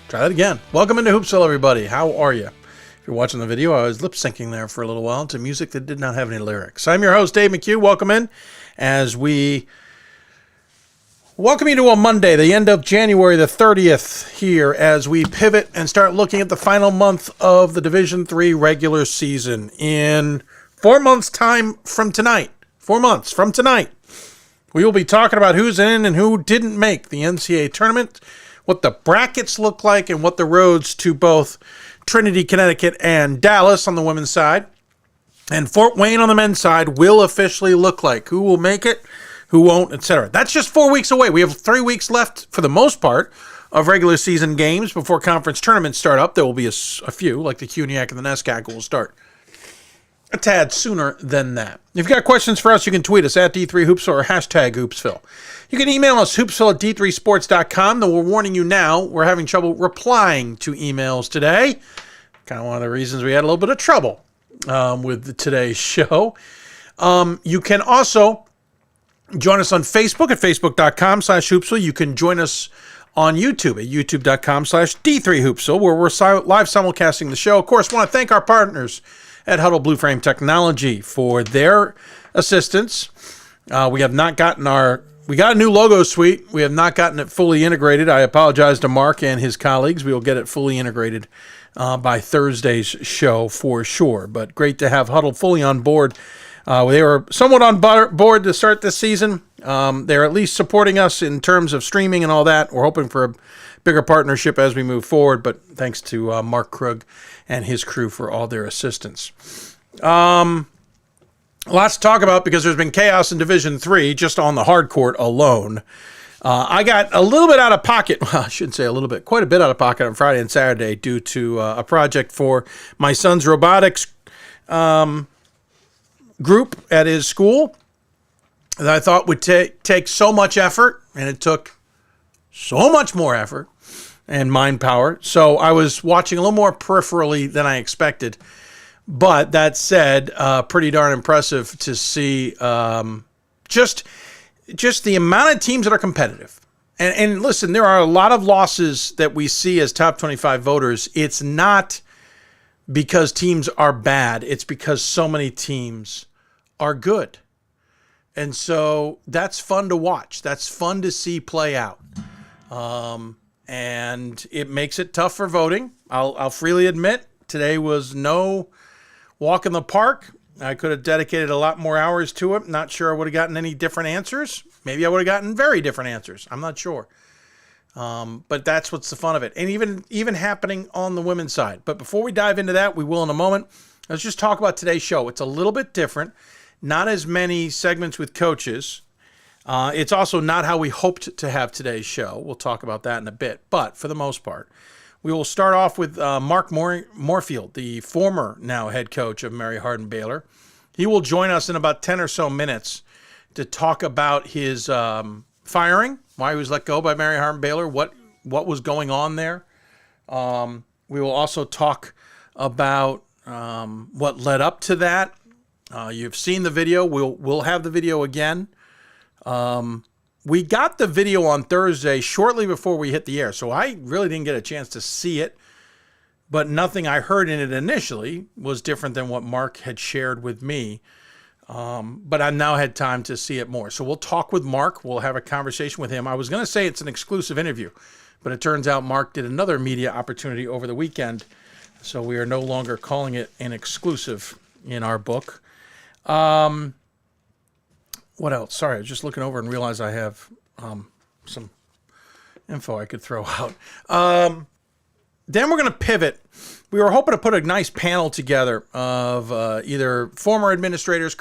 Try that again. Welcome into Hoopsville, everybody. How are you? If you're watching the video, I was lip syncing there for a little while to music that did not have any lyrics. I'm your host, Dave McHugh. Welcome in as we welcome you to a Monday, the end of January the 30th here, as we pivot and start looking at the final month of the Division III regular season. In 4 months' time from tonight, 4 months from tonight, we will be talking about who's in and who didn't make the NCAA tournament, what the brackets look like, and what the roads to both Trinity, Connecticut, and Dallas on the women's side, and Fort Wayne on the men's side will officially look like. Who will make it, who won't, etc. That's just 4 weeks away. We have 3 weeks left, for the most part, of regular season games before conference tournaments start up. There will be a few, like the CUNYAC and the NESCAC, will start a tad sooner than that. If you've got questions for us, you can tweet us at D3Hoopsville or hashtag Hoopsville. You can email us, hoopsville at d3sports.com, though we're warning you now, we're having trouble replying to emails today. Kind of one of the reasons we had a little bit of trouble with today's show. You can also join us on Facebook at facebook.com/Hoopsville. You can join us on YouTube at youtube.com/D3Hoopsville, where we're live simulcasting the show. Of course, want to thank our partners at Huddle Blue Frame Technology for their assistance. We have not gotten we got a new logo suite. We have not gotten it fully integrated. I apologize to Mark and his colleagues. We will get it fully integrated by Thursday's show for sure. But great to have Huddle fully on board. They were somewhat on board to start this season. They're at least supporting us in terms of streaming and all that. We're hoping for a bigger partnership as we move forward, but thanks to Mark Krug and his crew for all their assistance. Lots to talk about because there's been chaos in Division III just on the hard court alone. I got a little bit out of pocket. Well, I shouldn't say a little bit, quite a bit out of pocket on Friday and Saturday due to a project for my son's robotics group at his school that I thought would take so much effort, and it took so much more effort and mind power. So I was watching a little more peripherally than I expected. But that said, pretty darn impressive to see just the amount of teams that are competitive. And listen, there are a lot of losses that we see as top 25 voters. It's not because teams are bad. It's because so many teams are good. And so that's fun to watch. That's fun to see play out. And it makes it tough for voting. I'll freely admit today was no walk in the park. I could have dedicated a lot more hours to it. Not sure I would have gotten any different answers. Maybe I would have gotten very different answers. I'm not sure. But that's what's the fun of it. And even happening on the women's side. But before we dive into that, we will in a moment. Let's just talk about today's show. It's a little bit different. Not as many segments with coaches. It's also not how we hoped to have today's show. We'll talk about that in a bit. But for the most part, we will start off with Mark Morefield, the former now head coach of Mary Hardin-Baylor. He will join us in about 10 or so minutes to talk about his firing, why he was let go by Mary Hardin-Baylor, what was going on there. We will also talk about what led up to that. You've seen the video. We'll have the video again. We got the video on Thursday shortly before we hit the air, so I really didn't get a chance to see it, but nothing I heard in it initially was different than what Mark had shared with me, but I've now had time to see it more. So we'll talk with Mark. We'll have a conversation with him. I was going to say it's an exclusive interview, but it turns out Mark did another media opportunity over the weekend, so we are no longer calling it an exclusive in our book. What else? Sorry, I was just looking over and realized I have some info I could throw out. Then we're going to pivot. We were hoping to put a nice panel together of either former administrators,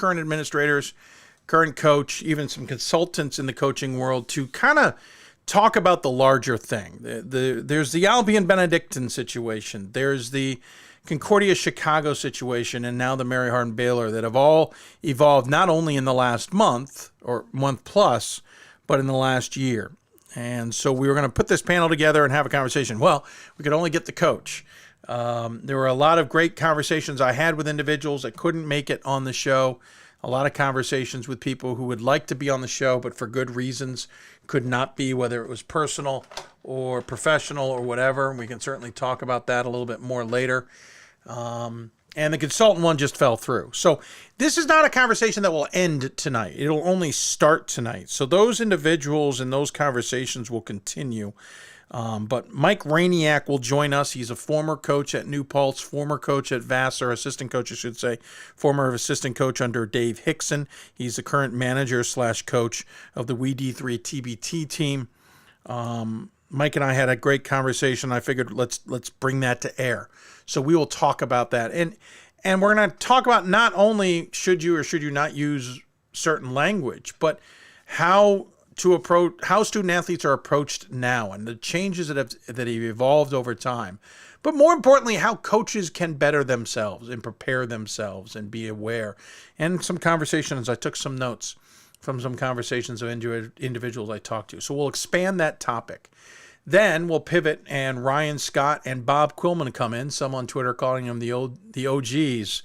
current coach, even some consultants in the coaching world to kind of talk about the larger thing. There's the Albion Benedictine situation. There's the Concordia Chicago situation, and now the Mary Hardin-Baylor that have all evolved not only in the last month or month plus, but in the last year. And so we were going to put this panel together and have a conversation. Well, we could only get the coach. There were a lot of great conversations I had with individuals that couldn't make it on the show A lot of conversations with people who would like to be on the show, but for good reasons could not be, whether it was personal or professional or whatever. We can certainly talk about that a little bit more later. And the consultant one just fell through. So this is not a conversation that will end tonight. It'll only start tonight. So those individuals and those conversations will continue. But Mike Rainiak will join us. He's a former coach at New Paltz, former coach at Vassar, assistant coach, I should say, former assistant coach under Dave Hickson. He's the current manager / coach of the WD3 TBT team. Mike and I had a great conversation. I figured let's bring that to air. So we will talk about that. And we're going to talk about not only should you or should you not use certain language, but how student athletes are approached now and the changes that have evolved over time. But more importantly, how coaches can better themselves and prepare themselves and be aware. And some conversations, I took some notes from some conversations of individuals I talked to. So we'll expand that topic. Then we'll pivot, and Ryan Scott and Bob Quillman come in. Some on Twitter calling them the OGs.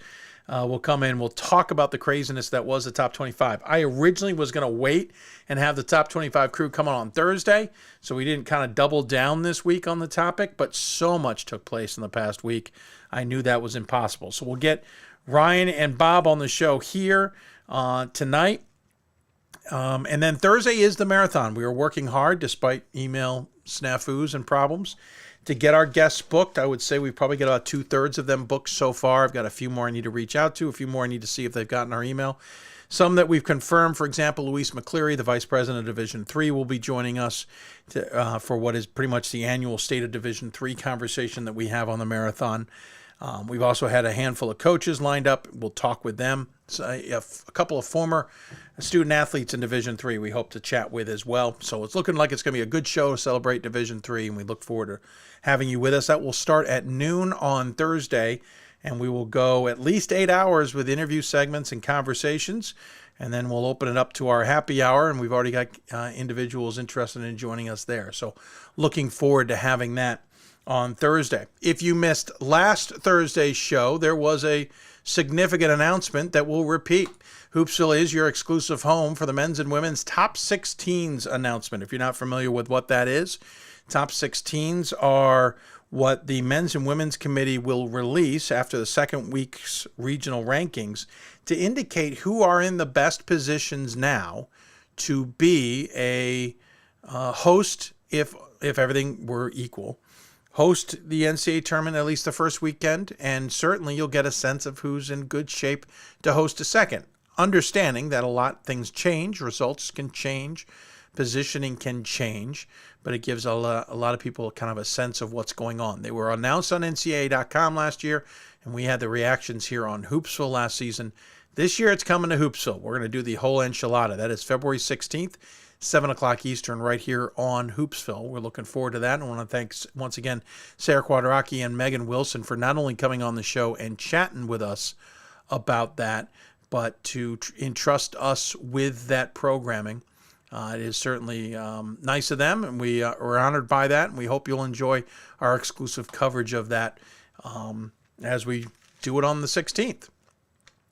Will come in. We'll talk about the craziness that was the top 25. I originally was going to wait and have the top 25 crew come on Thursday, so we didn't kind of double down this week on the topic, but so much took place in the past week, I knew that was impossible. So we'll get Ryan and Bob on the show here tonight. And then Thursday is the marathon. We are working hard despite email snafus and problems to get our guests booked. I would say we've probably got about 2/3 of them booked so far. I've got a few more I need to reach out to, a few more I need to see if they've gotten our email. Some that we've confirmed, for example, Luis McCleary, the Vice President of Division III, will be joining us for what is pretty much the annual State of Division III conversation that we have on the marathon. We've also had a handful of coaches lined up. We'll talk with them. So a couple of former student athletes in Division III we hope to chat with as well. So it's looking like it's going to be a good show to celebrate Division III, and we look forward to having you with us. That will start at noon on Thursday, and we will go at least 8 hours with interview segments and conversations, and then we'll open it up to our happy hour, and we've already got individuals interested in joining us there. So looking forward to having that on Thursday. If you missed last Thursday's show, there was a significant announcement that will repeat. Hoopsville is your exclusive home for the men's and women's top 16s announcement. If you're not familiar with what that is, top 16s are what the men's and women's committee will release after the second week's regional rankings to indicate who are in the best positions now to be a host if everything were equal. Host the NCAA tournament at least the first weekend, and certainly you'll get a sense of who's in good shape to host a second. Understanding that a lot things change, results can change, positioning can change, but it gives a lot of people kind of a sense of what's going on. They were announced on NCAA.com last year, and we had the reactions here on Hoopsville last season. This year it's coming to Hoopsville. We're going to do the whole enchilada. That is February 16th. 7 o'clock Eastern right here on Hoopsville. We're looking forward to that. And I want to thank once again Sarah Quadracki and Megan Wilson for not only coming on the show and chatting with us about that, but to entrust us with that programming. It is certainly nice of them, and we are honored by that, and we hope you'll enjoy our exclusive coverage of that as we do it on the 16th.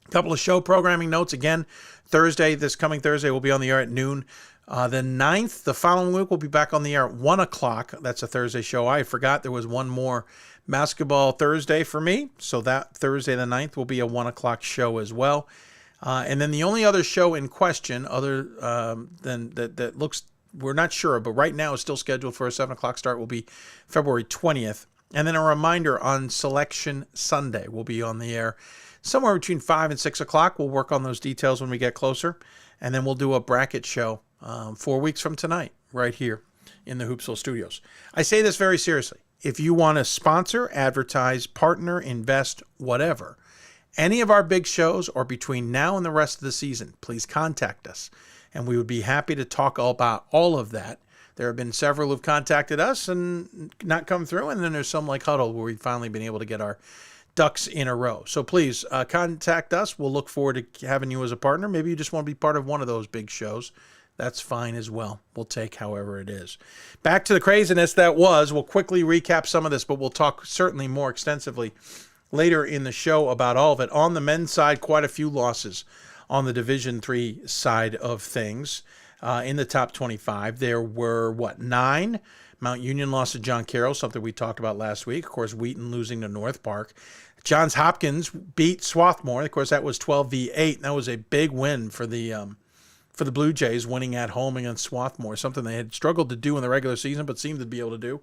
A couple of show programming notes. Again, this coming Thursday, we'll be on the air at noon. The 9th, the following week, we'll be back on the air at 1 o'clock. That's a Thursday show. I forgot there was one more basketball Thursday for me, so that Thursday the 9th will be a 1 o'clock show as well. And then the only other show in question other than that looks, we're not sure, but right now is still scheduled for a 7 o'clock start, will be February 20th. And then a reminder on Selection Sunday. We'll be on the air somewhere between 5 and 6 o'clock. We'll work on those details when we get closer. And then we'll do a bracket show 4 weeks from tonight, right here in the Hoopsville studios. I say this very seriously. If you want to sponsor, advertise, partner, invest, whatever, any of our big shows or between now and the rest of the season, please contact us. And we would be happy to talk all about all of that. There have been several who've contacted us and not come through. And then there's some like Huddle where we've finally been able to get our ducks in a row. So please contact us. We'll look forward to having you as a partner. Maybe you just want to be part of one of those big shows. That's fine as well. We'll take however it is. Back to the craziness that was. We'll quickly recap some of this, but we'll talk certainly more extensively later in the show about all of it. On the men's side, quite a few losses. on the Division III side of things. In the top 25, there were, 9? Mount Union lost to John Carroll, something we talked about last week. Of course, Wheaton losing to North Park. Johns Hopkins beat Swarthmore. Of course, that was 12-8, and that was a big win for the Blue Jays, winning at home against Swarthmore, something they had struggled to do in the regular season but seemed to be able to do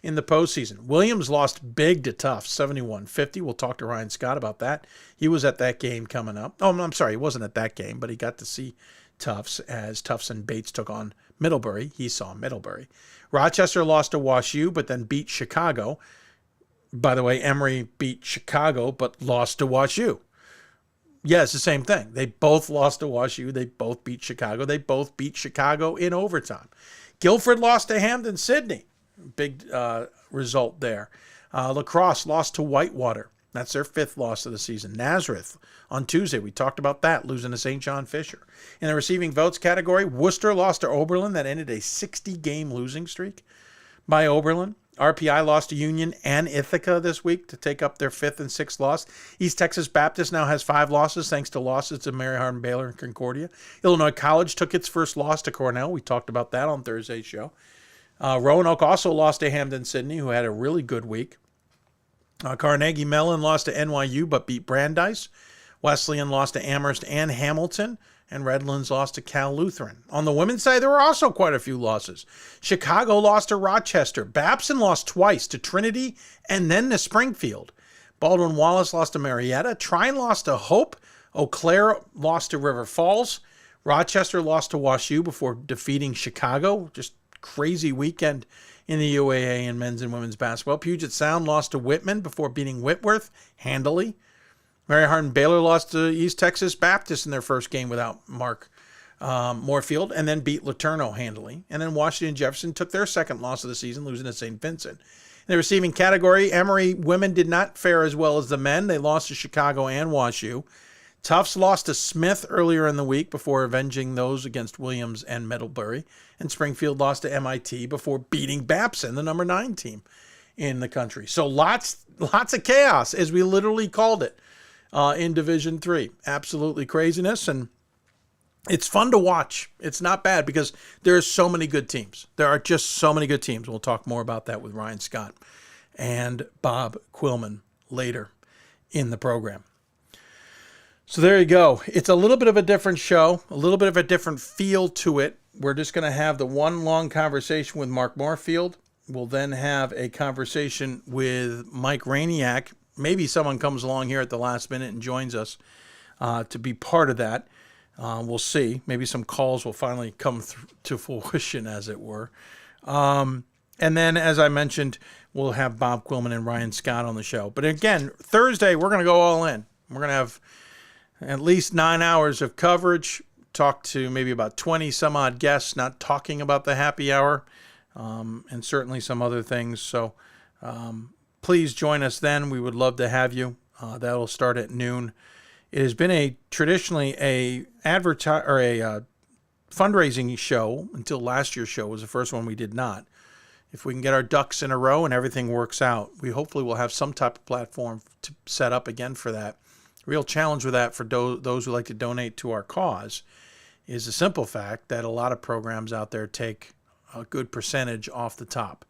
in the postseason. Williams lost big to Tufts, 71-50. We'll talk to Ryan Scott about that. He was at that game coming up. Oh, I'm sorry, he wasn't at that game, but he got to see Tufts as Tufts and Bates took on Middlebury. He saw Middlebury. Rochester lost to WashU, but then beat Chicago. By the way, Emory beat Chicago, but lost to WashU. Yeah, it's the same thing. They both lost to WashU. They both beat Chicago. They both beat Chicago in overtime. Guilford lost to Hampden Sydney. Big result there. La Crosse lost to Whitewater. That's their 5th loss of the season. Nazareth on Tuesday, we talked about that, losing to St. John Fisher. In the receiving votes category, Worcester lost to Oberlin. That ended a 60-game losing streak by Oberlin. RPI lost to Union and Ithaca this week to take up their 5th and 6th loss. East Texas Baptist now has 5 losses thanks to losses to Mary Hardin, Baylor, and Concordia. Illinois College took its first loss to Cornell. We talked about that on Thursday's show. Roanoke also lost to Hampden Sydney, who had a really good week. Carnegie Mellon lost to NYU but beat Brandeis. Wesleyan lost to Amherst and Hamilton. And Redlands lost to Cal Lutheran. On the women's side, there were also quite a few losses. Chicago lost to Rochester. Babson lost twice to Trinity and then to Springfield. Baldwin Wallace lost to Marietta. Trine lost to Hope. Eau Claire lost to River Falls. Rochester lost to WashU before defeating Chicago. Just crazy weekend in the UAA in men's and women's basketball. Puget Sound lost to Whitman before beating Whitworth handily. Mary Hardin Baylor lost to East Texas Baptist in their first game without Mark Morefield, and then beat Laterno handily. And then Washington Jefferson took their 2nd loss of the season, losing to St. Vincent. In the receiving category, Emory women did not fare as well as the men. They lost to Chicago and WashU. Tufts lost to Smith earlier in the week before avenging those against Williams and Middlebury. And Springfield lost to MIT before beating Babson, the number 9 team in the country. So lots of chaos, as we literally called it. In Division III. Absolutely craziness, and it's fun to watch. It's not bad because there are so many good teams. There are just so many good teams. We'll talk more about that with Ryan Scott and Bob Quillman later in the program. So there you go. It's a little bit of a different show, a little bit of a different feel to it. We're just going to have the one long conversation with Mark Morefield. We'll then have a conversation with Mike Rainiak. Maybe someone comes along here at the last minute and joins us to be part of that. We'll see. Maybe some calls will finally come to fruition, as it were. And then, as I mentioned, we'll have Bob Quillman and Ryan Scott on the show. But again, Thursday, we're going to go all in. We're going to have at least 9 hours of coverage, talk to maybe about 20 some odd guests, not talking about the happy hour, and certainly some other things. So, please join us then. We would love to have you. That'll start at noon. It has been traditionally a fundraising show until last year's show was the first one we did not. If we can get our ducks in a row and everything works out, we hopefully will have some type of platform to set up again for that. Real challenge with that for those who like to donate to our cause is the simple fact that a lot of programs out there take a good percentage off the top.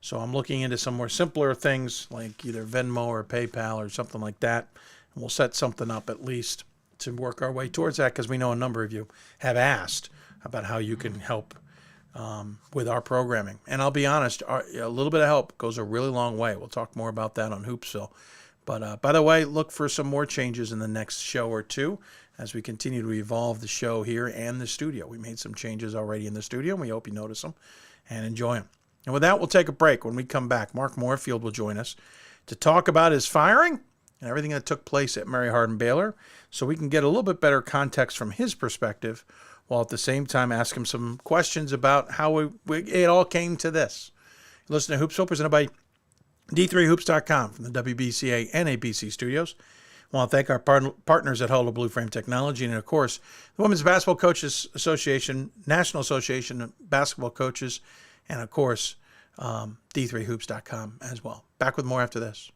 So I'm looking into some more simpler things like either Venmo or PayPal or something like that. And we'll set something up at least to work our way towards that because we know a number of you have asked about how you can help with our programming. And I'll be honest, a little bit of help goes a really long way. We'll talk more about that on Hoopsville. But by the way, look for some more changes in the next show or two as we continue to evolve the show here and the studio. We made some changes already in the studio, and we hope you notice them and enjoy them. And with that, we'll take a break. When we come back, Mark Morefield will join us to talk about his firing and everything that took place at Mary Hardin Baylor so we can get a little bit better context from his perspective while at the same time ask him some questions about how it all came to this. Listen to Hoopsville, presented by D3Hoops.com from the WBCA and ABC studios. I want to thank our partners at Huddle Blue Frame Technology and, of course, the Women's Basketball Coaches Association, National Association of Basketball Coaches, and, of course, D3Hoops.com as well. Back with more after this.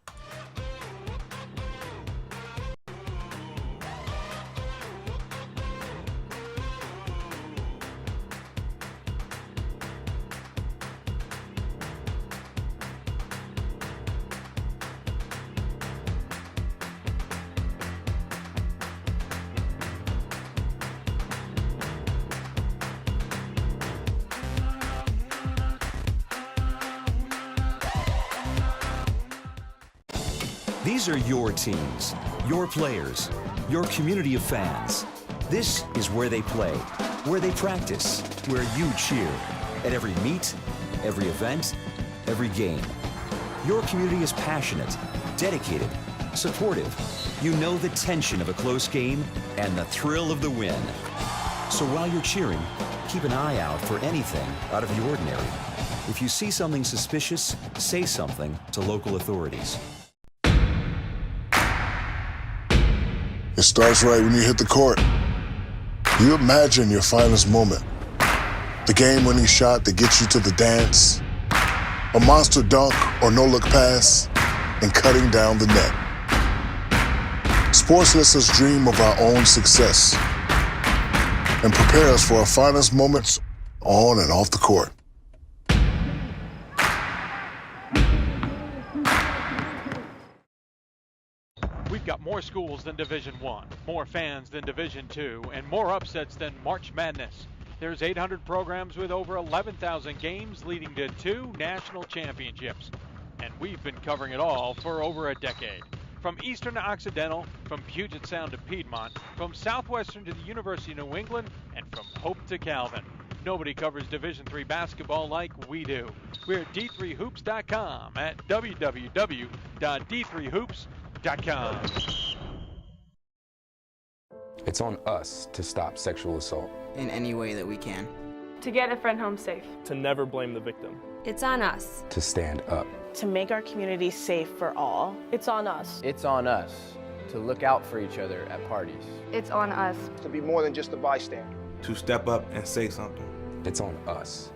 These are your teams, your players, your community of fans. This is where they play, where they practice, where you cheer. At every meet, every event, every game. Your community is passionate, dedicated, supportive. You know the tension of a close game and the thrill of the win. So while you're cheering, keep an eye out for anything out of the ordinary. If you see something suspicious, say something to local authorities. It starts right when you hit the court. You imagine your finest moment. The game-winning shot that gets you to the dance. A monster dunk or no-look pass, and cutting down the net. Sports lets us dream of our own success and prepare us for our finest moments on and off the court. We've got more schools than Division I, more fans than Division II, and more upsets than March Madness. There's 800 programs with over 11,000 games leading to 2 national championships. And we've been covering it all for over a decade. From Eastern to Occidental, from Puget Sound to Piedmont, from Southwestern to the University of New England, and from Hope to Calvin. Nobody covers Division III basketball like we do. We're at d3hoops.com at www.d3hoops.com. It's on us to stop sexual assault. In any way that we can. To get a friend home safe. To never blame the victim. It's on us. To stand up. To make our community safe for all. It's on us. It's on us to look out for each other at parties. It's on us. To be more than just a bystander. To step up and say something. It's on us.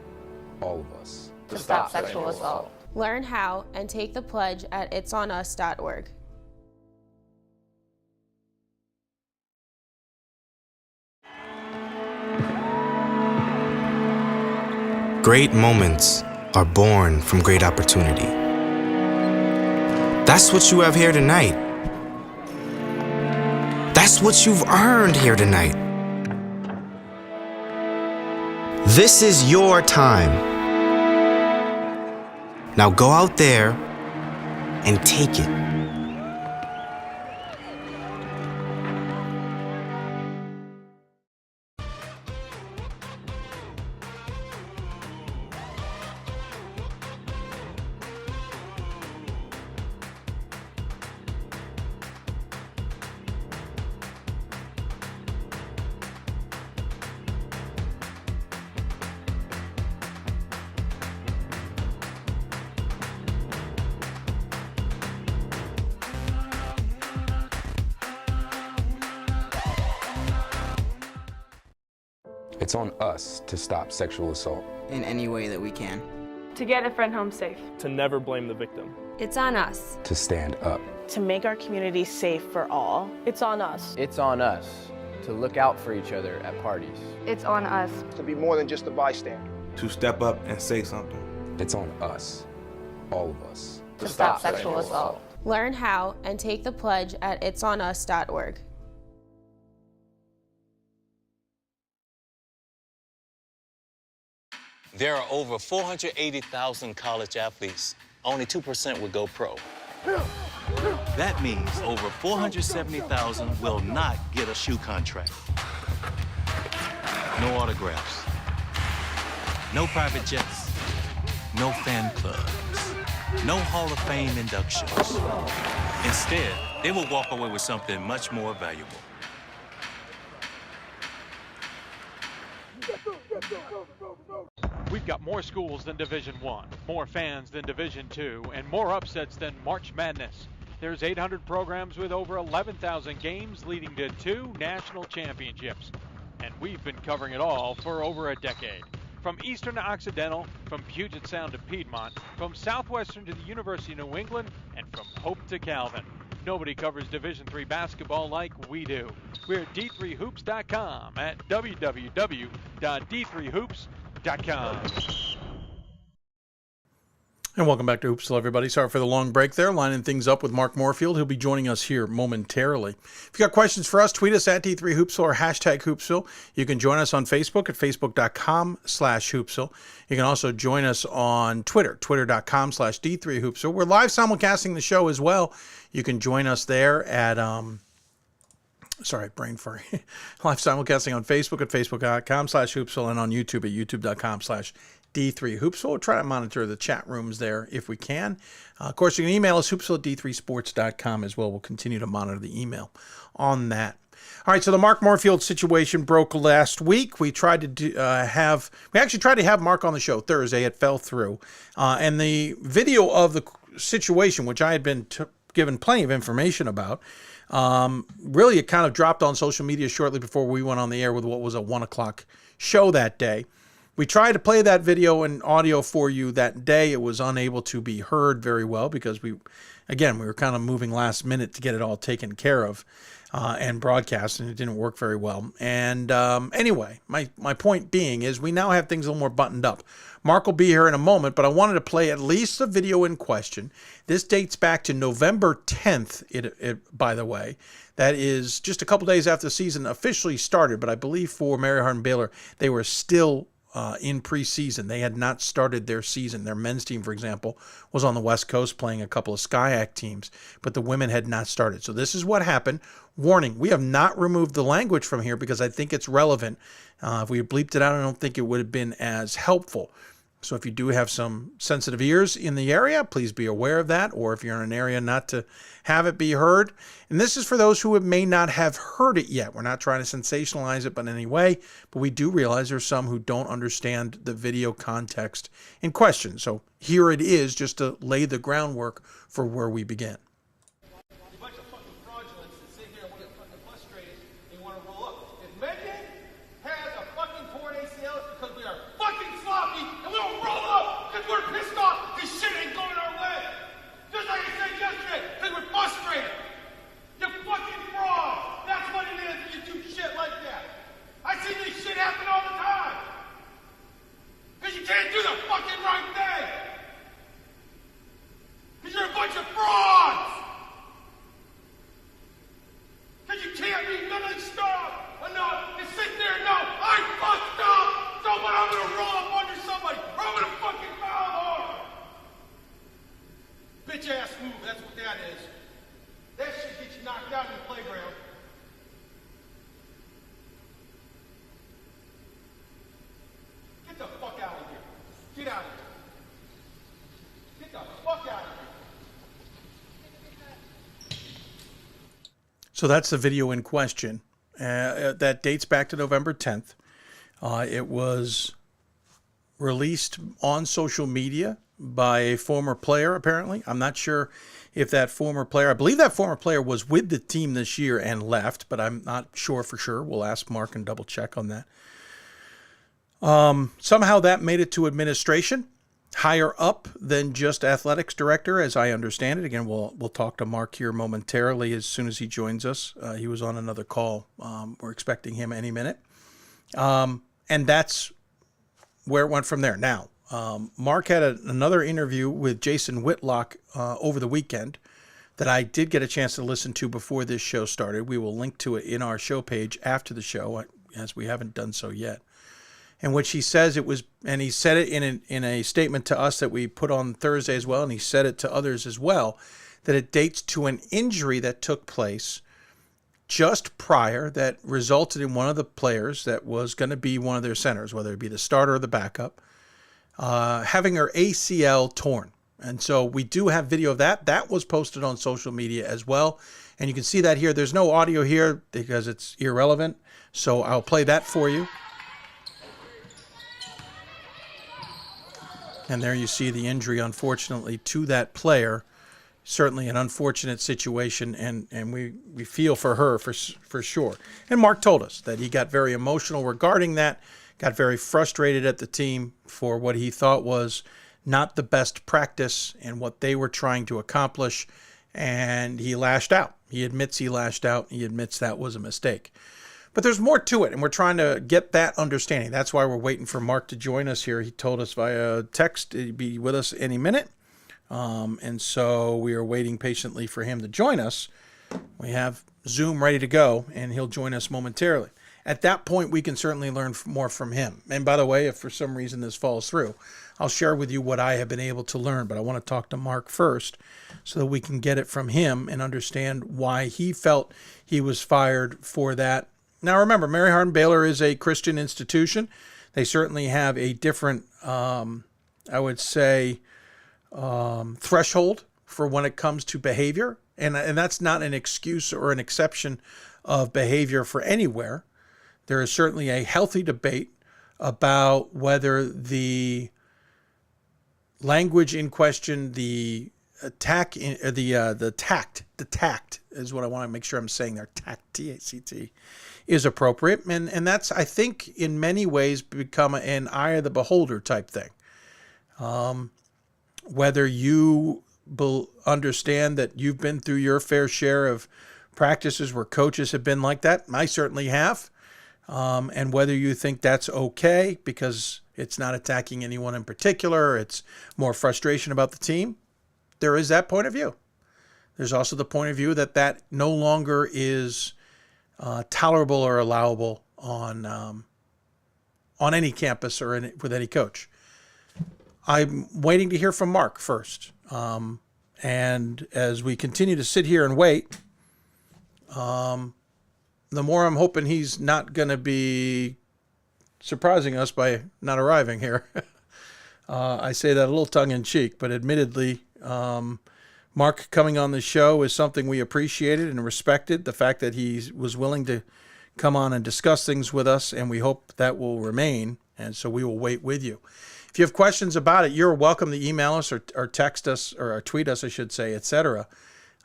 All of us. To stop sexual assault. Learn how and take the pledge at itsonus.org. Great moments are born from great opportunity. That's what you have here tonight. That's what you've earned here tonight. This is your time. Now go out there and take it. It's on us to stop sexual assault. In any way that we can. To get a friend home safe. To never blame the victim. It's on us. To stand up. To make our community safe for all. It's on us. It's on us to look out for each other at parties. It's on us. To be more than just a bystander. To step up and say something. It's on us. All of us. To stop sexual assault. Learn how and take the pledge at itsonus.org. There are over 480,000 college athletes. Only 2% would go pro. That means over 470,000 will not get a shoe contract. No autographs. No private jets. No fan clubs. No Hall of Fame inductions. Instead, they will walk away with something much more valuable. We've got more schools than Division I, more fans than Division II, and more upsets than March Madness. There's 800 programs with over 11,000 games leading to 2 national championships. And we've been covering it all for over a decade. From Eastern to Occidental, from Puget Sound to Piedmont, from Southwestern to the University of New England, and from Hope to Calvin. Nobody covers Division III basketball like we do. We're at d3hoops.com at www.d3hoops.com. And welcome back to Hoopsville, everybody. Sorry for the long break there. Lining things up with Mark Morefield. He'll be joining us here momentarily. If you got questions for us, tweet us at D3Hoopsville or hashtag Hoopsville. You can join us on Facebook at facebook.com/Hoopsville. You can also join us on Twitter, twitter.com/D3Hoopsville. We're live simulcasting the show as well. You can join us there at, brain furry. Live simulcasting on Facebook at facebook.com/Hoopsville and on YouTube at youtube.com/D3Hoopsville. We'll try to monitor the chat rooms there if we can. Of course, you can email us, hoopsville@d3sports.com as well. We'll continue to monitor the email on that. All right, so the Mark Morefield situation broke last week. We tried to actually tried to have Mark on the show Thursday. It fell through. And the video of the situation, which I had been given plenty of information about, really it kind of dropped on social media shortly before we went on the air with what was a 1 o'clock show that day. We tried to play that video and audio for you that day. It was unable to be heard very well because we were kind of moving last minute to get it all taken care of and broadcast, and it didn't work very well. And anyway, my point being is we now have things a little more buttoned up. Mark will be here in a moment, but I wanted to play at least the video in question. This dates back to November 10th, by the way. That is just a couple days after the season officially started, but I believe for Mary Hardin Baylor, they were still in preseason. They had not started their season. Their men's team, for example, was on the West Coast playing a couple of SCIAC teams, but the women had not started. So this is what happened. Warning, we have not removed the language from here because I think it's relevant. If we had bleeped it out, I don't think it would have been as helpful. So if you do have some sensitive ears in the area, please be aware of that, or if you're in an area not to have it be heard. And this is for those who may not have heard it yet. We're not trying to sensationalize it in any way, but we do realize there's some who don't understand the video context in question. So here it is, just to lay the groundwork for where we begin. So that's the video in question. That dates back to November 10th. It was released on social media by a former player, apparently. I'm not sure if that former player, I believe that former player was with the team this year and left, but I'm not sure for sure. We'll ask Mark and double check on that. Somehow that made it to administration, higher up than just athletics director, as I understand it. Again, we'll talk to Mark here momentarily as soon as he joins us. He was on another call. We're expecting him any minute. And that's where it went from there. Now, Mark had another interview with Jason Whitlock over the weekend that I did get a chance to listen to before this show started. We will link to it in our show page after the show, as we haven't done so yet. In which he says it was, and he said it in a statement to us that we put on Thursday as well, and he said it to others as well, that it dates to an injury that took place just prior that resulted in one of the players that was going to be one of their centers, whether it be the starter or the backup, having her ACL torn. And so we do have video of that. That was posted on social media as well. And you can see that here. There's no audio here because it's irrelevant. So I'll play that for you. And there you see the injury, unfortunately, to that player. Certainly an unfortunate situation, and we feel for her for sure. And Mark told us that he got very emotional regarding that, got very frustrated at the team for what he thought was not the best practice and what they were trying to accomplish, and he lashed out. He admits he lashed out. He admits that was a mistake. But there's more to it, and we're trying to get that understanding. That's why we're waiting for Mark to join us here. He told us via text he'd be with us any minute. And so we are waiting patiently for him to join us. We have Zoom ready to go, and he'll join us momentarily. At that point, we can certainly learn more from him. And by the way, if for some reason this falls through, I'll share with you what I have been able to learn. But I want to talk to Mark first so that we can get it from him and understand why he felt he was fired for that. Now, remember, Mary Hardin-Baylor is a Christian institution. They certainly have a different, I would say, threshold for when it comes to behavior. And that's not an excuse or an exception of behavior for anywhere. There is certainly a healthy debate about whether the language in question, the tact is what I want to make sure I'm saying there, tact, T-A-C-T, is appropriate. And that's, I think, in many ways become an eye of the beholder type thing. Whether you understand that you've been through your fair share of practices where coaches have been like that, I certainly have. And whether you think that's okay because it's not attacking anyone in particular, it's more frustration about the team, there is that point of view. There's also the point of view that no longer is tolerable or allowable on any campus or with any coach. I'm waiting to hear from Mark first. And as we continue to sit here and wait, the more I'm hoping he's not going to be surprising us by not arriving here. I say that a little tongue-in-cheek, but admittedly, Mark coming on the show is something we appreciated and respected. The fact that he was willing to come on and discuss things with us, and we hope that will remain, and so we will wait with you. If you have questions about it, you're welcome to email us or text us or tweet us, I should say, etc.,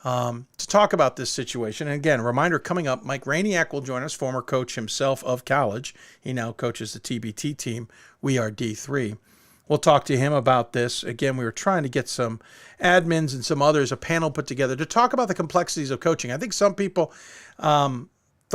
to talk about this situation. And again, reminder coming up, Mike Rainiak will join us, former coach himself of college. He now coaches the TBT team. We are D3. We'll talk to him about this. Again, we were trying to get some admins and some others, a panel put together to talk about the complexities of coaching. I think some people thought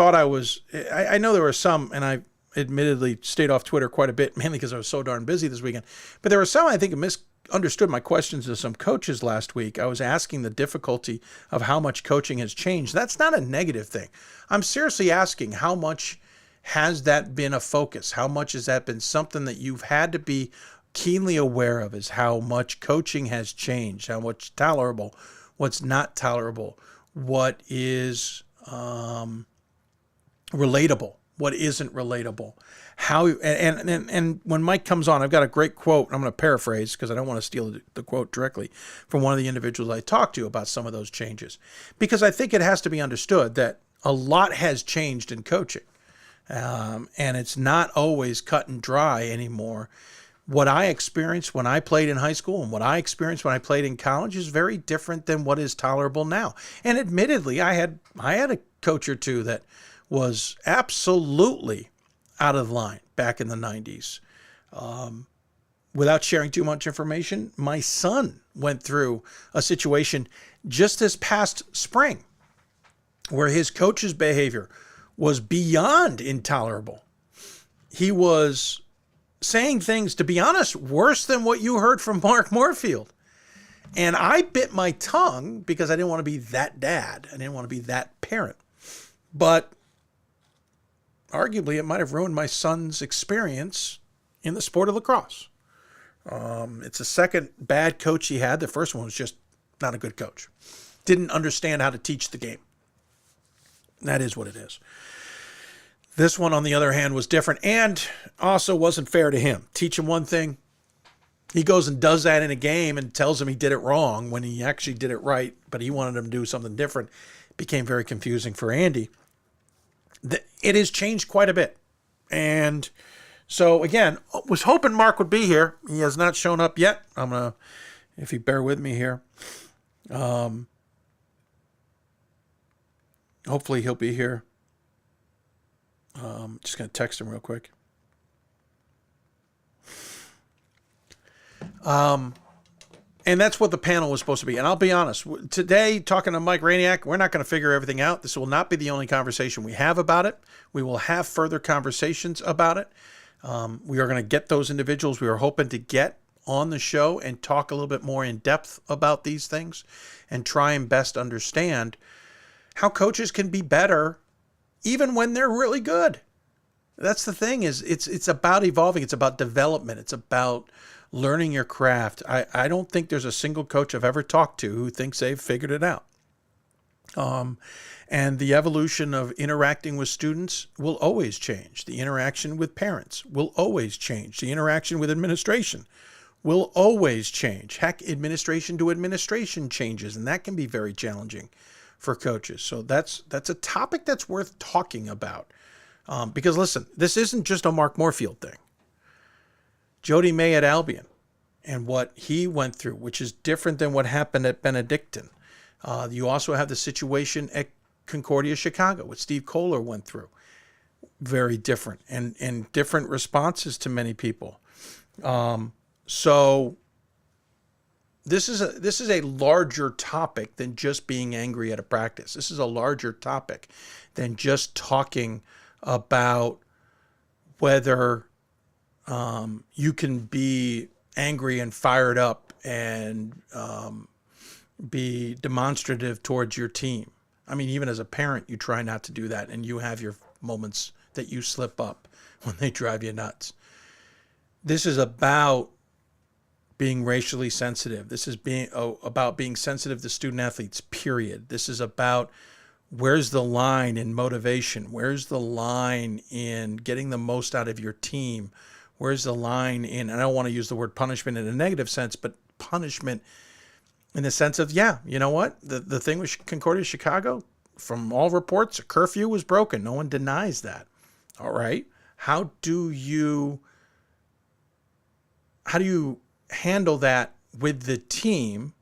I know there were some, and I admittedly stayed off Twitter quite a bit, mainly because I was so darn busy this weekend. But there were some, I think, misunderstood my questions to some coaches last week. I was asking the difficulty of how much coaching has changed. That's not a negative thing. I'm seriously asking, how much has that been a focus? How much has that been something that you've had to be keenly aware of, is how much coaching has changed, how much tolerable, what's not tolerable, what is relatable, what isn't relatable. How and when Mike comes on, I've got a great quote. I'm going to paraphrase because I don't want to steal the quote directly from one of the individuals I talked to about some of those changes, because I think it has to be understood that a lot has changed in coaching, and it's not always cut and dry anymore. What I experienced when I played in high school and what I experienced when I played in college is very different than what is tolerable now. And admittedly, I had a coach or two that was absolutely out of line back in the 90s. Without sharing too much information, my son went through a situation just this past spring where his coach's behavior was beyond intolerable. He was saying things, to be honest, worse than what you heard from Mark Morefield. And I bit my tongue because I didn't want to be that dad. I didn't want to be that parent. But arguably, it might have ruined my son's experience in the sport of lacrosse. It's the second bad coach he had. The first one was just not a good coach. Didn't understand how to teach the game. That is what it is. This one, on the other hand, was different and also wasn't fair to him. Teach him one thing. He goes and does that in a game and tells him he did it wrong when he actually did it right, but he wanted him to do something different. It became very confusing for Andy. It has changed quite a bit. And so, again, was hoping Mark would be here. He has not shown up yet. I'm going to, if you bear with me here, hopefully he'll be here. Just going to text him real quick. And that's what the panel was supposed to be. And I'll be honest, today, talking to Mike Rainiak, we're not going to figure everything out. This will not be the only conversation we have about it. We will have further conversations about it. We are going to get those individuals we are hoping to get on the show and talk a little bit more in depth about these things and try and best understand how coaches can be better even when they're really good. That's the thing, is it's about evolving. It's about development. It's about learning your craft. I don't think there's a single coach I've ever talked to who thinks they've figured it out. And the evolution of interacting with students will always change. The interaction with parents will always change. The interaction with administration will always change. Heck, administration to administration changes, and that can be very challenging for coaches. So that's a topic that's worth talking about. Because listen, this isn't just a Mark Morefield thing. Jody May at Albion and what he went through, which is different than what happened at Benedictine. You also have the situation at Concordia, Chicago, what Steve Kohler went through. Very different and different responses to many people. So this is a larger topic than just being angry at a practice. This is a larger topic than just talking about whether you can be angry and fired up and be demonstrative towards your team. I mean, even as a parent, you try not to do that, and you have your moments that you slip up when they drive you nuts. This is about being racially sensitive. This is about being sensitive to student athletes, period. This is about where's the line in motivation? Where's the line in getting the most out of your team? Where's the line in, and I don't want to use the word punishment in a negative sense, but punishment in the sense of, yeah, you know what? The thing with Concordia, Chicago, from all reports, a curfew was broken. No one denies that. All right. How do you handle that with the team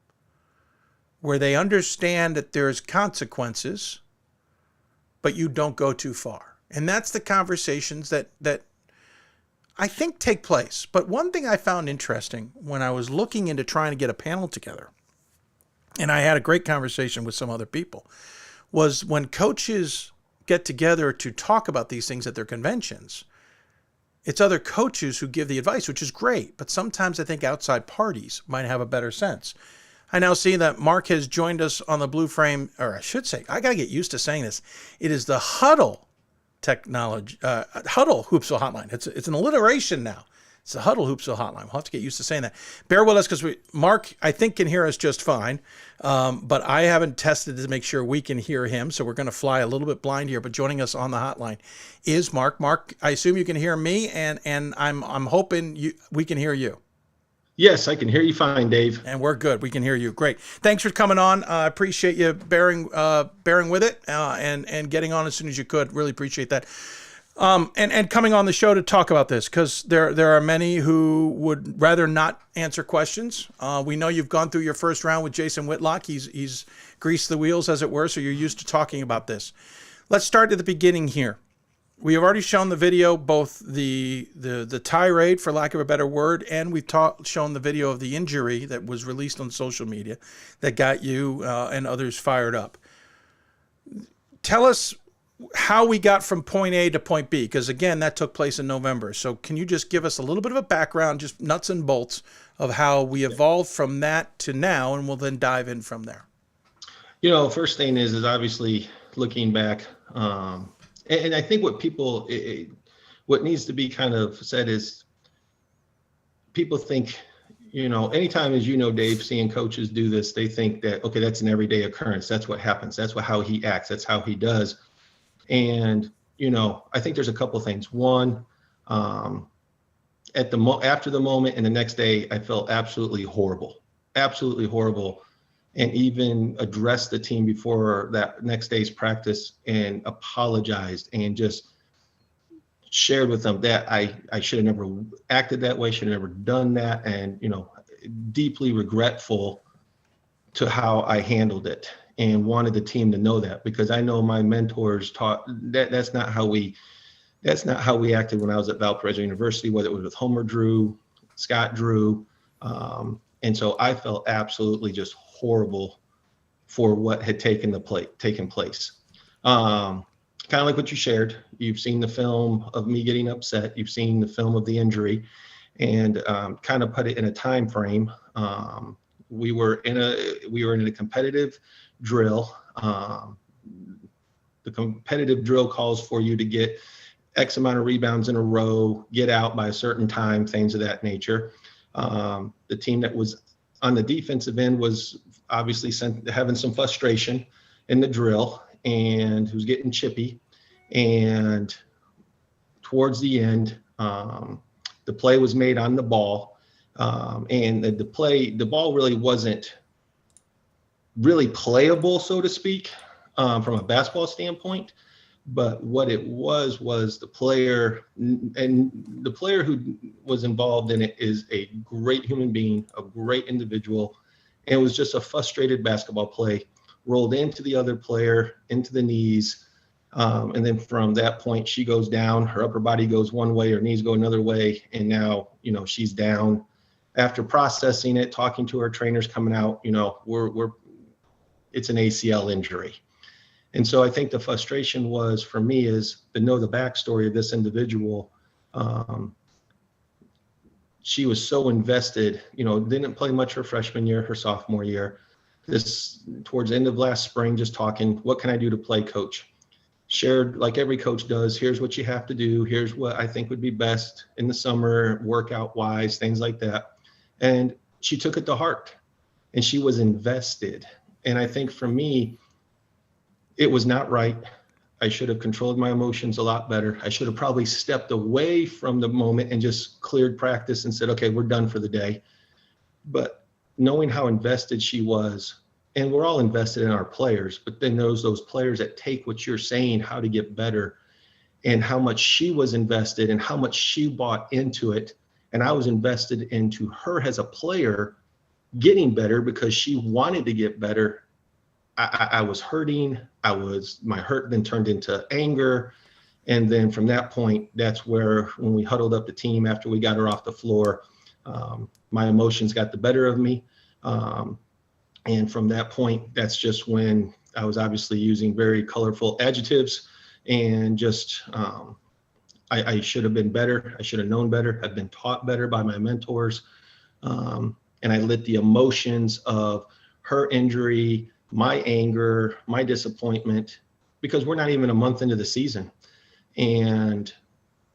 where they understand that there's consequences, but you don't go too far? And that's the conversations that I think take place. But one thing I found interesting when I was looking into trying to get a panel together, and I had a great conversation with some other people, was when coaches get together to talk about these things at their conventions, it's other coaches who give the advice, which is great. But sometimes I think outside parties might have a better sense. I now see that Mark has joined us on the Blue Frame, or I should say, I got to get used to saying this. It is the Huddle technology, Huddle Hoopsville hotline. It's an alliteration now. It's the Huddle Hoopsville hotline. We'll have to get used to saying that. Bear with us because Mark, I think, can hear us just fine. But I haven't tested to make sure we can hear him. So we're going to fly a little bit blind here. But joining us on the hotline is Mark. Mark, I assume you can hear me, and I'm hoping we can hear you. Yes, I can hear you fine, Dave. And we're good. We can hear you. Great. Thanks for coming on. I appreciate you bearing with it and getting on as soon as you could. Really appreciate that. And coming on the show to talk about this, because there are many who would rather not answer questions. We know you've gone through your first round with Jason Whitlock. He's greased the wheels, as it were, so you're used to talking about this. Let's start at the beginning here. We have already shown the video, both the tirade, for lack of a better word, and we've shown the video of the injury that was released on social media that got you and others fired up. Tell us how we got from point A to point B, because again, that took place in November. So can you just give us a little bit of a background, just nuts and bolts of how we evolved from that to now, and we'll then dive in from there. You know, first thing is obviously looking back, and I think what needs to be kind of said is people think, you know, anytime, as you know, Dave, seeing coaches do this, they think that, okay, that's an everyday occurrence. That's what happens. That's how he acts. That's how he does. And, you know, I think there's a couple things. One, after the moment and the next day, I felt absolutely horrible, and even addressed the team before that next day's practice and apologized and just shared with them that I should have never acted that way, should have never done that, and, you know, deeply regretful to how I handled it, and wanted the team to know that, because I know my mentors taught that's not how we acted when I was at Valparaiso University, whether it was with Homer Drew, Scott Drew. And so I felt absolutely just horrible for what had taken place. Kind of like what you shared. You've seen the film of me getting upset. You've seen the film of the injury. and kind of put it in a time frame. We were in a competitive drill. The competitive drill calls for you to get X amount of rebounds in a row, get out by a certain time, things of that nature. The team that was on the defensive end was obviously having some frustration in the drill and who's getting chippy. And towards the end, the play was made on the ball. And the ball really wasn't really playable, so to speak, from a basketball standpoint. But what it was the player, and the player who was involved in it is a great human being, a great individual. And it was just a frustrated basketball play, rolled into the other player, into the knees. And then from that point, she goes down, her upper body goes one way, her knees go another way. And now, she's down. After processing it, talking to her trainers coming out, it's an ACL injury. And so I think the frustration was for me is to know the backstory of this individual. She was so invested, didn't play much her freshman year, her sophomore year. Towards the end of last spring, just talking, what can I do to play, coach? Shared like every coach does, here's what you have to do. Here's what I think would be best in the summer, workout wise, things like that. And she took it to heart and she was invested. And I think for me, it was not right. I should have controlled my emotions a lot better. I should have probably stepped away from the moment and just cleared practice and said, okay, we're done for the day. But knowing how invested she was, and we're all invested in our players, but then those players that take what you're saying, how to get better, and how much she was invested and how much she bought into it. And I was invested into her as a player getting better because she wanted to get better. I was hurting. My hurt then turned into anger. And then from that point, that's where when we huddled up the team after we got her off the floor, my emotions got the better of me. And from that point, that's just when I was obviously using very colorful adjectives and just I should have been better. I should have known better. I've been taught better by my mentors. And I let the emotions of her injury, my anger, my disappointment, because we're not even a month into the season. And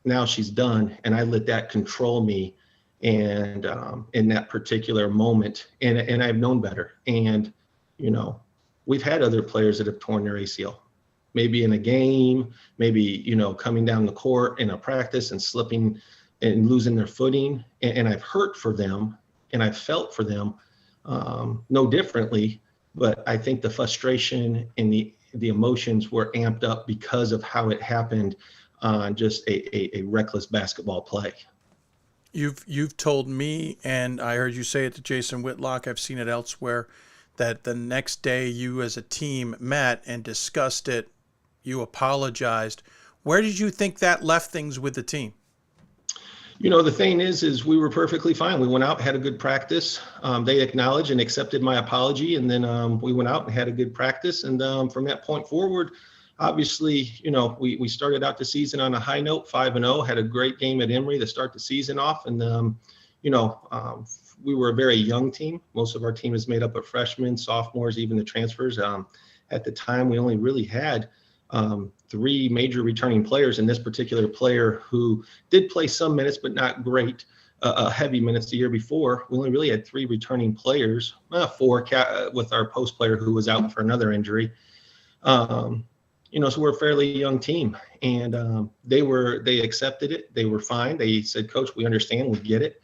now she's done. And I let that control me. And in that particular moment, and I've known better. And, we've had other players that have torn their ACL, maybe in a game, maybe, coming down the court in a practice and slipping and losing their footing. And I've hurt for them and I've felt for them no differently. But I think the frustration and the emotions were amped up because of how it happened on just a reckless basketball play. You've told me, and I heard you say it to Jason Whitlock, I've seen it elsewhere, that the next day you as a team met and discussed it, you apologized. Where did you think that left things with the team? The thing is we were perfectly fine. We went out, had a good practice. They acknowledged and accepted my apology. And then we went out and had a good practice. And from that point forward, obviously, we started out the season on a high note, 5-0, had a great game at Emory to start the season off. And, we were a very young team. Most of our team is made up of freshmen, sophomores, even the transfers. At the time, we only really had 3 major returning players, and this particular player who did play some minutes, but not great, heavy minutes the year before. We only really had 3 returning players, 4 with our post player who was out for another injury. So we're a fairly young team, and they accepted it. They were fine. They said, Coach, we understand, we get it.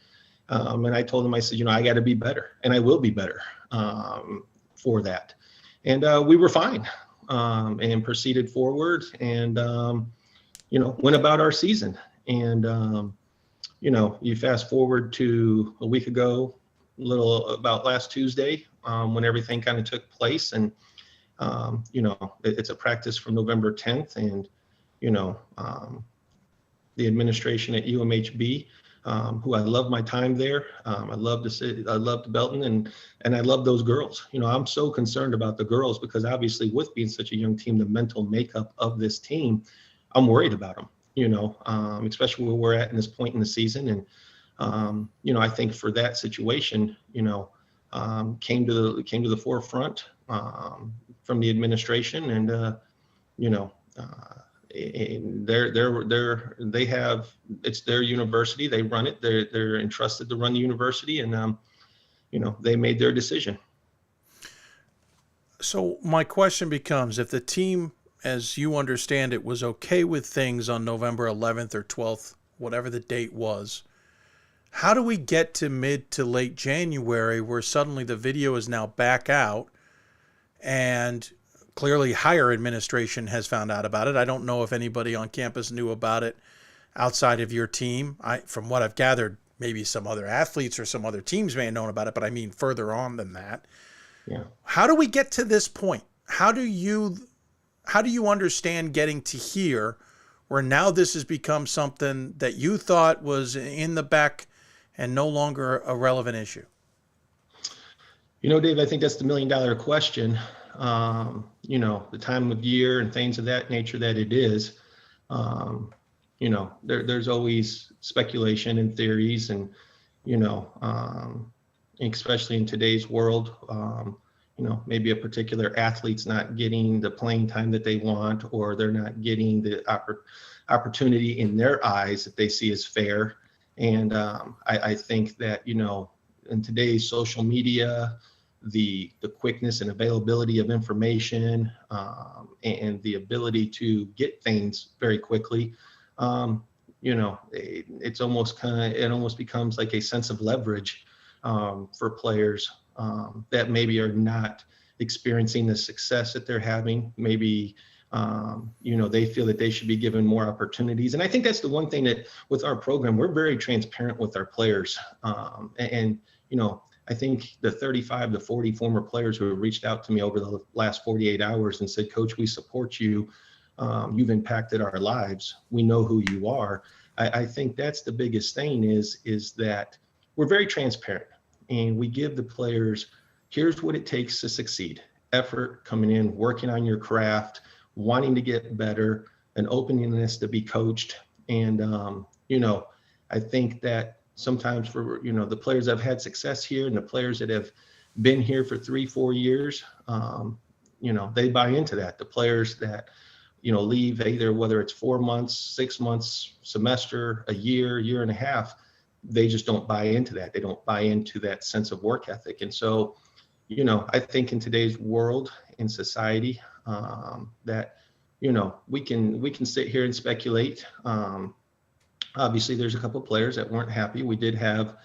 And I told them, I said, I got to be better, and I will be better for that. And we were fine. And proceeded forward and, went about our season. And, you fast forward to a week ago, about last Tuesday, when everything kind of took place. And, it's a practice from November 10th. And, the administration at UMHB, who I love my time there. I love Belton and I love those girls. I'm so concerned about the girls because obviously with being such a young team, the mental makeup of this team, I'm worried about them, especially where we're at in this point in the season. And I think for that situation, came to the forefront from the administration, and they have, it's their university, they run it, they're entrusted to run the university, and they made their decision. So my question becomes, if the team, as you understand it, was okay with things on November 11th or 12th, whatever the date was, how do we get to mid to late January where suddenly the video is now back out and clearly higher administration has found out about it? I don't know if anybody on campus knew about it outside of your team. From what I've gathered, maybe some other athletes or some other teams may have known about it, but I mean further on than that. Yeah. How do we get to this point? How do you understand getting to here where now this has become something that you thought was in the back and no longer a relevant issue? Dave, I think that's the $1 million question. The time of year and things of that nature that it is, there's always speculation and theories, and, especially in today's world, maybe a particular athlete's not getting the playing time that they want, or they're not getting the opportunity in their eyes that they see as fair. And I think that, in today's social media, the quickness and availability of information, and the ability to get things very quickly, it almost becomes like a sense of leverage for players that maybe are not experiencing the success that they're having. Maybe they feel that they should be given more opportunities. And I think that's the one thing that with our program, we're very transparent with our players. I think the 35 to 40 former players who have reached out to me over the last 48 hours and said, Coach, we support you. You've impacted our lives. We know who you are. I think that's the biggest thing is that we're very transparent, and we give the players, here's what it takes to succeed. Effort, coming in, working on your craft, wanting to get better, an openness to be coached. And, I think that sometimes for, the players that have had success here and the players that have been here for 3-4 years, they buy into that. The players that, leave either, whether it's 4 months, 6 months, semester, a year and a half, they just don't buy into that. They don't buy into that sense of work ethic. And so, I think in today's world, in society, that, we can sit here and speculate. Obviously, there's a couple of players that weren't happy. We did have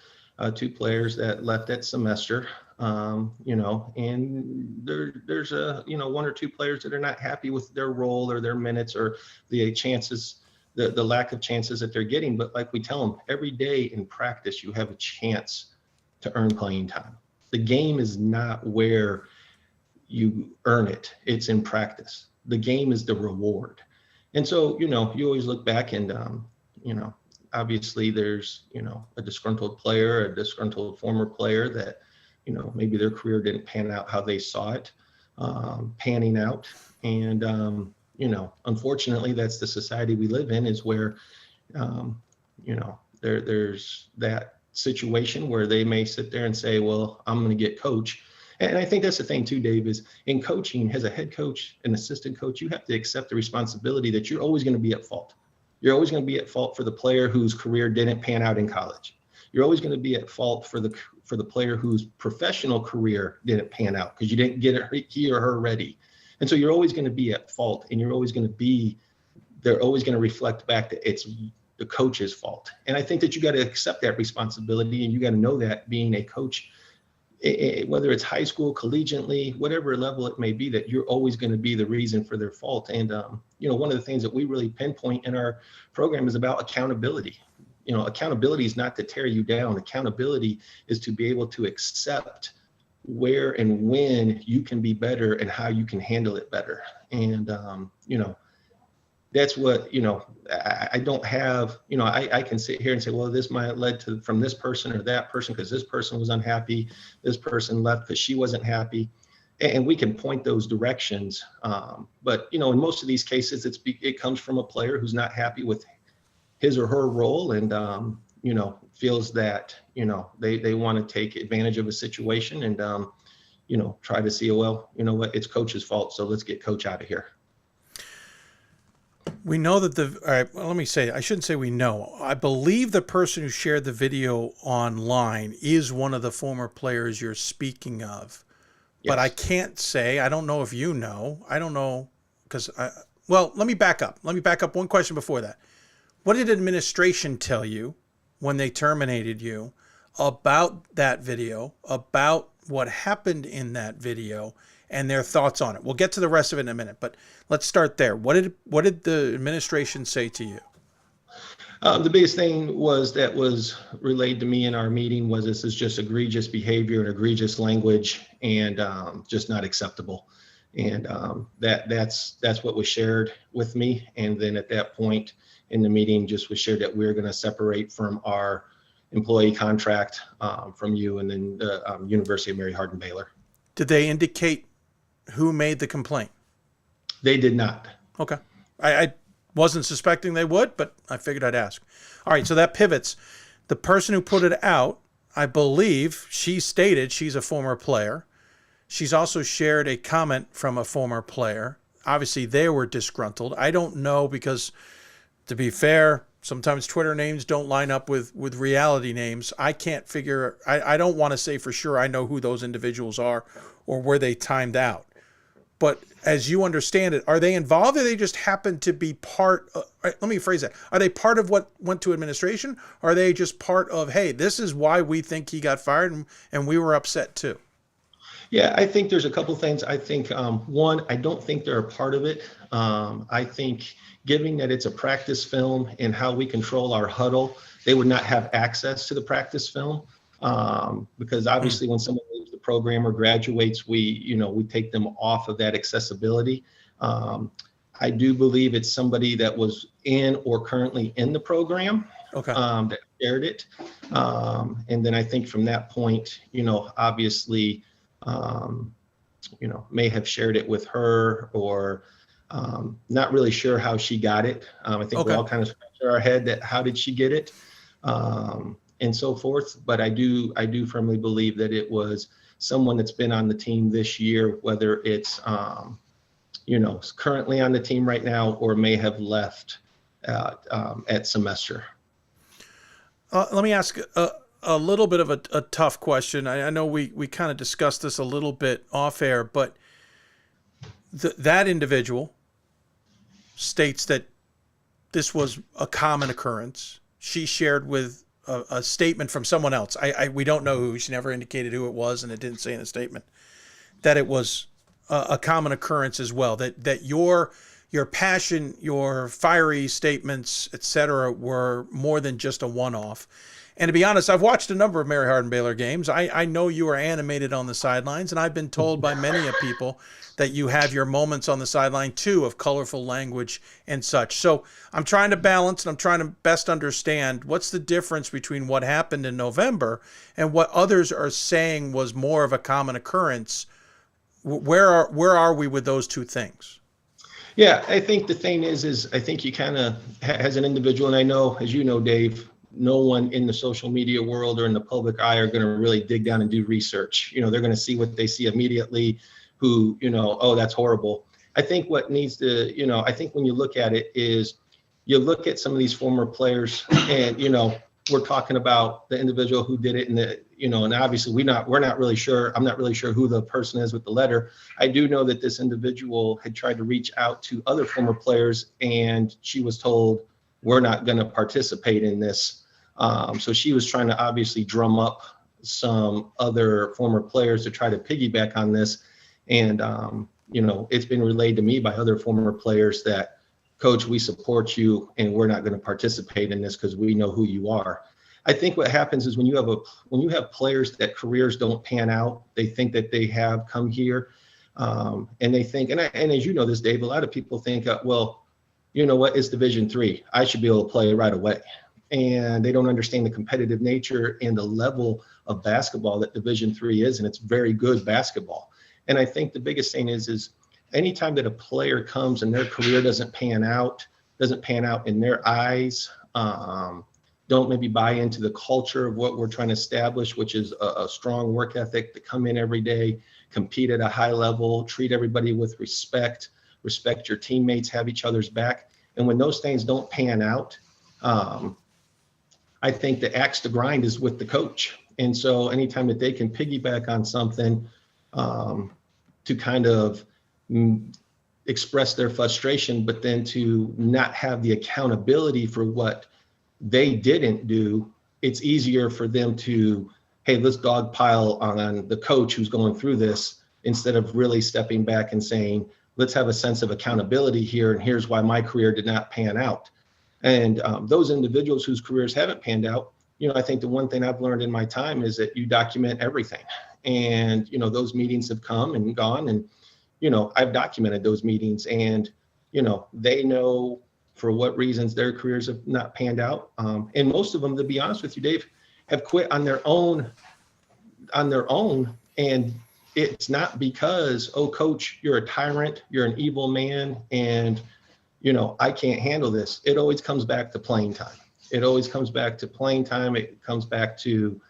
2 players that left that semester, and there's 1 or 2 players that are not happy with their role or their minutes or the chances, the lack of chances that they're getting. But like we tell them, every day in practice, you have a chance to earn playing time. The game is not where you earn it. It's in practice. The game is the reward. And so, you always look back and, obviously there's, a disgruntled player, a disgruntled former player that, maybe their career didn't pan out how they saw it panning out. And, unfortunately, that's the society we live in, is where, there's that situation where they may sit there and say, well, I'm going to get coach. And I think that's the thing too, Dave, is in coaching, as a head coach, an assistant coach, you have to accept the responsibility that you're always going to be at fault. You're always going to be at fault for the player whose career didn't pan out in college. You're always going to be at fault for the player whose professional career didn't pan out because you didn't get he or her ready. And so you're always going to be at fault, and they're always going to reflect back that it's the coach's fault. And I think that you got to accept that responsibility, and you got to know that being a coach, whether it's high school, collegiately, whatever level it may be, that you're always going to be the reason for their fault. And, one of the things that we really pinpoint in our program is about accountability. Accountability is not to tear you down. Accountability is to be able to accept where and when you can be better and how you can handle it better. And, that's what, I don't have, I can sit here and say, well, this might have led to from this person or that person because this person was unhappy. This person left because she wasn't happy. And we can point those directions. But, in most of these cases, it comes from a player who's not happy with his or her role. And, feels that, they want to take advantage of a situation and, try to see, well, you know what, it's coach's fault. So let's get coach out of here. We know that all right, well, let me say, I shouldn't say we know. I believe the person who shared the video online is one of the former players you're speaking of. Yes. But I can't say, I don't know if you know. I don't know because well, let me back up. Let me back up one question before that. What did administration tell you when they terminated you about that video, about what happened in that video, and their thoughts on it? We'll get to the rest of it in a minute, but let's start there. What did the administration say to you? The biggest thing that was relayed to me in our meeting was this is just egregious behavior and egregious language and just not acceptable. And that's what was shared with me. And then at that point in the meeting just was shared that we're going to separate from our employee contract from you and then the University of Mary Hardin Baylor. Did they indicate who made the complaint? They did not. Okay. I wasn't suspecting they would, but I figured I'd ask. All right, so that pivots. The person who put it out, I believe she stated she's a former player. She's also shared a comment from a former player. Obviously, they were disgruntled. I don't know because, to be fair, sometimes Twitter names don't line up with reality names. I can't figure, I don't want to say for sure I know who those individuals are or where they timed out. But as you understand it, are they involved or they just happen to be part of, let me phrase that. Are they part of what went to administration? Or are they just part of, hey, this is why we think he got fired and we were upset too? Yeah, I think there's a couple things. I think, one, I don't think they're a part of it. I think given that it's a practice film and how we control our huddle, they would not have access to the practice film because obviously when someone leaves the program or graduates, we take them off of that accessibility. I do believe it's somebody that was in or currently in the program that shared it. And then I think from that point, obviously, may have shared it with her or not really sure how she got it. I think we all kind of scratch our head that how did she get it and so forth. But I do firmly believe that it was someone that's been on the team this year, whether it's, currently on the team right now or may have left at semester. Let me ask a little bit of a tough question. I know we kind of discussed this a little bit off air, but that individual states that this was a common occurrence. She shared with a statement from someone else. We don't know who. She never indicated who it was, and it didn't say in the statement that it was a common occurrence as well. That your passion, your fiery statements, etc., were more than just a one-off. And to be honest, I've watched a number of Mary Hardin Baylor games. I know you are animated on the sidelines, and I've been told by many of people that you have your moments on the sideline too of colorful language and such. So I'm trying to balance and I'm trying to best understand what's the difference between what happened in November and what others are saying was more of a common occurrence. Where are we with those two things? Yeah, I think the thing is I think you kind of, as an individual, and I know, as you know, Dave, no one in the social media world or in the public eye are going to really dig down and do research. They're going to see what they see immediately, who, oh, that's horrible. I think what needs to, I think when you look at it is you look at some of these former players and, we're talking about the individual who did it and and obviously we're not really sure. I'm not really sure who the person is with the letter. I do know that this individual had tried to reach out to other former players and she was told, we're not going to participate in this. So she was trying to obviously drum up some other former players to try to piggyback on this. And, it's been relayed to me by other former players that, Coach, we support you and we're not going to participate in this because we know who you are. I think what happens is when you have players that careers don't pan out, they think that they have come here and they think, and as you know this, Dave, a lot of people think, well, you know what, it's Division III. I should be able to play right away. And they don't understand the competitive nature and the level of basketball that Division III is, and it's very good basketball. And I think the biggest thing is anytime that a player comes and their career doesn't pan out in their eyes, don't maybe buy into the culture of what we're trying to establish, which is a strong work ethic, to come in every day, compete at a high level, treat everybody with respect your teammates, have each other's back. And when those things don't pan out, I think the axe to grind is with the coach. And so anytime that they can piggyback on something to kind of express their frustration, but then to not have the accountability for what they didn't do, it's easier for them to, hey, let's dogpile on the coach who's going through this, instead of really stepping back and saying, let's have a sense of accountability here, and here's why my career did not pan out. And those individuals whose careers haven't panned out, I think the one thing I've learned in my time is that you document everything. And, those meetings have come and gone, and, I've documented those meetings, and, they know for what reasons their careers have not panned out. And most of them, to be honest with you, Dave, have quit on their own. And it's not because, oh, coach, you're a tyrant, you're an evil man, and, I can't handle this. It always comes back to playing time. It comes back to,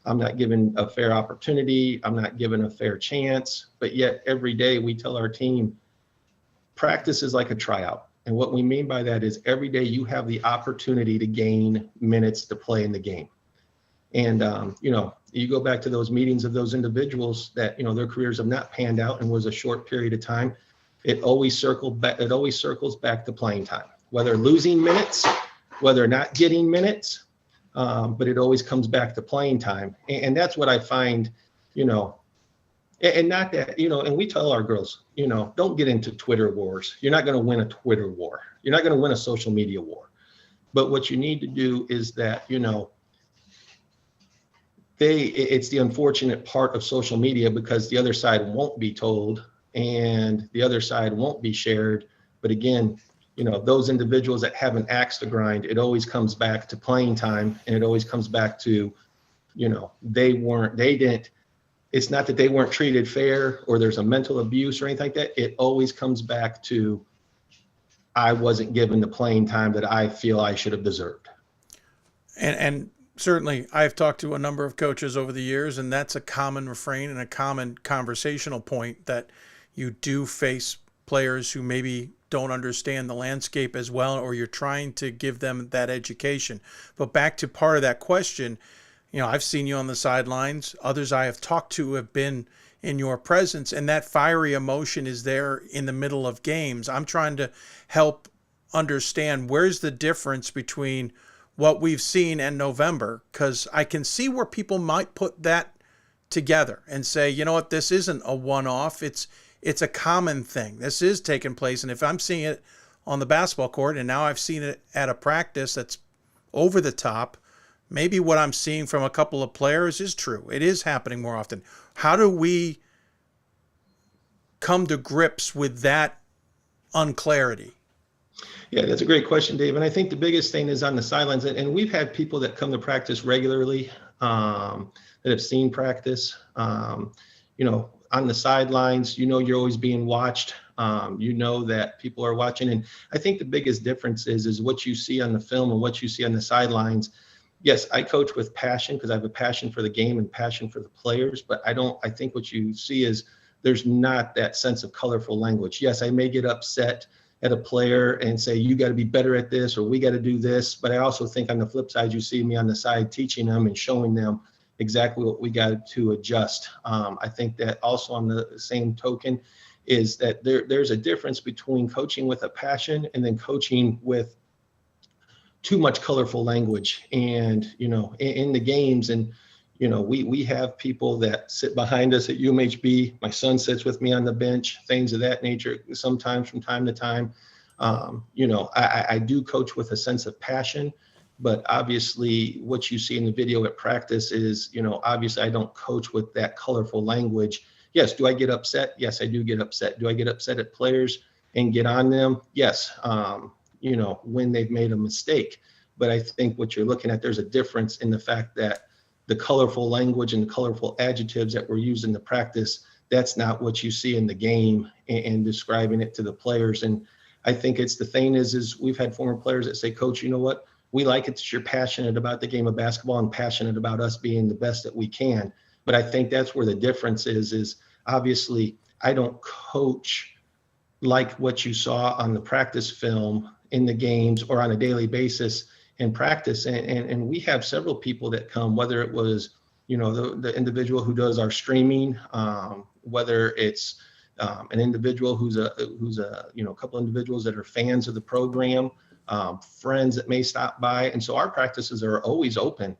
I'm not given a fair opportunity. I'm not given a fair chance. But yet every day we tell our team, practice is like a tryout. And what we mean by that is every day you have the opportunity to gain minutes to play in the game. And, you go back to those meetings of those individuals that, their careers have not panned out and was a short period of time. It always circles back to playing time, whether losing minutes, whether not getting minutes, but it always comes back to playing time. And that's what I find, and not that, and we tell our girls, don't get into Twitter wars. You're not going to win a Twitter war. You're not going to win a social media war. But what you need to do is that, it's the unfortunate part of social media, because the other side won't be told and the other side won't be shared. But again, those individuals that have an axe to grind, it always comes back to playing time, and it always comes back to, it's not that they weren't treated fair or there's a mental abuse or anything like that. It always comes back to, I wasn't given the playing time that I feel I should have deserved. And certainly I've talked to a number of coaches over the years, and that's a common refrain and a common conversational point, that you do face players who maybe don't understand the landscape as well, or you're trying to give them that education. But back to part of that question, I've seen you on the sidelines. Others I have talked to have been in your presence, and that fiery emotion is there in the middle of games. I'm trying to help understand, where's the difference between what we've seen in November, because I can see where people might put that together and say, you know what, this isn't a one-off. It's a common thing. This is taking place. And if I'm seeing it on the basketball court, and now I've seen it at a practice that's over the top, maybe what I'm seeing from a couple of players is true. It is happening more often. How do we come to grips with that unclarity? Yeah, that's a great question, Dave. And I think the biggest thing is on the sidelines. And we've had people that come to practice regularly that have seen practice. On the sidelines, you're always being watched. That people are watching. And I think the biggest difference is what you see on the film and what you see on the sidelines. Yes, I coach with passion because I have a passion for the game and passion for the players. But I think what you see is there's not that sense of colorful language. Yes, I may get upset at a player and say, you got to be better at this, or we got to do this. But I also think on the flip side, you see me on the side teaching them and showing them exactly what we got to adjust. I think that also on the same token is that there's a difference between coaching with a passion and then coaching with too much colorful language. And, in the games, and, we have people that sit behind us at UMHB. My son sits with me on the bench, things of that nature, sometimes from time to time. I do coach with a sense of passion. But obviously what you see in the video at practice is, obviously I don't coach with that colorful language. Yes. Do I get upset? Yes, I do get upset. Do I get upset at players and get on them? Yes. When they've made a mistake. But I think what you're looking at, there's a difference in the fact that the colorful language and the colorful adjectives that were used in the practice, that's not what you see in the game and describing it to the players. And I think it's the thing is we've had former players that say, Coach, you know what? We like it that you're passionate about the game of basketball and passionate about us being the best that we can. But I think that's where the difference is obviously I don't coach like what you saw on the practice film in the games or on a daily basis in practice. And we have several people that come, whether it was, the individual who does our streaming, whether it's an individual who's a couple individuals that are fans of the program, friends that may stop by. And so our practices are always open,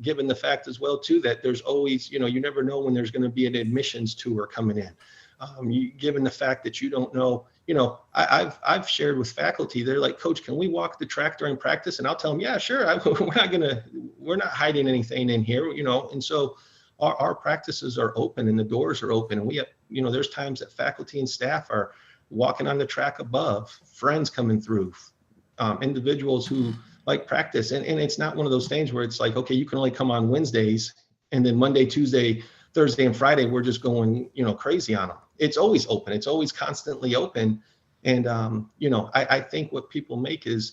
given the fact as well, too, that there's always, you never know when there's going to be an admissions tour coming in. Given the fact that you don't know, I've shared with faculty, they're like, Coach, can we walk the track during practice? And I'll tell them, yeah, sure. We're not hiding anything in here, and so our practices are open and the doors are open. And we have, there's times that faculty and staff are walking on the track above, friends coming through, individuals who like practice. And it's not one of those things where it's like, okay, you can only come on Wednesdays and then Monday, Tuesday, Thursday, and Friday, we're just going, crazy on them. It's always open. It's always constantly open. And, I think what people make is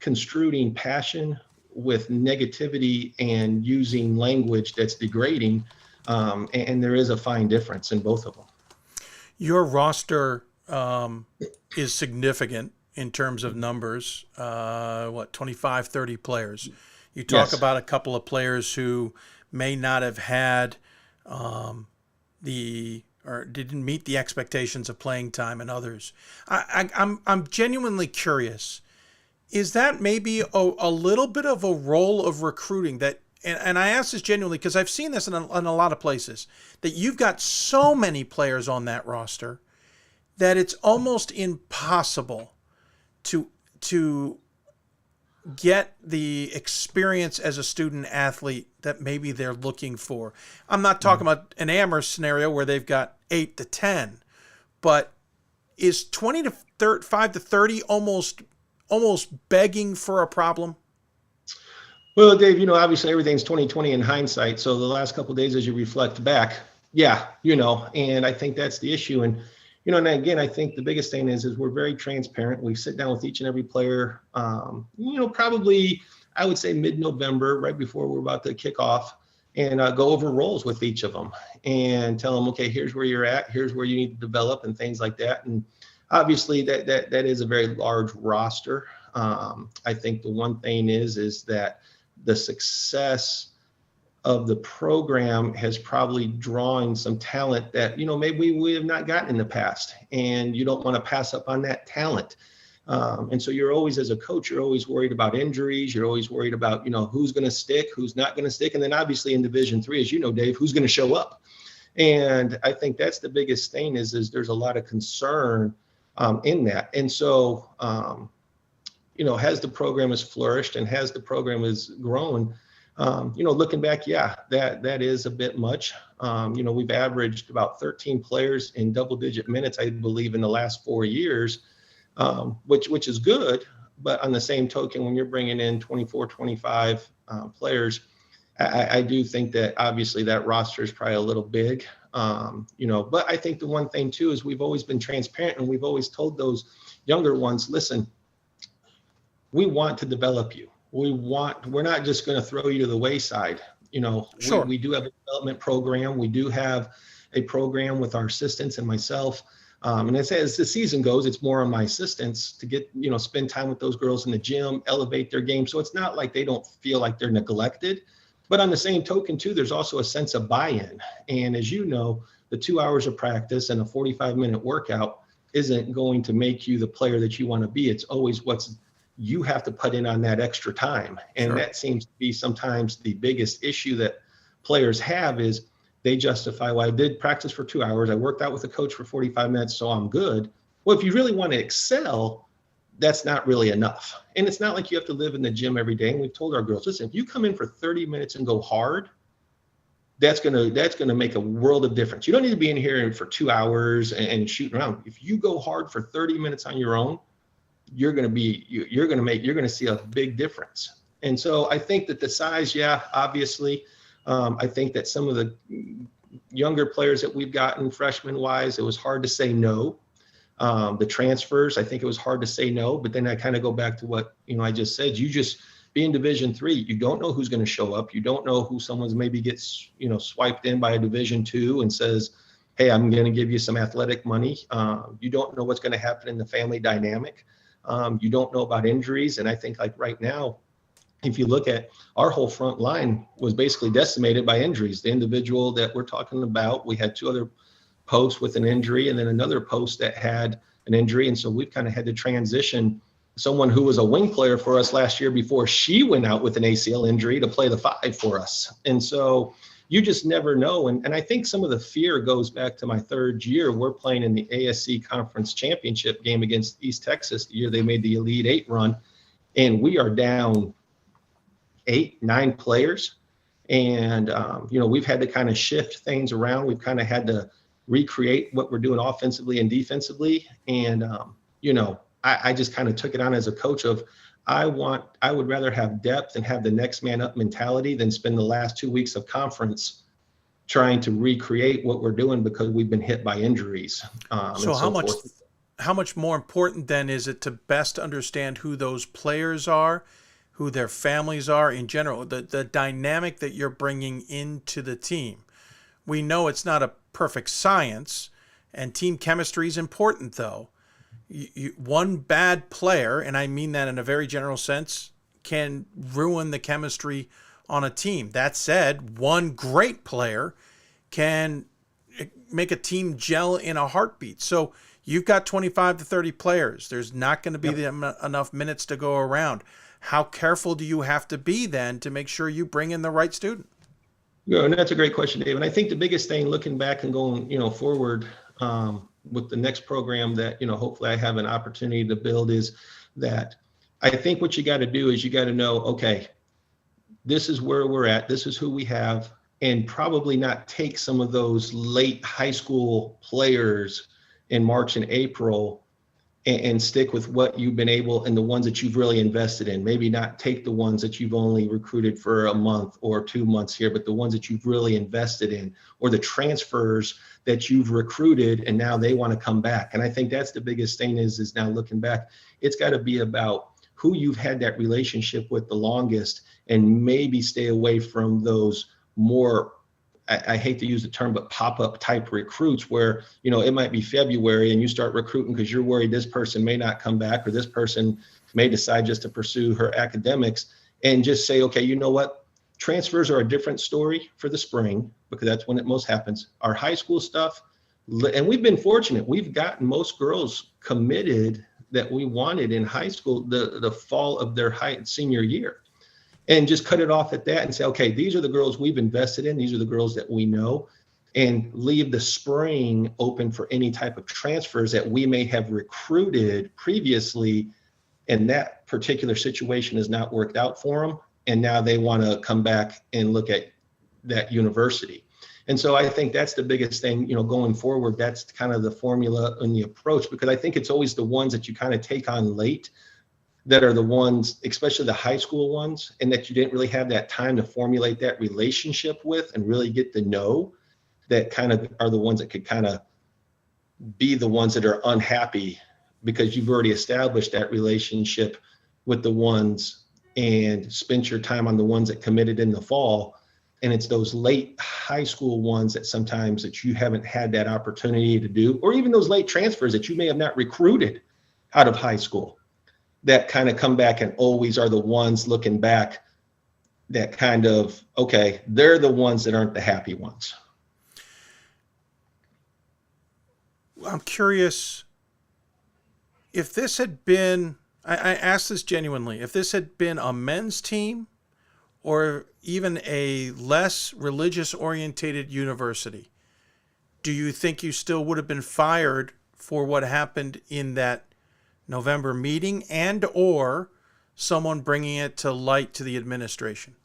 construing passion with negativity and using language that's degrading. And there is a fine difference in both of them. Your roster is significant in terms of numbers, 25, 30 players. You talk about a couple of players who may not have had or didn't meet the expectations of playing time, and others. I'm genuinely curious. Is that maybe a little bit of a role of recruiting that, and I ask this genuinely because I've seen this in a lot of places, that you've got so many players on that roster that it's almost impossible to get the experience as a student athlete that maybe they're looking for. I'm not talking about an Amherst scenario where they've got 8 to 10, but is 25 to 30 almost begging for a problem? Well, Dave, obviously everything's 2020 in hindsight. So the last couple of days as you reflect back, and I think that's the issue. And, and again, I think the biggest thing is we're very transparent. We sit down with each and every player, probably, I would say mid-November, right before we're about to kick off, and go over roles with each of them and tell them, okay, here's where you're at, here's where you need to develop and things like that. And obviously that is a very large roster. I think the one thing is that the success of the program has probably drawn some talent that, maybe we have not gotten in the past, and you don't want to pass up on that talent. And so you're always, as a coach, you're always worried about injuries. You're always worried about, who's going to stick, who's not going to stick. And then obviously in Division III, as you know, Dave, who's going to show up. And I think that's the biggest thing is there's a lot of concern in that. And so, as the program has flourished and has the program has grown, looking back, that is a bit much. We've averaged about 13 players in double-digit minutes, I believe, in the last 4 years, which is good. But on the same token, when you're bringing in 24, 25 players, I do think that obviously that roster is probably a little big, But I think the one thing too is we've always been transparent, and we've always told those younger ones, listen, we want to develop you. We're not just going to throw you to the wayside. Sure. We do have a development program. We do have a program with our assistants and myself. And as the season goes, it's more on my assistants to get, spend time with those girls in the gym, elevate their game. So it's not like they don't feel like they're neglected. But on the same token, too, there's also a sense of buy-in. And as you know, the 2 hours of practice and a 45-minute workout isn't going to make you the player that you want to be. It's always you have to put in on that extra time. And Sure. That seems to be sometimes the biggest issue that players have is they justify, well, I did practice for 2 hours. I worked out with a coach for 45 minutes, so I'm good. Well, if you really want to excel, that's not really enough. And it's not like you have to live in the gym every day. And we've told our girls, listen, if you come in for 30 minutes and go hard, that's gonna make a world of difference. You don't need to be in here for 2 hours and shooting around. If you go hard for 30 minutes on your own, you're gonna see a big difference. And so I think that the size, obviously, I think that some of the younger players that we've gotten freshman wise, it was hard to say no. The transfers, I think it was hard to say no, but then I kind of go back to what, I just said. You just be in Division III. You don't know who's going to show up. You don't know who someone's maybe gets, swiped in by a Division II and says, hey, I'm going to give you some athletic money. You don't know what's going to happen in the family dynamic. You don't know about injuries. And I think like right now, if you look at our whole front line was basically decimated by injuries. The individual that we're talking about, we had 2 other posts with an injury and then another post that had an injury. And so we've kind of had to transition someone who was a wing player for us last year before she went out with an ACL injury to play the 5 for us. And so you just never know. And I think some of the fear goes back to my 3rd year. We're playing in the ASC Conference Championship game against East Texas, the year they made the Elite 8 run. And we are down 8-9 players. And, we've had to kind of shift things around. We've kind of had to recreate what we're doing offensively and defensively. And, I just kind of took it on as a coach of, I would rather have depth and have the next man up mentality than spend the last 2 weeks of conference trying to recreate what we're doing because we've been hit by injuries. So how much more important then is it to best understand who those players are, who their families are in general, the dynamic that you're bringing into the team? We know it's not a perfect science, and team chemistry is important, though. One bad player, and I mean that in a very general sense, can ruin the chemistry on a team. That said, one great player can make a team gel in a heartbeat. So you've got 25 to 30 players. There's not going to be enough minutes to go around. How careful do you have to be then to make sure you bring in the right student? Yeah, and that's a great question, Dave. And I think the biggest thing looking back and going, forward with the next program that, hopefully I have an opportunity to build is that I think what you got to do is you got to know, okay, this is where we're at. This is who we have, and probably not take some of those late high school players in March and April and stick with what you've been able and the ones that you've really invested in. Maybe not take the ones that you've only recruited for a month or 2 months here, but the ones that you've really invested in, or the transfers that you've recruited and now they want to come back. And I think that's the biggest thing is now looking back, it's got to be about who you've had that relationship with the longest, and maybe stay away from those more, I hate to use the term, but pop-up type recruits where, it might be February and you start recruiting because you're worried this person may not come back or this person may decide just to pursue her academics, and just say, okay, you know what? Transfers are a different story for the spring because that's when it most happens. Our high school stuff, and we've been fortunate. We've gotten most girls committed that we wanted in high school the fall of their senior year. And just cut it off at that and say, okay, these are the girls we've invested in. These are the girls that we know, and leave the spring open for any type of transfers that we may have recruited previously. And that particular situation has not worked out for them. And now they want to come back and look at that university. And so I think that's the biggest thing, going forward. That's kind of the formula and the approach, because I think it's always the ones that you kind of take on late that are the ones, especially the high school ones, and that you didn't really have that time to formulate that relationship with and really get to know, that kind of are the ones that could kind of be the ones that are unhappy because you've already established that relationship with the ones and spent your time on the ones that committed in the fall. And it's those late high school ones that sometimes that you haven't had that opportunity to do, or even those late transfers that you may have not recruited out of high school, that kind of come back and always are the ones looking back that kind of, okay, they're the ones that aren't the happy ones. I'm curious if this had been, I ask this genuinely, if this had been a men's team or even a less religious orientated university, do you think you still would have been fired for what happened in that November meeting, and or someone bringing it to light to the administration?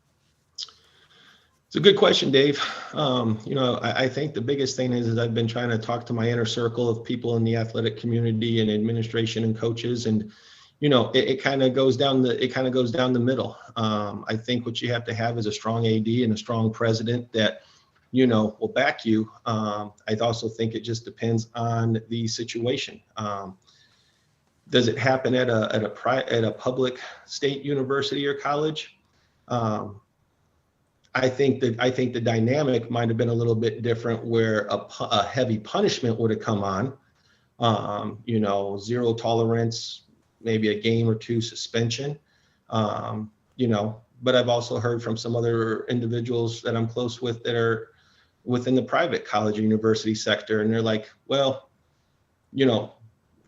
It's a good question, Dave. I think the biggest thing is I've been trying to talk to my inner circle of people in the athletic community and administration and coaches, and it kind of goes down the middle. I think what you have to have is a strong AD and a strong president that will back you. I also think it just depends on the situation. Does it happen at a public state university or college? I think the dynamic might have been a little bit different, where a heavy punishment would have come on. Zero tolerance, maybe a game or two suspension. But I've also heard from some other individuals that I'm close with that are within the private college or university sector, and they're like, well,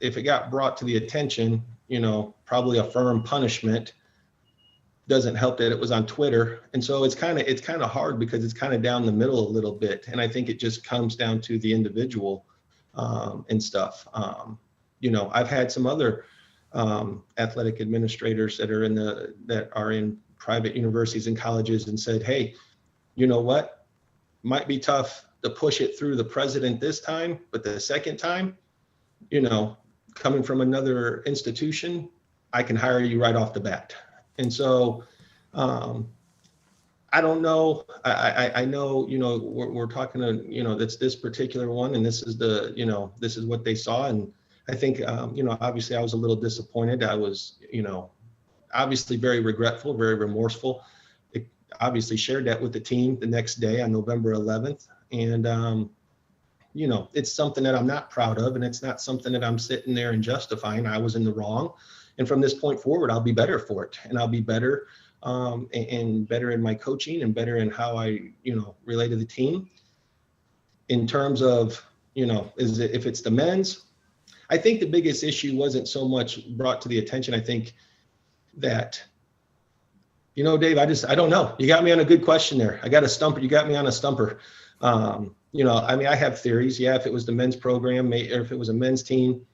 if it got brought to the attention, probably a firm punishment. Doesn't help that it was on Twitter. And so it's kind of hard, because it's kind of down the middle a little bit. And I think it just comes down to the individual and stuff. I've had some other athletic administrators that are in private universities and colleges and said, hey, you know what? Might be tough to push it through the president this time, but the second time, coming from another institution, I can hire you right off the bat. And so I don't know. I know, we're talking to, that's this particular one, and this is this is what they saw. And I think, obviously I was a little disappointed. I was, obviously very regretful, very remorseful. Obviously shared that with the team the next day on November 11th. And, it's something that I'm not proud of, and it's not something that I'm sitting there and justifying. I was in the wrong. And from this point forward, I'll be better for it. And I'll be better and better in my coaching, and better in how I, relate to the team. In terms of, if it's the men's, I think the biggest issue wasn't so much brought to the attention. I think that, Dave, I don't know. You got me on a good question there. I got a stumper. You got me on a stumper. I have theories. Yeah, if it was the men's program, or if it was a men's team,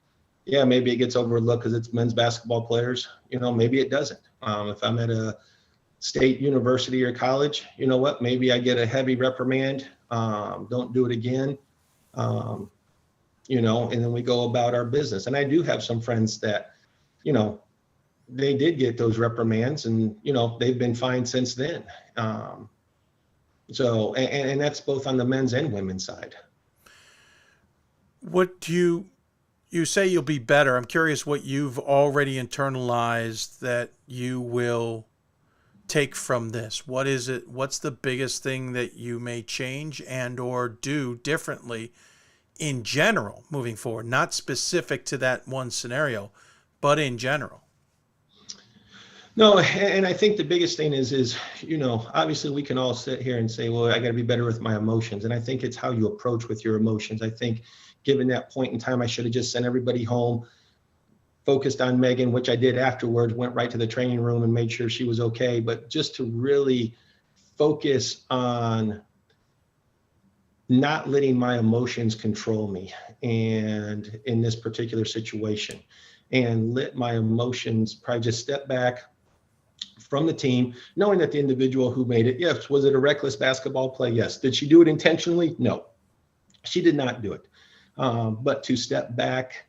yeah, maybe it gets overlooked because it's men's basketball players. Maybe it doesn't. If I'm at a state university or college, you know what? Maybe I get a heavy reprimand. Don't do it again. And then we go about our business. And I do have some friends that, they did get those reprimands, and, they've been fine since then. So, and that's both on the men's and women's side. What do you say you'll be better? I'm curious what you've already internalized that you will take from this. What is it? What's the biggest thing that you may change and or do differently in general moving forward? Not specific to that one scenario, but in general. No, and I think the biggest thing is, obviously we can all sit here and say, well, I got to be better with my emotions. And I think it's how you approach with your emotions. I think given that point in time, I should have just sent everybody home, focused on Megan, which I did afterwards, went right to the training room and made sure she was okay. But just to really focus on not letting my emotions control me, and in this particular situation, and let my emotions probably just step back from the team, knowing that the individual who made it, yes, was it a reckless basketball play? Yes. Did she do it intentionally? No, she did not do it. But to step back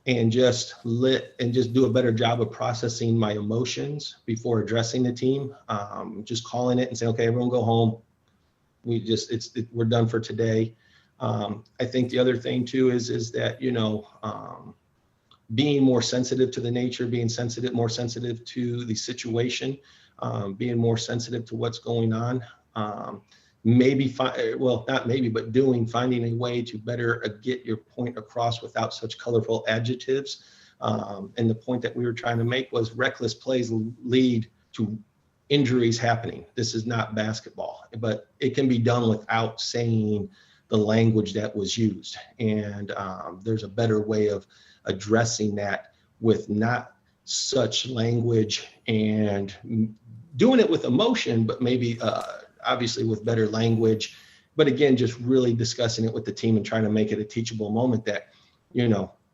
and just do a better job of processing my emotions before addressing the team, just calling it and saying, okay, everyone go home. We're done for today. I think the other thing too is that, being more sensitive to the nature, more sensitive to the situation, being more sensitive to what's going on. Finding a way to better get your point across without such colorful adjectives. And the point that we were trying to make was reckless plays lead to injuries happening. This is not basketball, but it can be done without saying the language that was used. And there's a better way of addressing that with not such language, and doing it with emotion, but maybe obviously with better language. But again, just really discussing it with the team and trying to make it a teachable moment that,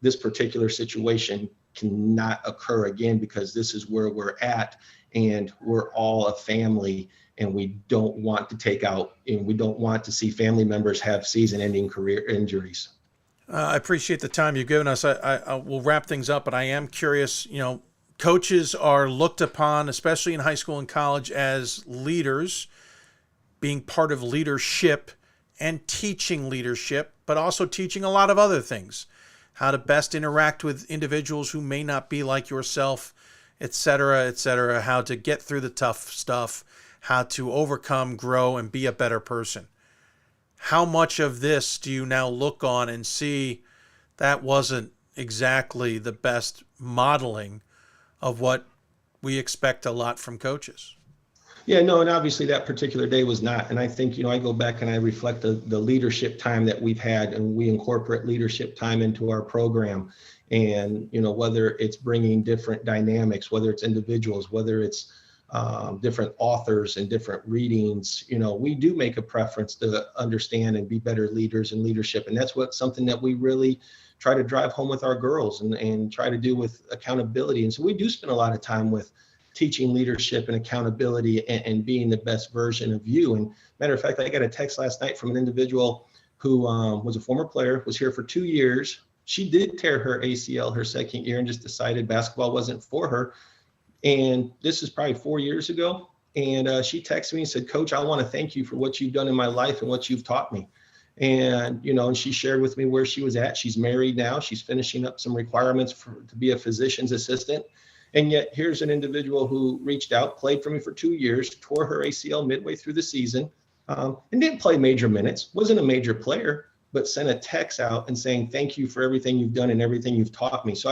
this particular situation cannot occur again, because this is where we're at and we're all a family, and we don't want to we don't want to see family members have season-ending career injuries. I appreciate the time you've given us. I will wrap things up, but I am curious, coaches are looked upon, especially in high school and college, as leaders. Being part of leadership and teaching leadership, but also teaching a lot of other things. How to best interact with individuals who may not be like yourself, etc., how to get through the tough stuff, how to overcome, grow, and be a better person. How much of this do you now look on and see that wasn't exactly the best modeling of what we expect a lot from coaches? Yeah, no, and obviously that particular day was not. And I think, I go back and I reflect the leadership time that we've had, and we incorporate leadership time into our program. And, whether it's bringing different dynamics, whether it's individuals, whether it's different authors and different readings, we do make a preference to understand and be better leaders in leadership. And that's something that we really try to drive home with our girls and try to do with accountability. And so we do spend a lot of time with teaching leadership and accountability and being the best version of you. And matter of fact, I got a text last night from an individual who was a former player, was here for 2 years. She did tear her ACL her second year and just decided basketball wasn't for her. And this is probably 4 years ago. And she texted me and said, "Coach, I want to thank you for what you've done in my life and what you've taught me." And, and she shared with me where she was at. She's married now. She's finishing up some requirements to be a physician's assistant. And yet here's an individual who reached out, played for me for 2 years, tore her ACL midway through the season, and didn't play major minutes, wasn't a major player, but sent a text out and saying, "Thank you for everything you've done and everything you've taught me." So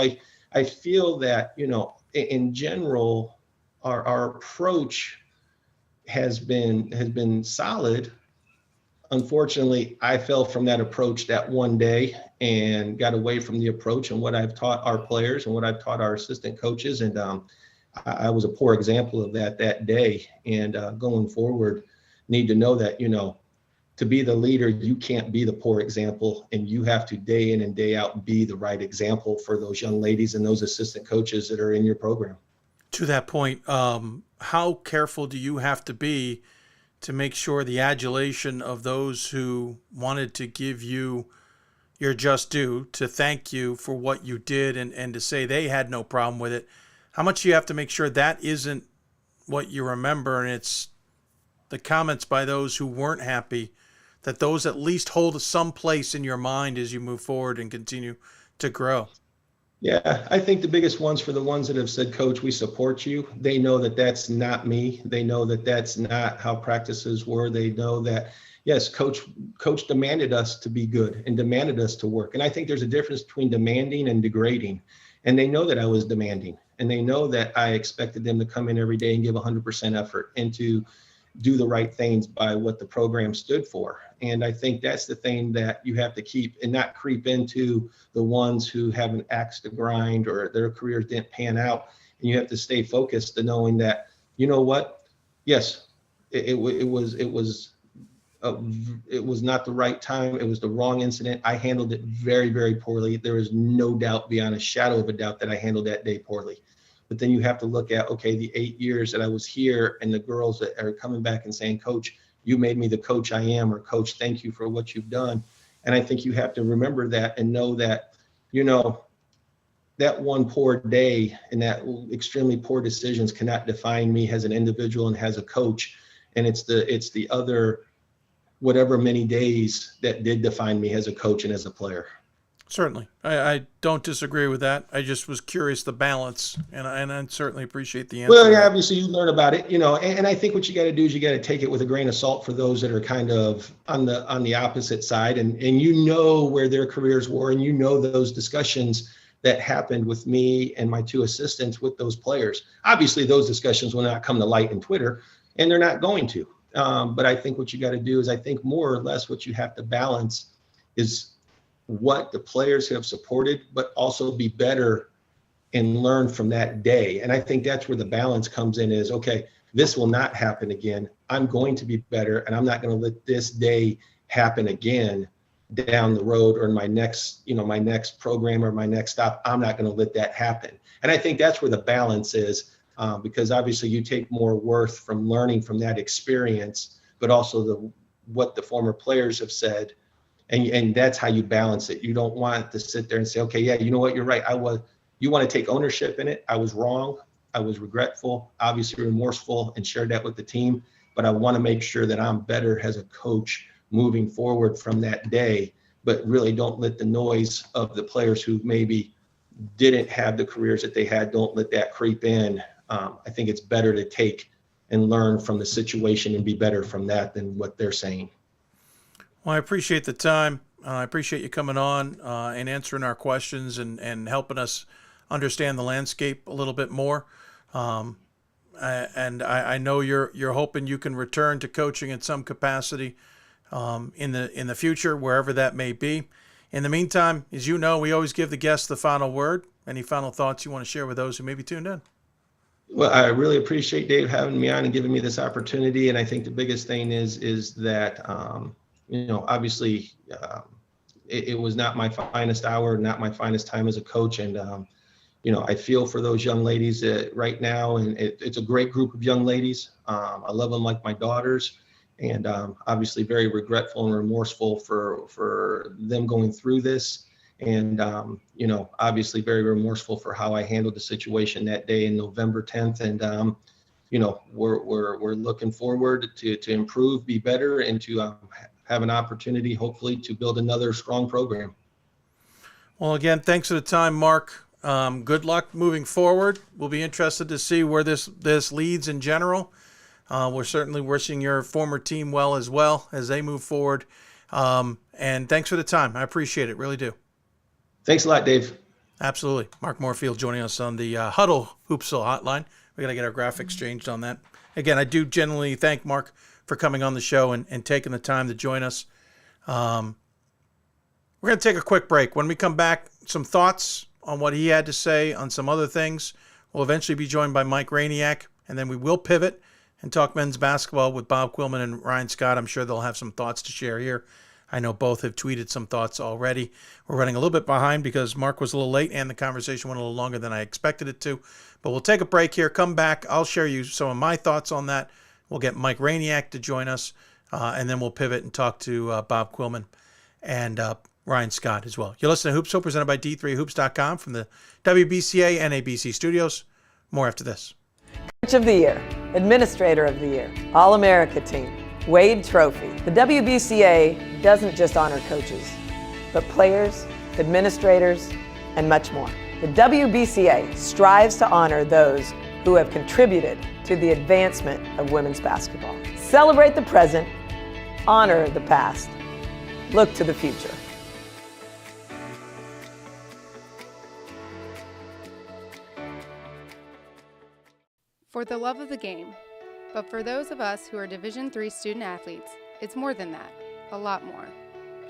I feel that, in general, our approach has been solid. Unfortunately, I fell from that approach that one day and got away from the approach and what I've taught our players and what I've taught our assistant coaches. And I was a poor example of that day. And going forward, need to know that, to be the leader, you can't be the poor example, and you have to day in and day out be the right example for those young ladies and those assistant coaches that are in your program. To that point, how careful do you have to be to make sure the adulation of those who wanted to give you your just due, to thank you for what you did and to say they had no problem with it, how much do you have to make sure that isn't what you remember and it's the comments by those who weren't happy, that those at least hold some place in your mind as you move forward and continue to grow? Yeah, I think the biggest ones for the ones that have said, "Coach, we support you," they know that that's not me. They know that that's not how practices were. They know that, yes, coach demanded us to be good and demanded us to work. And I think there's a difference between demanding and degrading. And they know that I was demanding, and they know that I expected them to come in every day and give 100% effort and to do the right things by what the program stood for. And I think that's the thing that you have to keep and not creep into the ones who have an axe to grind or their careers didn't pan out. And you have to stay focused to knowing that, you know what? Yes, it was not the right time. It was the wrong incident. I handled it very, very poorly. There is no doubt, beyond a shadow of a doubt, that I handled that day poorly. But then you have to look at, okay, the 8 years that I was here and the girls that are coming back and saying, "Coach, you made me the coach I am," or "Coach, thank you for what you've done." And I think you have to remember that and know that, that one poor day and that extremely poor decisions cannot define me as an individual and as a coach. And it's the other, whatever many days that did define me as a coach and as a player. Certainly. I don't disagree with that. I just was curious the balance, and I certainly appreciate the answer. Well, yeah, obviously you learn about it, and I think what you got to do is you got to take it with a grain of salt for those that are kind of on the opposite side, and where their careers were, and those discussions that happened with me and my two assistants with those players. Obviously, those discussions will not come to light in Twitter, and they're not going to. But I think what you got to do is, I think more or less what you have to balance is what the players have supported, but also be better and learn from that day. And I think that's where the balance comes in is, okay, this will not happen again. I'm going to be better, and I'm not going to let this day happen again down the road or in my next program or my next stop. I'm not going to let that happen. And I think that's where the balance is, because obviously you take more worth from learning from that experience, but also what the former players have said. And that's how you balance it. You don't want to sit there and say, okay, yeah, you know what, you're right. You want to take ownership in it. I was wrong. I was regretful, obviously remorseful, and share that with the team. But I want to make sure that I'm better as a coach moving forward from that day, but really don't let the noise of the players who maybe didn't have the careers that they had, don't let that creep in. I think it's better to take and learn from the situation and be better from that than what they're saying. Well, I appreciate the time. I appreciate you coming on and answering our questions and helping us understand the landscape a little bit more. And I know you're hoping you can return to coaching in some capacity in the future, wherever that may be. In the meantime, as you know, we always give the guests the final word. Any final thoughts you want to share with those who may be tuned in? Well, I really appreciate Dave having me on and giving me this opportunity. And I think the biggest thing is that, obviously it was not my finest hour, not my finest time as a coach. And, I feel for those young ladies right now, and it's a great group of young ladies. I love them like my daughters, and obviously very regretful and remorseful for them going through this. And, obviously very remorseful for how I handled the situation that day in November 10th. And, we're looking forward to improve, be better, and to have an opportunity, hopefully, to build another strong program. Well, again, thanks for the time, Mark. Good luck moving forward. We'll be interested to see where this leads in general. We're certainly wishing your former team well as they move forward. And thanks for the time. I appreciate it. Really do. Thanks a lot, Dave. Absolutely. Mark Morefield joining us on the Huddle Hoopsville hotline. We got to get our graphics changed on that. Again, I do genuinely thank Mark for coming on the show and taking the time to join us. We're going to take a quick break. When we come back, some thoughts on what he had to say on some other things. We'll eventually be joined by Mike Rainiak, and then we will pivot and talk men's basketball with Bob Quillman and Ryan Scott. I'm sure they'll have some thoughts to share here. I know both have tweeted some thoughts already. We're running a little bit behind because Mark was a little late and the conversation went a little longer than I expected it to. But we'll take a break here, come back. I'll share you some of my thoughts on that. We'll get Mike Rainiak to join us, and then we'll pivot and talk to Bob Quillman and Ryan Scott as well. You're listening to Hoopsville, presented by D3Hoops.com from the WBCA and ABC studios. More after this. Coach of the Year, Administrator of the Year, All-America Team, Wade Trophy. The WBCA doesn't just honor coaches, but players, administrators, and much more. The WBCA strives to honor those who have contributed to the advancement of women's basketball. Celebrate the present, honor the past, look to the future. For the love of the game. But for those of us who are Division III student athletes, it's more than that, a lot more.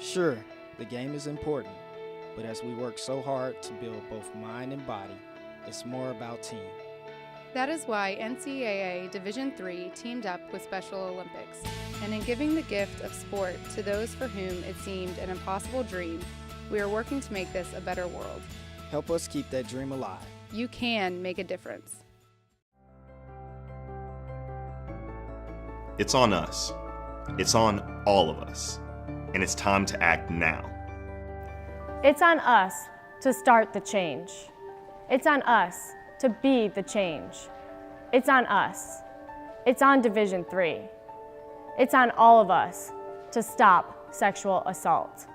Sure, the game is important, but as we work so hard to build both mind and body, it's more about team. That is why NCAA Division III teamed up with Special Olympics, and in giving the gift of sport to those for whom it seemed an impossible dream, we are working to make this a better world. Help us keep that dream alive. You can make a difference. It's on us. It's on all of us. And it's time to act now. It's on us to start the change. It's on us to be the change. It's on us. It's on Division III. It's on all of us to stop sexual assault.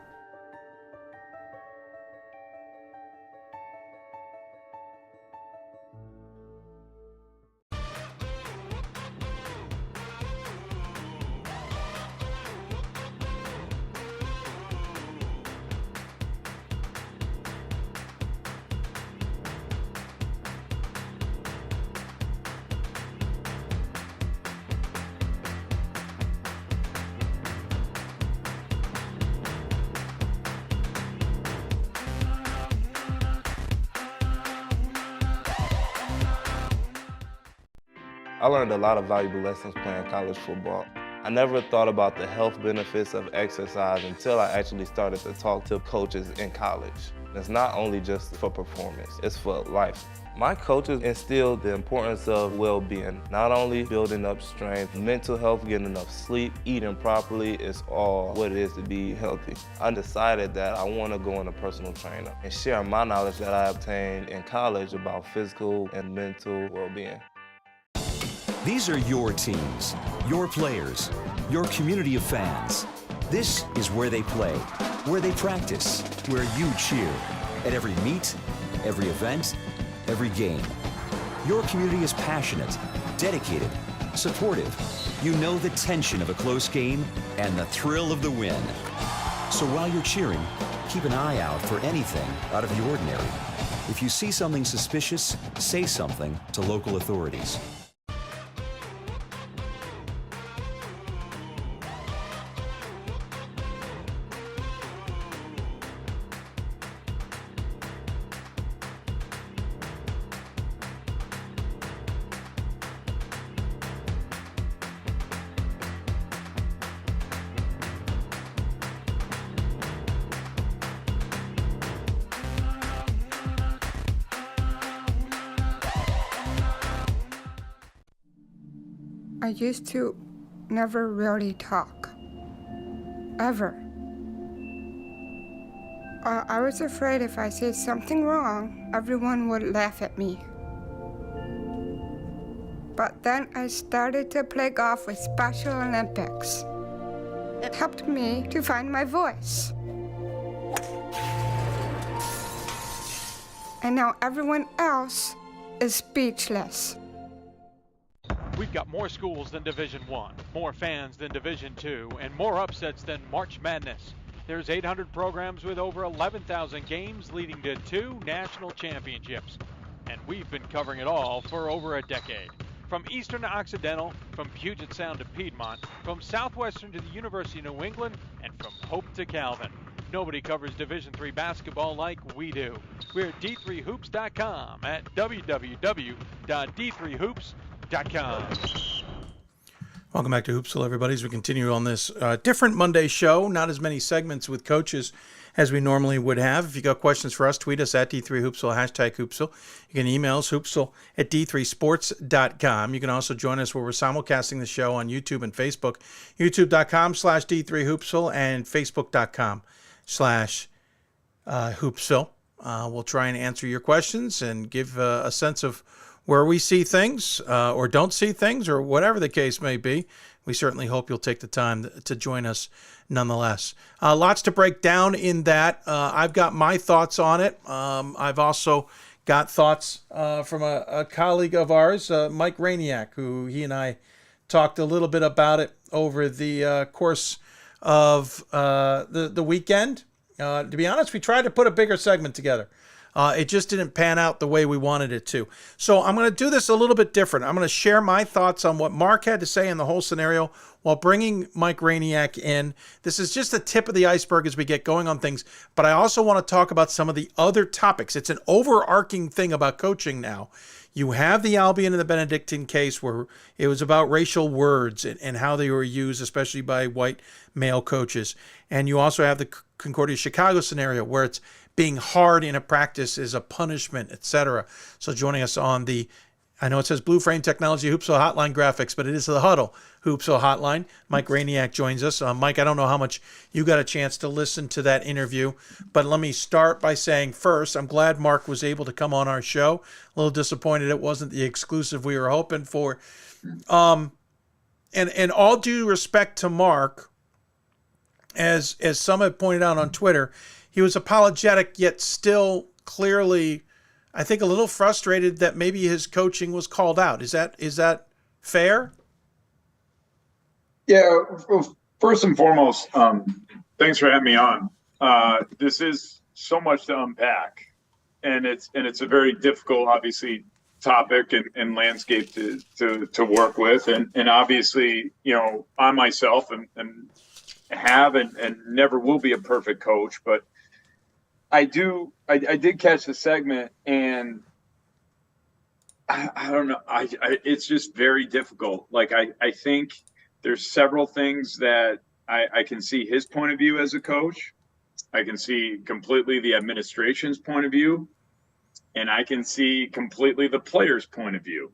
I learned a lot of valuable lessons playing college football. I never thought about the health benefits of exercise until I actually started to talk to coaches in college. It's not only just for performance, it's for life. My coaches instilled the importance of well-being, not only building up strength, mental health, getting enough sleep, eating properly is all what it is to be healthy. I decided that I want to go into personal trainer and share my knowledge that I obtained in college about physical and mental well-being. These are your teams, your players, your community of fans. This is where they play, where they practice, where you cheer. At every meet, every event, every game. Your community is passionate, dedicated, supportive. You know the tension of a close game and the thrill of the win. So while you're cheering, keep an eye out for anything out of the ordinary. If you see something suspicious, say something to local authorities. I used to never really talk. Ever. I was afraid if I said something wrong, everyone would laugh at me. But then I started to play golf with Special Olympics. It helped me to find my voice. And now everyone else is speechless. We've got more schools than Division I, more fans than Division II, and more upsets than March Madness. There's 800 programs with over 11,000 games leading to 2 national championships. And we've been covering it all for over a decade. From Eastern to Occidental, from Puget Sound to Piedmont, from Southwestern to the University of New England, and from Hope to Calvin. Nobody covers Division III basketball like we do. We're at d3hoops.com at www.d3hoops.com. Welcome back to Hoopsville, everybody, as we continue on this different Monday show. Not as many segments with coaches as we normally would have. If you got questions for us, tweet us at D3Hoopsville, hashtag Hoopsville. You can email us, hoopsville at d3sports.com. You can also join us where we're simulcasting the show on YouTube and Facebook, youtube.com/D3Hoopsville and facebook.com/Hoopsville. We'll try and answer your questions and give a sense of where we see things or don't see things or whatever the case may be. We certainly hope you'll take the time to join us nonetheless. Lots to break down in that. I've got my thoughts on it. I've also got thoughts from a colleague of ours, Mike Rainiak, who he and I talked a little bit about it over the course of the weekend. To be honest, we tried to put a bigger segment together. It just didn't pan out the way we wanted it to. So I'm going to do this a little bit different. I'm going to share my thoughts on what Mark had to say in the whole scenario while bringing Mike Rainiak in. This is just the tip of the iceberg as we get going on things, but I also want to talk about some of the other topics. It's an overarching thing about coaching now. You have the Albion and the Benedictine case where it was about racial words and how they were used, especially by white male coaches. And you also have the Concordia Chicago scenario where it's being hard in a practice is a punishment, etc. So joining us on the, I know it says Blue Frame Technology Hoopsville Hotline graphics, but it is the Huddle Hoopsville Hotline. Mike Rainiak joins us. Mike, I don't know how much you got a chance to listen to that interview, but let me start by saying first, I'm glad Mark was able to come on our show. A little disappointed it wasn't the exclusive we were hoping for. And all due respect to Mark, as some have pointed out on Twitter, he was apologetic, yet still clearly, I think, a little frustrated that maybe his coaching was called out. Is that fair? Yeah. Well, first and foremost, thanks for having me on. This is so much to unpack, and it's a very difficult, obviously, topic and landscape to work with, and obviously, I myself and have and never will be a perfect coach, but I did catch the segment, and I don't know. It's just very difficult. Like, I think there's several things that I can see his point of view as a coach. I can see completely the administration's point of view, and I can see completely the player's point of view.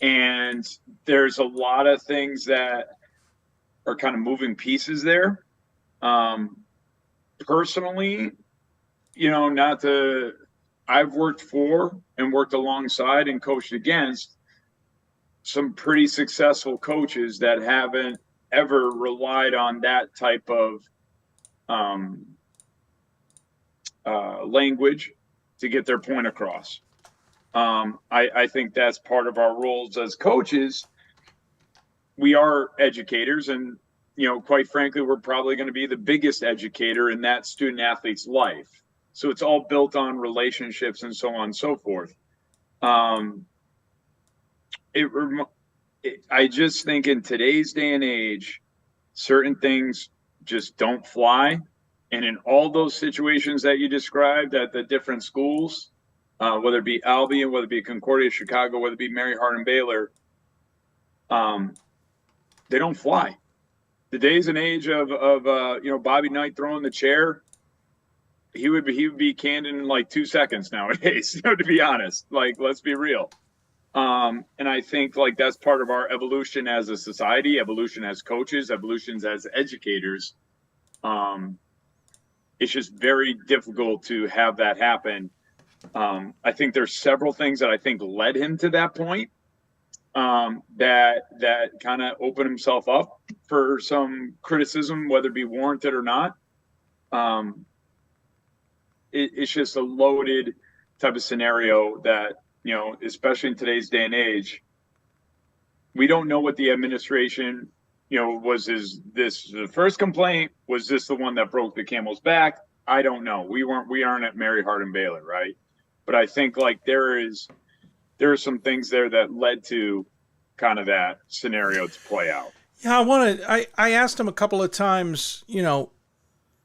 And there's a lot of things that are kind of moving pieces there. Personally, I've worked for and worked alongside and coached against some pretty successful coaches that haven't ever relied on that type of language to get their point across. I think that's part of our roles as coaches. We are educators, and quite frankly, we're probably going to be the biggest educator in that student athlete's life. So it's all built on relationships and so on and so forth. I just think in today's day and age, certain things just don't fly. And in all those situations that you described at the different schools, whether it be Albion, whether it be Concordia, Chicago, whether it be Mary Hardin Baylor, they don't fly. The days and age of Bobby Knight throwing the chair, he would be canned in like 2 seconds nowadays. To be honest, like, let's be real. And I think like that's part of our evolution as a society, evolution as coaches, evolutions as educators. It's just very difficult to have that happen. I think there's several things that I think led him to that point, that kind of opened himself up for some criticism, whether it be warranted or not. It's just a loaded type of scenario that, especially in today's day and age, we don't know what the administration, was this the first complaint? Was this the one that broke the camel's back? I don't know. We aren't at Mary Hardin Baylor, right? But I think like there are some things there that led to kind of that scenario to play out. Yeah, I asked him a couple of times,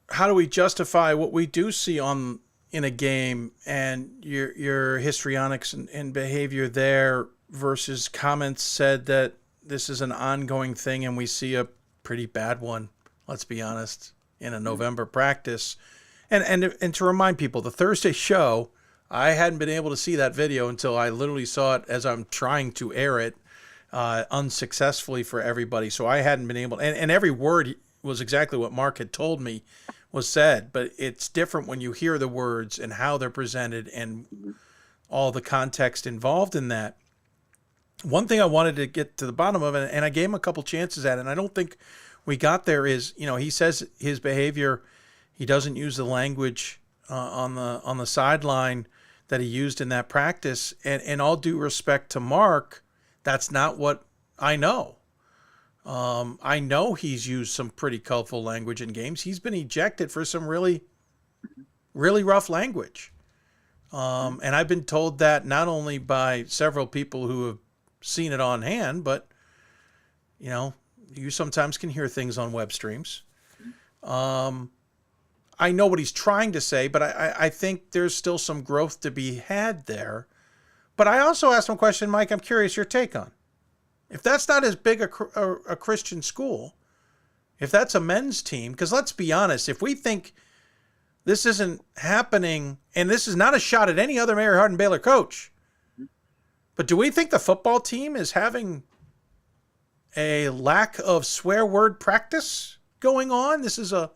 how do we justify what we do see in a game and your histrionics and behavior there versus comments said that this is an ongoing thing and we see a pretty bad one, let's be honest, in a November practice. And to remind people, the Thursday show, I hadn't been able to see that video until I literally saw it as I'm trying to air it unsuccessfully for everybody. So I hadn't been able, and every word was exactly what Mark had told me was said, but it's different when you hear the words and how they're presented and all the context involved in that. One thing I wanted to get to the bottom of it, and I gave him a couple chances at it, and I don't think we got there, is, he says his behavior, he doesn't use the language on the sideline that he used in that practice. And all due respect to Mark, that's not what I know. I know he's used some pretty colorful language in games. He's been ejected for some really, really rough language. And I've been told that not only by several people who have seen it on hand, but, you sometimes can hear things on web streams. I know what he's trying to say, but I think there's still some growth to be had there. But I also asked him a question, Mike, I'm curious your take on. If that's not as big a Christian school, if that's a men's team, because let's be honest, if we think this isn't happening, and this is not a shot at any other Mary Hardin Baylor coach, but do we think the football team is having a lack of swear word practice going on? This is a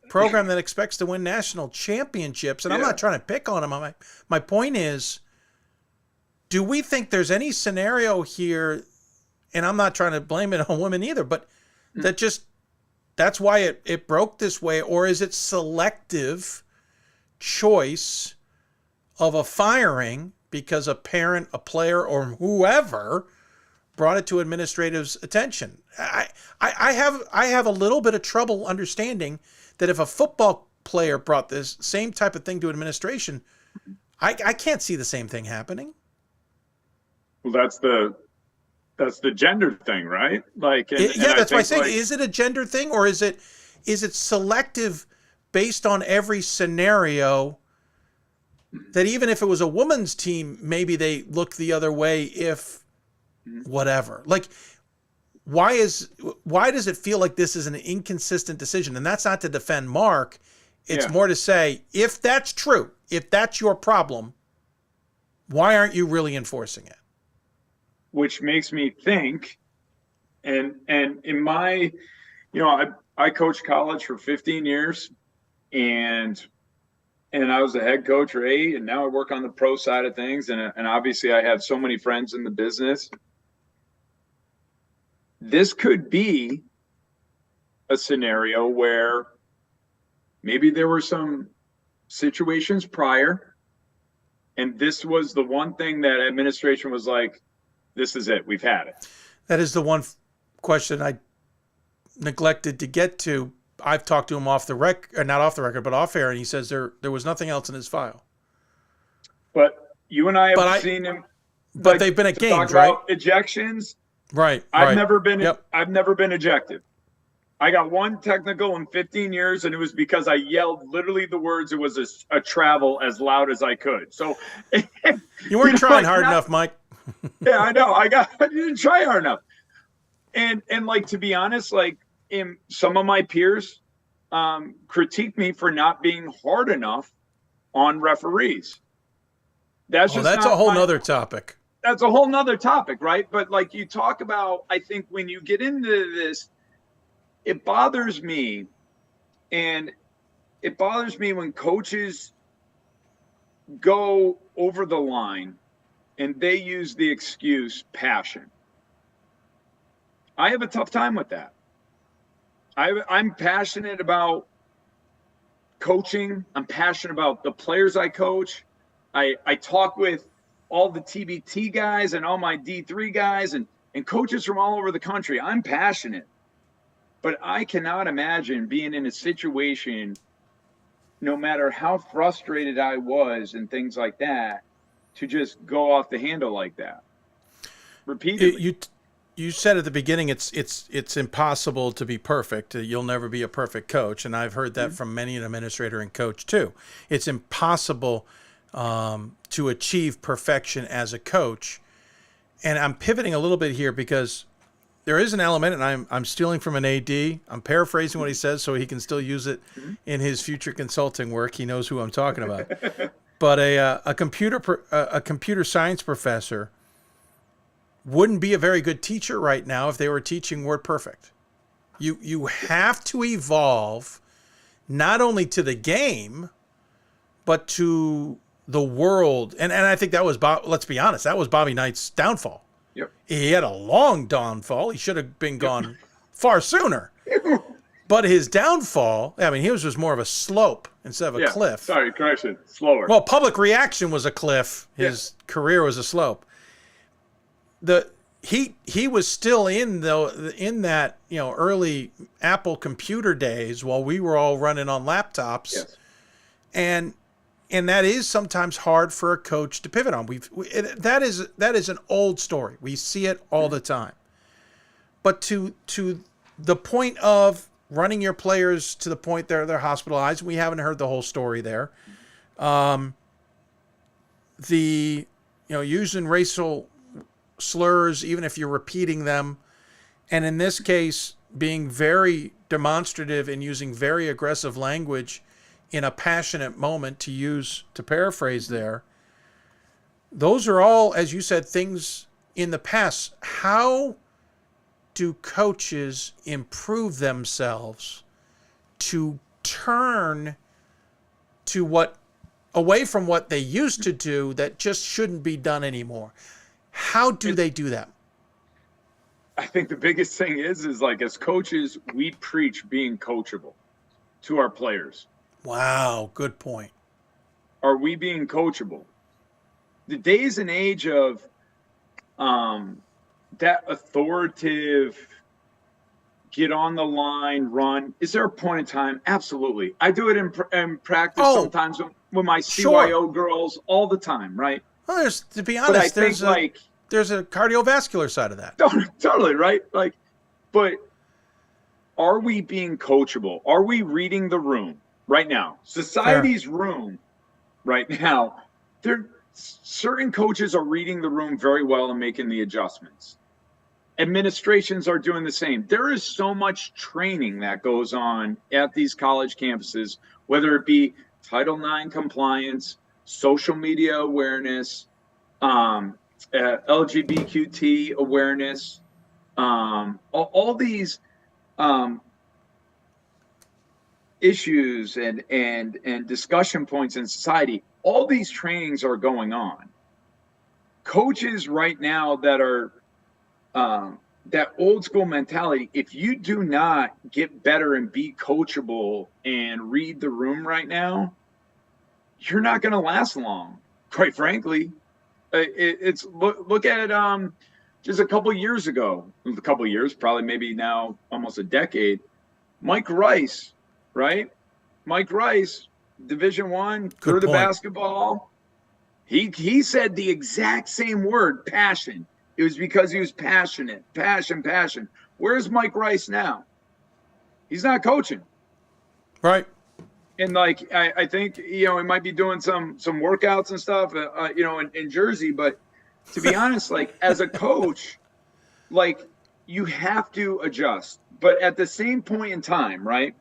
program that expects to win national championships, and I'm not trying to pick on them. My point is, do we think there's any scenario here, and I'm not trying to blame it on women either, but that's why it broke this way, or is it selective choice of a firing because a parent, a player, or whoever brought it to administrative's attention? I have a little bit of trouble understanding that if a football player brought this same type of thing to administration, I can't see the same thing happening. Well, that's the gender thing, right? Like, that's why I say, is it a gender thing, or is it selective based on every scenario? That even if it was a woman's team, maybe they look the other way if whatever. Like, why does it feel like this is an inconsistent decision? And that's not to defend Mark. It's more to say, if that's true, if that's your problem, why aren't you really enforcing it? Which makes me think, and in my, I coached college for 15 years, and I was the head coach for 8, and now I work on the pro side of things, and obviously I have so many friends in the business. This could be a scenario where maybe there were some situations prior, and this was the one thing that administration was like, this is it, we've had it. That is the one question I neglected to get to. I've talked to him off the record, not off the record, but off air, and he says there was nothing else in his file. But you and I have seen him. But like, they've been at to games, talk right? about ejections. Right. I've never been ejected. I got one technical in 15 years, and it was because I yelled literally the words. It was a travel as loud as I could. So you weren't trying hard enough, Mike. Yeah, I know. I didn't try hard enough. And like, to be honest, like, some of my peers critique me for not being hard enough on referees. That's a whole nother topic. That's a whole nother topic, right? But like you talk about, I think when you get into this, it bothers me. And it bothers me when coaches go over the line and they use the excuse passion. I have a tough time with that. I'm passionate about coaching. I'm passionate about the players I coach. I talk with all the TBT guys and all my D3 guys and coaches from all over the country. I'm passionate. But I cannot imagine being in a situation, no matter how frustrated I was and things like that, to just go off the handle like that repeatedly. You said at the beginning it's impossible to be perfect. You'll never be a perfect coach, and I've heard that from many an administrator and coach too. It's impossible to achieve perfection as a coach. And I'm pivoting a little bit here because there is an element, and I'm stealing from an AD. I'm paraphrasing what he says so he can still use it in his future consulting work. He knows who I'm talking about. But a computer science professor wouldn't be a very good teacher right now if they were teaching WordPerfect. You have to evolve not only to the game, but to the world. And I think that was, let's be honest, that was Bobby Knight's downfall. Yep. He had a long downfall. He should have been gone far sooner. But his downfall, I mean, his was more of a slope instead of a cliff. Sorry, correction, slower. Well, public reaction was a cliff. His career was a slope. He was still in that early Apple computer days while we were all running on laptops. Yes. And that is sometimes hard for a coach to pivot on. That is an old story. We see it all the time. But to the point of running your players to the point they're hospitalized, we haven't heard the whole story there. Using racial slurs, even if you're repeating them, and in this case being very demonstrative and using very aggressive language in a passionate moment, to paraphrase there, those are all, as you said, things in the past. How do coaches improve themselves to turn to away from what they used to do that just shouldn't be done anymore? How do they do that? I think the biggest thing is like, as coaches, we preach being coachable to our players. Wow, good point. Are we being coachable? The days and age of that authoritative, get on the line, run. Is there a point in time? Absolutely. I do it in practice sometimes with my CYO girls all the time, right? Well, to be honest, there's a cardiovascular side of that. Totally, right? But are we being coachable? Are we reading the room right now? Society's room right now, certain coaches are reading the room very well and making the adjustments. Administrations are doing the same. There is so much training that goes on at these college campuses, whether it be Title IX compliance, social media awareness, LGBTQ awareness, all these issues and discussion points in society. All these trainings are going on. Coaches right now that are that old school mentality, if you do not get better and be coachable and read the room right now, you're not going to last long, quite frankly. It's look at it just a couple years ago, probably maybe now almost a decade. Mike Rice, right? Mike Rice, Division I, threw the basketball. He said the exact same word, passion. It was because he was passionate, passion. Where's Mike Rice now? He's not coaching. Right. And like, I think, he might be doing some workouts and stuff, in Jersey. But to be honest, like as a coach, like you have to adjust. But at the same point in time, right?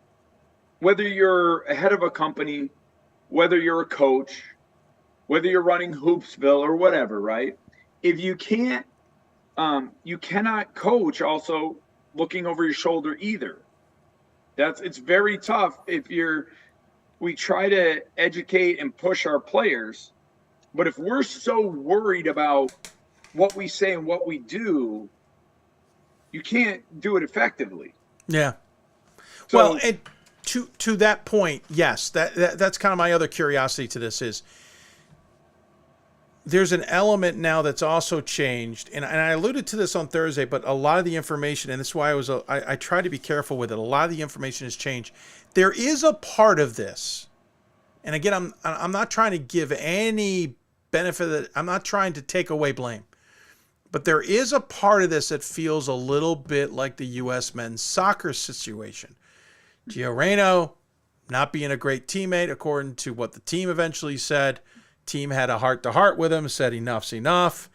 Whether you're a head of a company, whether you're a coach, whether you're running Hoopsville or whatever, right? If you can't, you cannot coach also looking over your shoulder either. It's very tough we try to educate and push our players, but if we're so worried about what we say and what we do, you can't do it effectively. Yeah. Well, and to that point, yes, that's kind of my other curiosity to this is there's an element now that's also changed, and I alluded to this on Thursday, but a lot of the information, and this is why I try to be careful with it, a lot of the information has changed. There is a part of this, and again, I'm not trying to give any benefit, I'm not trying to take away blame, but there is a part of this that feels a little bit like the U.S. men's soccer situation. Gio Reyno not being a great teammate, according to what the team eventually said. Team had a heart-to-heart with him, said enough's enough.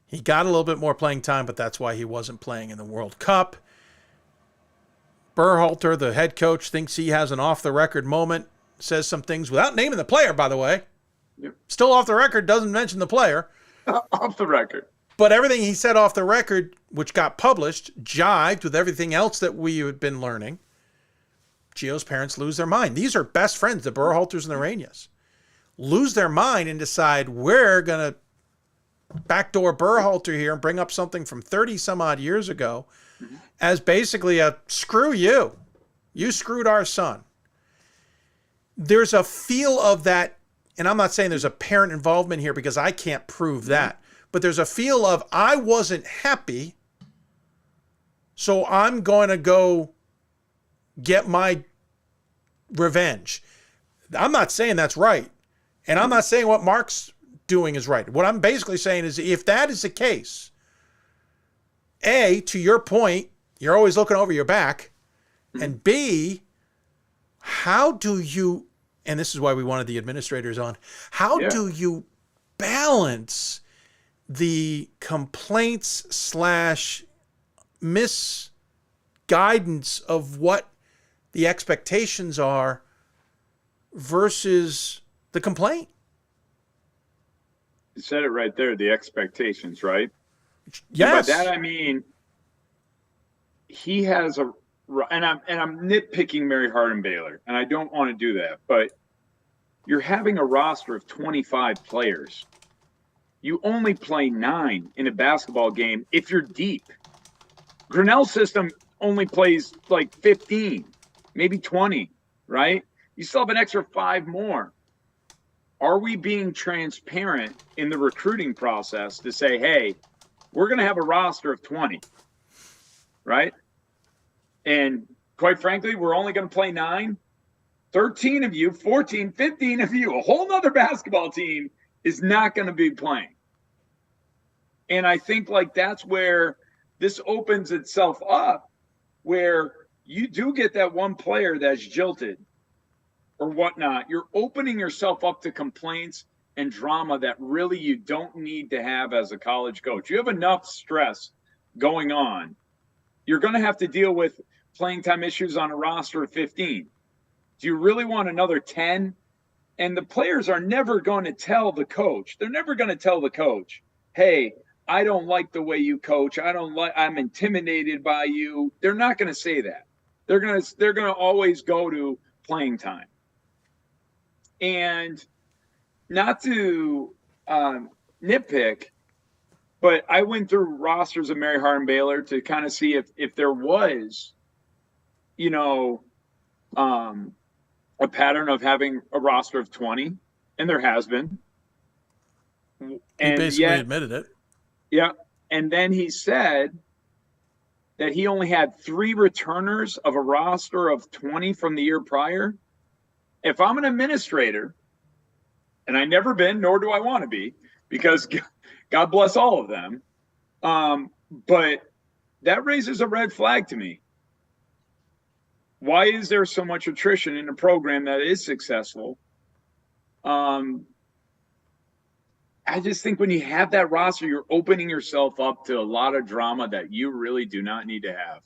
He got a little bit more playing time, but that's why he wasn't playing in the World Cup. Berhalter, the head coach, thinks he has an off-the-record moment, says some things without naming the player, by the way. Yep. Still off the record, doesn't mention the player. Off the record. But everything he said off the record, which got published, jived with everything else that we had been learning. Gio's parents lose their mind. These are best friends, the Berhalters and the Reinias. Lose their mind and decide we're going to backdoor Berhalter here and bring up something from 30 some odd years ago as basically a screw you. You screwed our son. There's a feel of that, and I'm not saying there's a parent involvement here because I can't prove that, but there's a feel of I wasn't happy, so I'm going to go get my revenge. I'm not saying that's right. And I'm not saying what Mark's doing is right. What I'm basically saying is if that is the case, A, to your point, you're always looking over your back. And B, how do you, and this is why we wanted the administrators on, how do you balance the complaints / misguidance of what the expectations are versus the complaint? You said it right there, the expectations, right? Yes. And by that I mean he has and I'm nitpicking Mary Hardin Baylor, and I don't want to do that, but you're having a roster of 25 players. You only play 9 in a basketball game if you're deep. Grinnell's system only plays like 15, maybe 20, right? You still have an extra 5 more. Are we being transparent in the recruiting process to say, hey, we're going to have a roster of 20, right? And quite frankly, we're only going to play 9. 13 of you, 14, 15 of you, a whole nother basketball team is not going to be playing. And I think like that's where this opens itself up, where you do get that one player that's jilted or whatnot. You're opening yourself up to complaints and drama that really you don't need to have as a college coach. You have enough stress going on. You're going to have to deal with playing time issues on a roster of 15. Do you really want another 10? And the players are never going to tell the coach. They're never going to tell the coach, hey, I don't like the way you coach. I'm intimidated by you. They're not going to say that. They're going to always go to playing time. And not to nitpick, But I went through rosters of Mary Hardin Baylor to kind of see if there was, you know, a pattern of having a roster of 20, and there has been. He basically admitted it. Yeah. And then he said that he only had 3 returners of a roster of 20 from the year prior. If I'm an administrator, and I never been, nor do I want to be, because God bless all of them, but that raises a red flag to me. Why is there so much attrition in a program that is successful? I just think when you have that roster, you're opening yourself up to a lot of drama that you really do not need to have.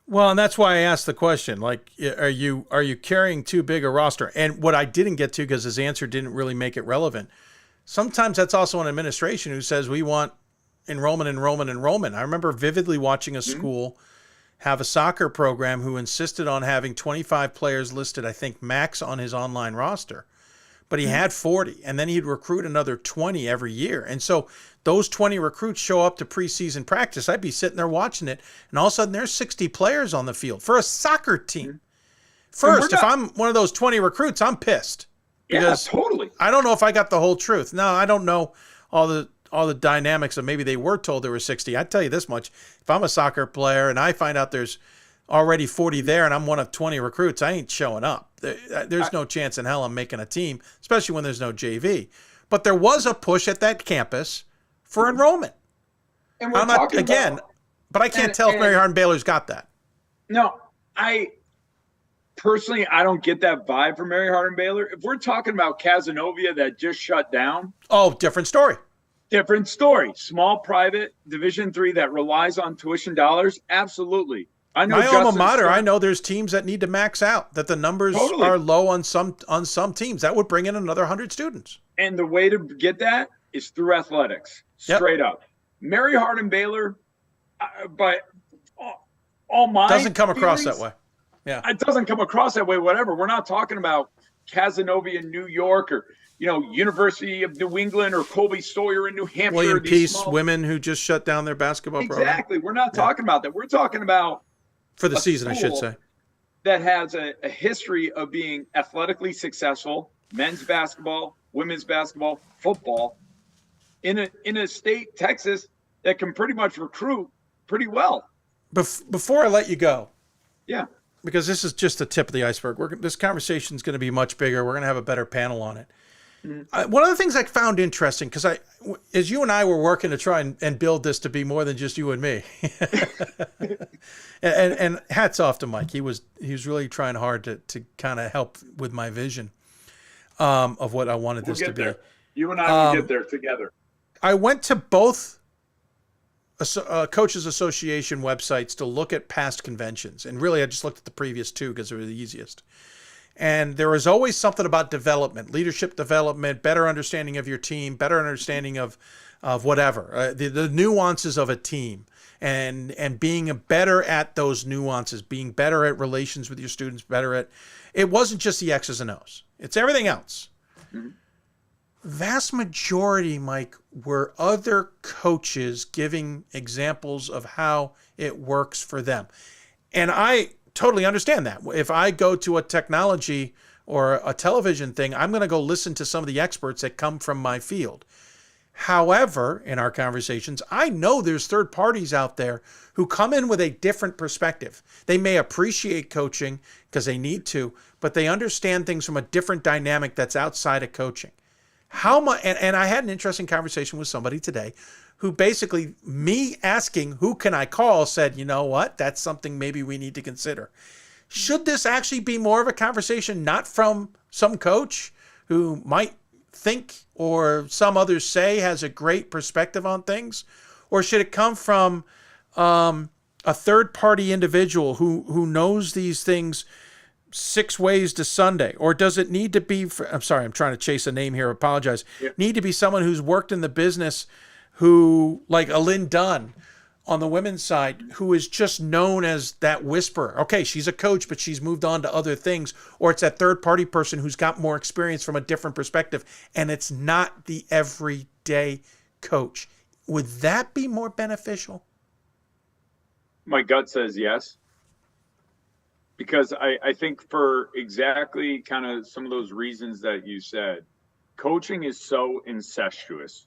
Well, and that's why I asked the question, like, are you carrying too big a roster? And what I didn't get to, because his answer didn't really make it relevant, sometimes that's also an administration who says we want enrollment. I remember vividly watching a school have a soccer program who insisted on having 25 players listed, I think, max on his online roster. But he had 40, and then he'd recruit another 20 every year. And so those 20 recruits show up to preseason practice. I'd be sitting there watching it, and all of a sudden there's 60 players on the field for a soccer team. First, if I'm one of those 20 recruits, I'm pissed. Because totally. I don't know if I got the whole truth. No, I don't know all the dynamics of maybe they were told there were 60. I tell you this much. If I'm a soccer player and I find out there's already 40 there and I'm one of 20 recruits, I ain't showing up. There's no chance in hell I'm making a team, especially when there's no JV. But there was a push at that campus for enrollment. And we're talking again, but I can't tell if Mary Hardin Baylor's got that. No, I don't get that vibe from Mary Hardin Baylor. If we're talking about Casanova that just shut down. Oh, different story. Different story. Small private Division III that relies on tuition dollars. Absolutely. I know my alma mater, I know there's teams that need to max out, that the numbers are low on some teams. That would bring in another 100 students. And the way to get that is through athletics, straight up. Mary Hardin Baylor, but all my doesn't come across that way. Yeah, it doesn't come across that way. Whatever. We're not talking about Casanova in New York or University of New England or Colby Sawyer in New Hampshire. William Peace women who just shut down their basketball program. Exactly. We're not talking about that. We're talking about for the season, I should say, that has a history of being athletically successful, men's basketball, women's basketball, football, in a state, Texas, that can pretty much recruit pretty well. Before I let you go, yeah, because this is just the tip of the iceberg. This conversation is going to be much bigger. We're going to have a better panel on it. One of the things I found interesting, because as you and I were working to try and build this to be more than just you and me, and hats off to Mike. He was really trying hard to kind of help with my vision of what I wanted this to be. There. You and I will get there together. I went to both Coaches Association websites to look at past conventions, and really I just looked at the previous 2 because they were the easiest. And there was always something about development, leadership development, better understanding of your team, better understanding of whatever, the nuances of a team, and being better at those nuances, being better at relations with your students, it wasn't just the X's and O's. It's everything else. Mm-hmm. Vast majority, Mike, were other coaches giving examples of how it works for them. And I totally understand that. If I go to a technology or a television thing, I'm going to go listen to some of the experts that come from my field. However, in our conversations, I know there's third parties out there who come in with a different perspective. They may appreciate coaching because they need to, but they understand things from a different dynamic that's outside of coaching. How much? And I had an interesting conversation with somebody today who basically, me asking who can I call, said, you know what, that's something maybe we need to consider. Should this actually be more of a conversation, not from some coach who might think or some others say has a great perspective on things? Or should it come from a third-party individual who knows these things 6 ways to Sunday? Or does it need to be, I'm sorry, I'm trying to chase a name here, apologize, need to be someone who's worked in the business, who, like a Lynn Dunn on the women's side, who is just known as that whisperer. Okay, she's a coach, but she's moved on to other things. Or it's that third-party person who's got more experience from a different perspective, and it's not the everyday coach. would that be more beneficial? My gut says yes. Because I think for exactly kind of some of those reasons that you said, coaching is so incestuous.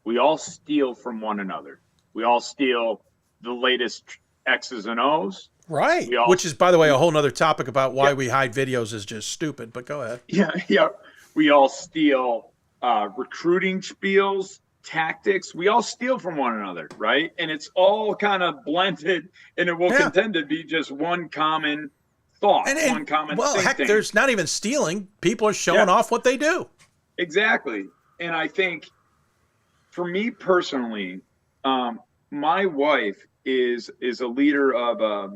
We all steal from one another. We all steal the latest X's and O's. Right. Which is, by the way, a whole nother topic about why we hide videos is just stupid, but go ahead. Yeah. We all steal recruiting spiels, tactics. We all steal from one another, right? And it's all kind of blended, and it will contend to be just one common thought, one common well, heck, thing. there's not even stealing. People are showing off what they do. Exactly. And I think for me personally, my wife is a leader of,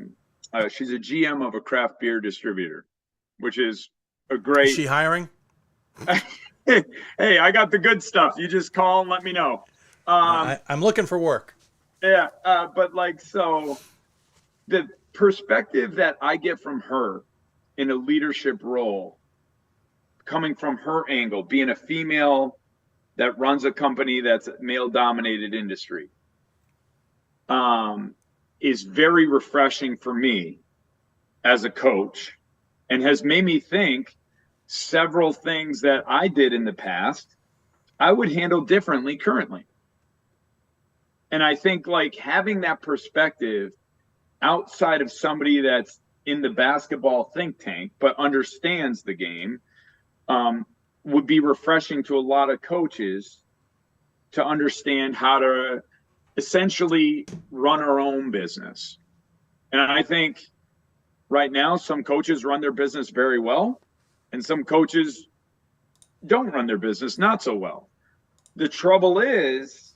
she's a GM of a craft beer distributor, which is a great. Is she hiring? Hey, I got the good stuff. You just call and let me know. I'm looking for work. Yeah. But so the perspective that I get from her in a leadership role, coming from her angle, being a female that runs a company that's a male-dominated industry, is very refreshing for me as a coach, and has made me think several things that I did in the past I would handle differently currently. And I think having that perspective outside of somebody that's in the basketball think tank but understands the game would be refreshing to a lot of coaches to understand how to essentially run our own business. And I think right now some coaches run their business very well, and some coaches don't run their business not so well. The trouble is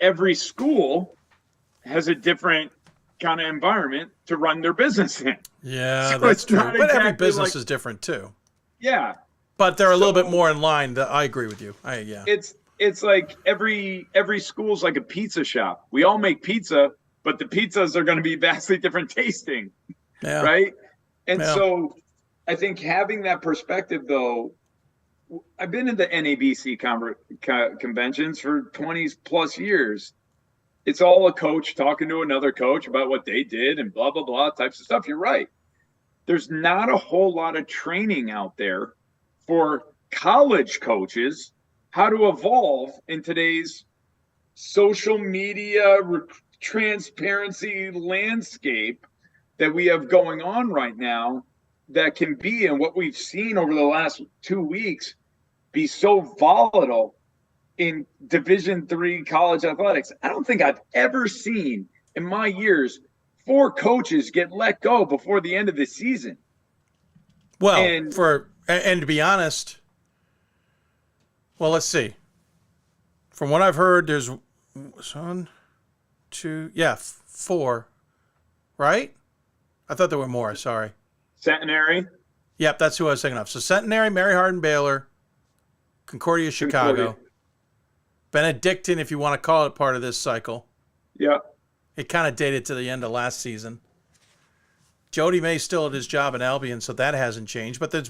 every school has a different kind of environment to run their business in. Yeah, so that's true. But exactly every business is different too. Yeah. But they're a little bit more in line. I agree with you. It's like every school's like a pizza shop. We all make pizza, but the pizzas are going to be vastly different tasting. Yeah. Right? And so I think having that perspective, though, I've been in the NABC conventions for 20 plus years. It's all a coach talking to another coach about what they did and blah, blah, blah types of stuff. You're right. There's not a whole lot of training out there for college coaches how to evolve in today's social media transparency landscape that we have going on right now, that can be, and what we've seen over the last 2 weeks, be so volatile in Division III college athletics. I don't think I've ever seen in my years 4 coaches get let go before the end of the season. Well, and to be honest, well, let's see. From what I've heard, there's 1, 2, 4, right? I thought there were more. Sorry. Centenary. Yep, that's who I was thinking of. So Centenary, Mary Hardin, Baylor, Concordia, Chicago, Benedictine, if you want to call it part of this cycle. Yeah. It kind of dated to the end of last season. Jody May's still at his job in Albion, so that hasn't changed. But there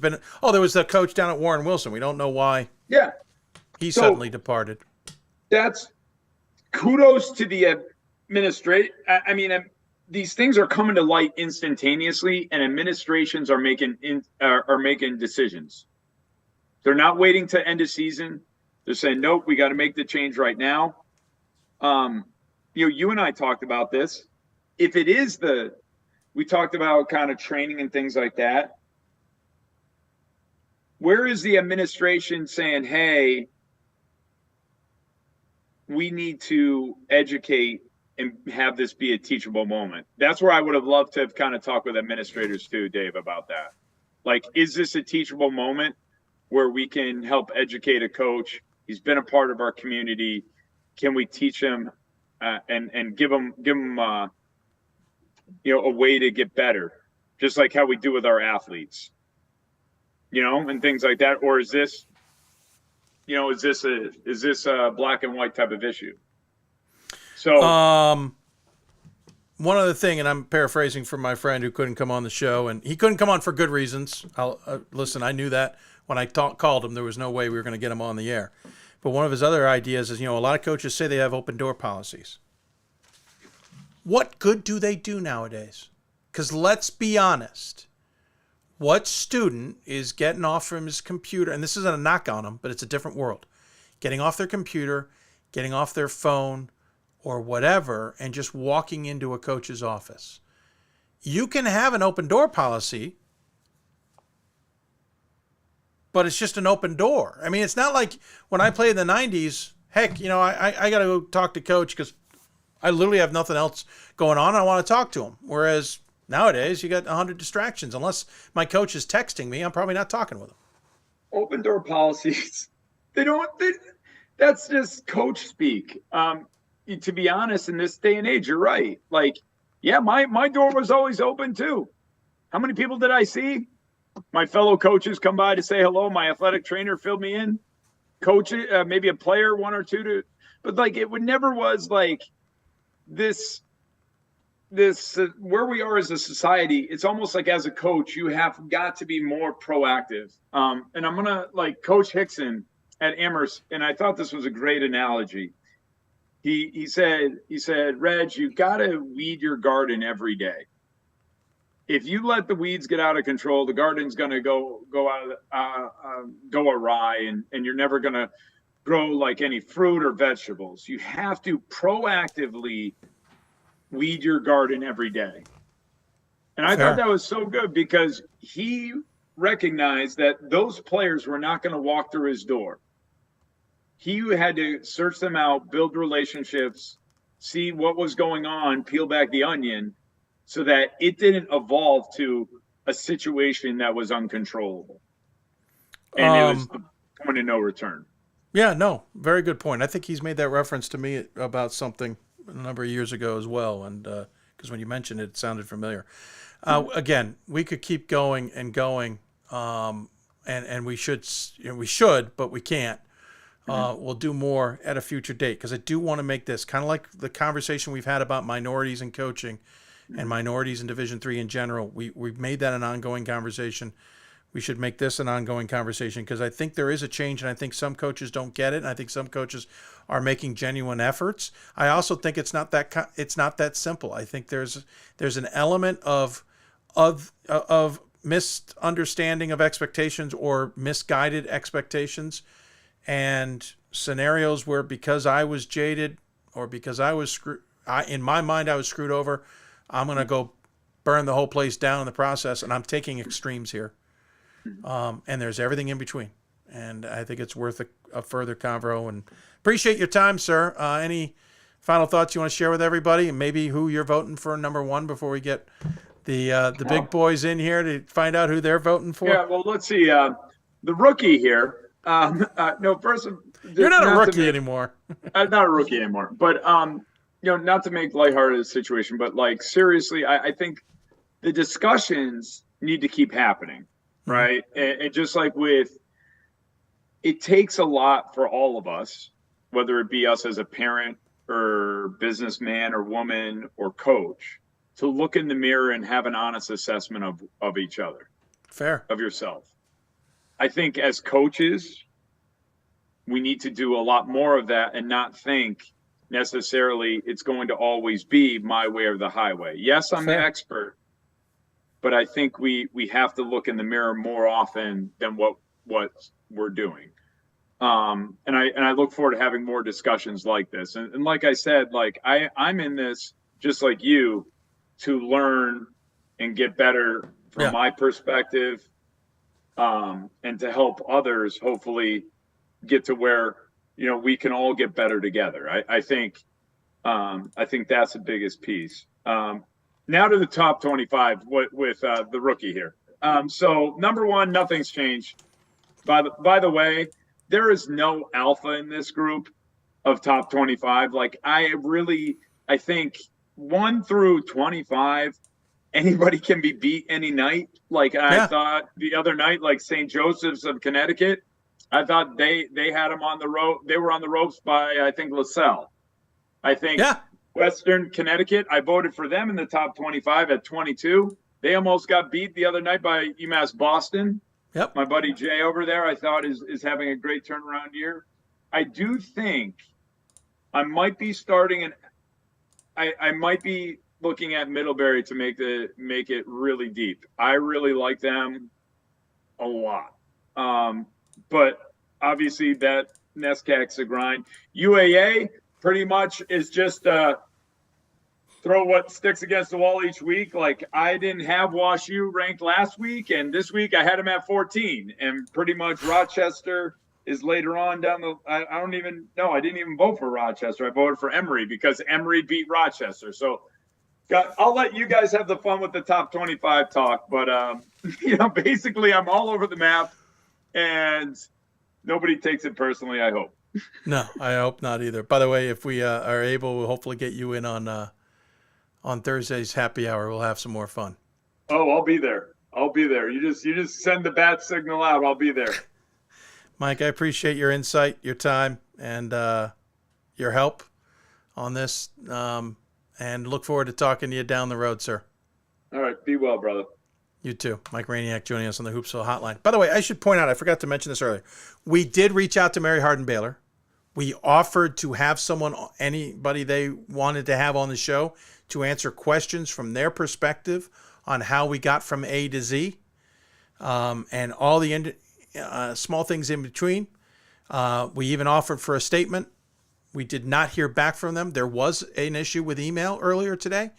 was the coach down at Warren Wilson. We don't know why. Yeah. He suddenly departed. That's kudos to the administration. I mean, these things are coming to light instantaneously, and administrations are making decisions. They're not waiting to end a season. They're saying, nope, we got to make the change right now. You and I talked about this. If it is we talked about kind of training and things like that. Where is the administration saying, hey, we need to educate and have this be a teachable moment? That's where I would have loved to have kind of talked with administrators too, Dave, about that. Is this a teachable moment where we can help educate a coach? He's been a part of our community. Can we teach him and give him a way to get better, just like how we do with our athletes, and things like that? Or is this a black and white type of issue? So, one other thing, and I'm paraphrasing from my friend who couldn't come on the show, and he couldn't come on for good reasons. Listen, I knew that when I called him, there was no way we were going to get him on the air. But one of his other ideas is, a lot of coaches say they have open door policies. What good do they do nowadays? Because let's be honest. What student is getting off from his computer, and this isn't a knock on them, but it's a different world, getting off their computer, getting off their phone or whatever, and just walking into a coach's office? You can have an open door policy, but it's just an open door. I mean, it's not like when I played in the 90s, heck, I got to go talk to coach because I literally have nothing else going on. I want to talk to him. Whereas nowadays, you got 100 distractions. Unless my coach is texting me, I'm probably not talking with him. Open door policies, that's just coach speak. To be honest, in this day and age, you're right. Like, yeah, my door was always open too. How many people did I see? My fellow coaches come by to say hello. My athletic trainer filled me in. Coach, maybe a player, one or two, but like it never was like this where we are as a society. It's almost like as a coach, you have got to be more proactive. And I'm gonna like Coach Hickson at Amherst, and I thought this was a great analogy. He said, Reg, you got to weed your garden every day. If you let the weeds get out of control, the garden's going to go awry, and you're never going to grow like any fruit or vegetables. You have to proactively weed your garden every day. And I thought that was so good because he recognized that those players were not going to walk through his door. He had to search them out, build relationships, see what was going on, peel back the onion so that it didn't evolve to a situation that was uncontrollable. And it was the point of no return. Yeah, no, very good point. I think he's made that reference to me about something a number of years ago as well. And because when you mentioned it, it sounded familiar. Again, we could keep going and going, and we should, but we can't. We'll do more at a future date because I do want to make this kind of like the conversation we've had about minorities in coaching and minorities in Division III in general. We've made that an ongoing conversation. We should make this an ongoing conversation because I think there is a change, and I think some coaches don't get it, and I think some coaches are making genuine efforts. I also think it's not that simple. I think there's an element of misunderstanding of expectations or misguided expectations. And scenarios where because I was jaded or because I was in my mind I was screwed over, I'm going to go burn the whole place down in the process. And I'm taking extremes here. And there's everything in between. And I think it's worth a further convo. And appreciate your time, sir. Any final thoughts you want to share with everybody? And maybe who you're voting for number one before we get the big boys in here to find out who they're voting for? Yeah, well, let's see. The rookie here. No, first, you're not a rookie anymore. I'm not a rookie anymore. But not to make lighthearted the situation, but like seriously, I think the discussions need to keep happening, right? And just like it takes a lot for all of us, whether it be us as a parent or businessman or woman or coach, to look in the mirror and have an honest assessment of each other. Fair. Of yourself. I think as coaches, we need to do a lot more of that and not think necessarily it's going to always be my way or the highway. Yes, I'm the expert, but I think we have to look in the mirror more often than what we're doing. And I look forward to having more discussions like this. And like I said, like I'm in this just like you to learn and get better from my perspective. And to help others hopefully get to where, we can all get better together. I think that's the biggest piece. Now to the top 25 with the rookie here. So number one, nothing's changed. By the way, there is no alpha in this group of top 25. Like I think 1 through 25, anybody can be beat any night. Like I thought the other night, like St. Joseph's of Connecticut, I thought they had them on the rope. They were on the ropes by, I think, LaSalle. I think Western Connecticut, I voted for them in the top 25 at 22. They almost got beat the other night by UMass Boston. Yep. My buddy Jay over there, I thought is having a great turnaround year. I do think I might be starting I might be looking at Middlebury to make it really deep. I really like them a lot. But obviously that NESCAC's a grind. UAA pretty much is just throw what sticks against the wall each week. Like, I didn't have WashU ranked last week, and this week I had them at 14. And pretty much Rochester is later on down the – I don't even – no, I didn't even vote for Rochester. I voted for Emory because Emory beat Rochester. So I'll let you guys have the fun with the top 25 talk. But, basically I'm all over the map, and nobody takes it personally, I hope. No, I hope not either. By the way, if we are able, we'll hopefully get you in on Thursday's happy hour. We'll have some more fun. Oh, I'll be there. You just send the bat signal out. I'll be there. Mike, I appreciate your insight, your time, and your help on this. And look forward to talking to you down the road, sir. All right. Be well, brother. You too. Mike Rainiac joining us on the Hoopsville hotline. By the way, I should point out, I forgot to mention this earlier. We did reach out to Mary Hardin-Baylor. We offered to have anybody they wanted to have on the show to answer questions from their perspective on how we got from A to Z, and all the small things in between. We even offered for a statement. We did not hear back from them. There was an issue with email earlier today,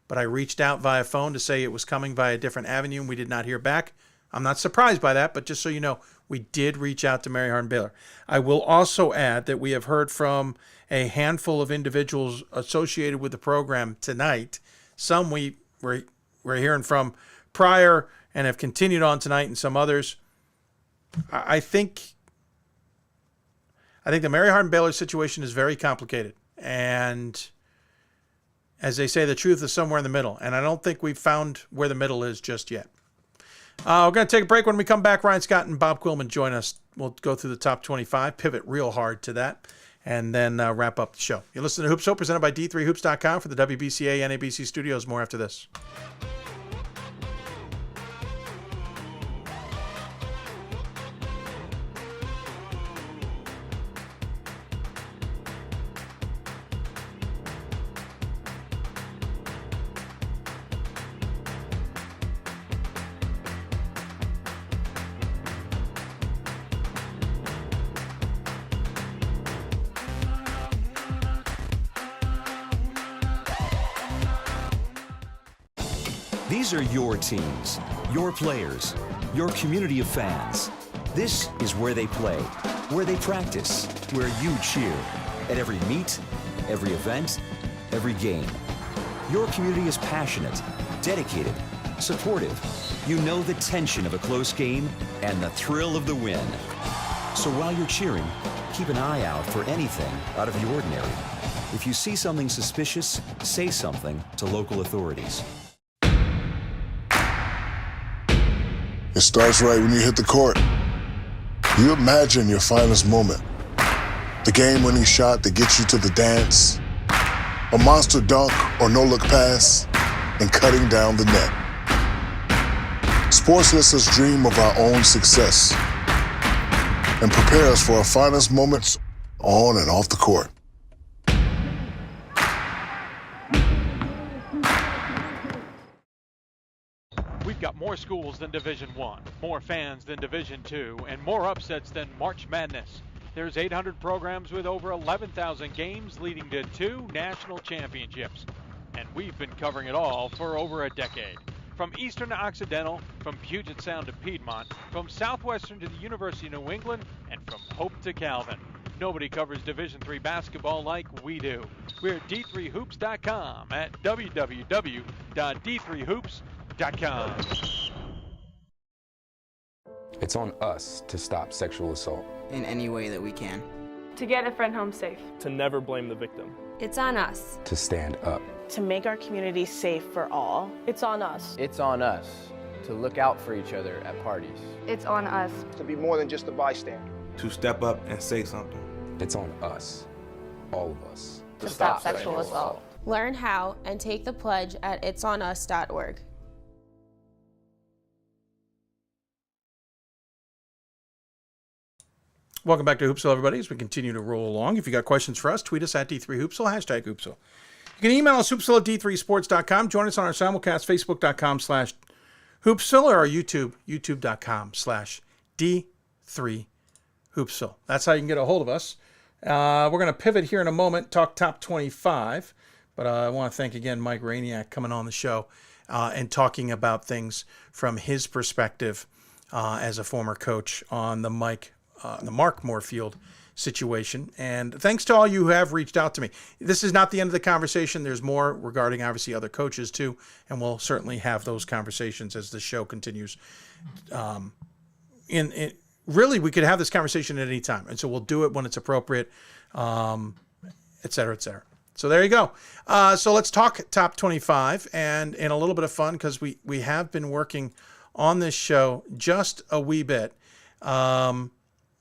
but I reached out via phone to say it was coming via a different avenue, and we did not hear back. I'm not surprised by that, but just so you know, we did reach out to Mary Hardin-Baylor. I will also add that we have heard from a handful of individuals associated with the program tonight. Some we're hearing from prior and have continued on tonight, and some others. I think the Mary Hardin-Baylor situation is very complicated, and as they say, the truth is somewhere in the middle, and I don't think we've found where the middle is just yet. We're going to take a break. When we come back, Ryan Scott and Bob Quillman join us. We'll go through the top 25, pivot real hard to that, and then wrap up the show. You're listening to Hoopsville, presented by D3Hoops.com for the WBCA and ABC studios. More after this. These are your teams, your players, your community of fans. This is where they play, where they practice, where you cheer. At every meet, every event, every game. Your community is passionate, dedicated, supportive. You know the tension of a close game and the thrill of the win. So while you're cheering, keep an eye out for anything out of the ordinary. If you see something suspicious, say something to local authorities. It starts right when you hit the court. You imagine your finest moment. The game-winning shot that gets you to the dance. A monster dunk or no-look pass, and cutting down the net. Sports lets us dream of our own success and prepare us for our finest moments on and off the court. We've got more schools than Division I, more fans than Division II, and more upsets than March Madness. There's 800 programs with over 11,000 games leading to 2 national championships. And we've been covering it all for over a decade. From Eastern to Occidental, from Puget Sound to Piedmont, from Southwestern to the University of New England, and from Hope to Calvin. Nobody covers Division III basketball like we do. We're at D3Hoops.com at www.d3hoops.com. It's on us to stop sexual assault. In any way that we can. To get a friend home safe. To never blame the victim. It's on us. To stand up. To make our community safe for all. It's on us. It's on us to look out for each other at parties. It's on us. To be more than just a bystander. To step up and say something. It's on us, all of us. To stop sexual assault. Learn how and take the pledge at itsonus.org. Welcome back to Hoopsville, everybody, as we continue to roll along. If you got questions for us, tweet us at D3Hoopsville, hashtag Hoopsville. You can email us, hoopsville at D3sports.com. Join us on our simulcast, facebook.com/Hoopsville, or our YouTube, youtube.com/D3Hoopsville. That's how you can get a hold of us. We're going to pivot here in a moment, talk top 25. But I want to thank again Mike Rainiak coming on the show and talking about things from his perspective as a former coach on the Mark Morefield situation. And thanks to all you who have reached out to me. This is not the end of the conversation. There's more regarding obviously other coaches too, and we'll certainly have those conversations as the show continues. Really, we could have this conversation at any time, and so we'll do it when it's appropriate, et cetera, et cetera. So there you go. So let's talk top 25 and a little bit of fun, because we have been working on this show just a wee bit.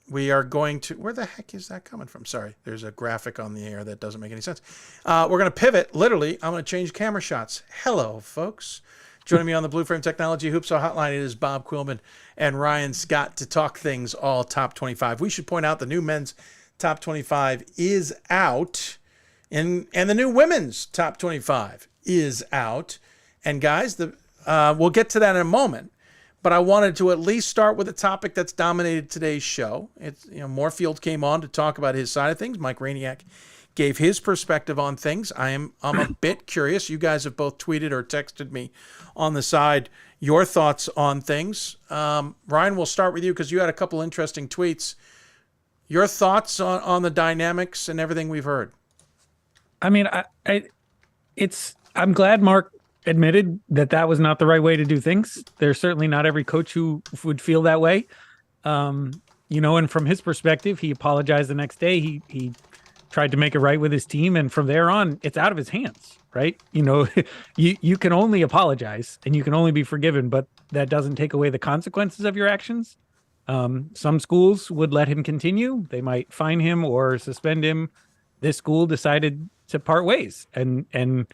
We are going to, where the heck is that coming from? Sorry, there's a graphic on the air that doesn't make any sense. We're going to pivot, literally. I'm going to change camera shots. Hello, folks. Joining me on the Blue Frame Technology Hoopsville Hotline, it is Bob Quillman and Ryan Scott to talk things all top 25. We should point out the new men's top 25 is out, and the new women's top 25 is out. And guys, we'll get to that in a moment. But I wanted to at least start with a topic that's dominated today's show. It's, Morefield came on to talk about his side of things. Mike Rainiak gave his perspective on things. I'm a bit curious. You guys have both tweeted or texted me on the side your thoughts on things. Ryan, we'll start with you because you had a couple interesting tweets. Your thoughts on the dynamics and everything we've heard. I mean, I'm glad Mark admitted that was not the right way to do things. There's certainly not every coach who would feel that way. And from his perspective, he apologized the next day. He tried to make it right with his team. And from there on, it's out of his hands, right? You can only apologize and you can only be forgiven, but that doesn't take away the consequences of your actions. Some schools would let him continue. They might fine him or suspend him. This school decided to part ways. And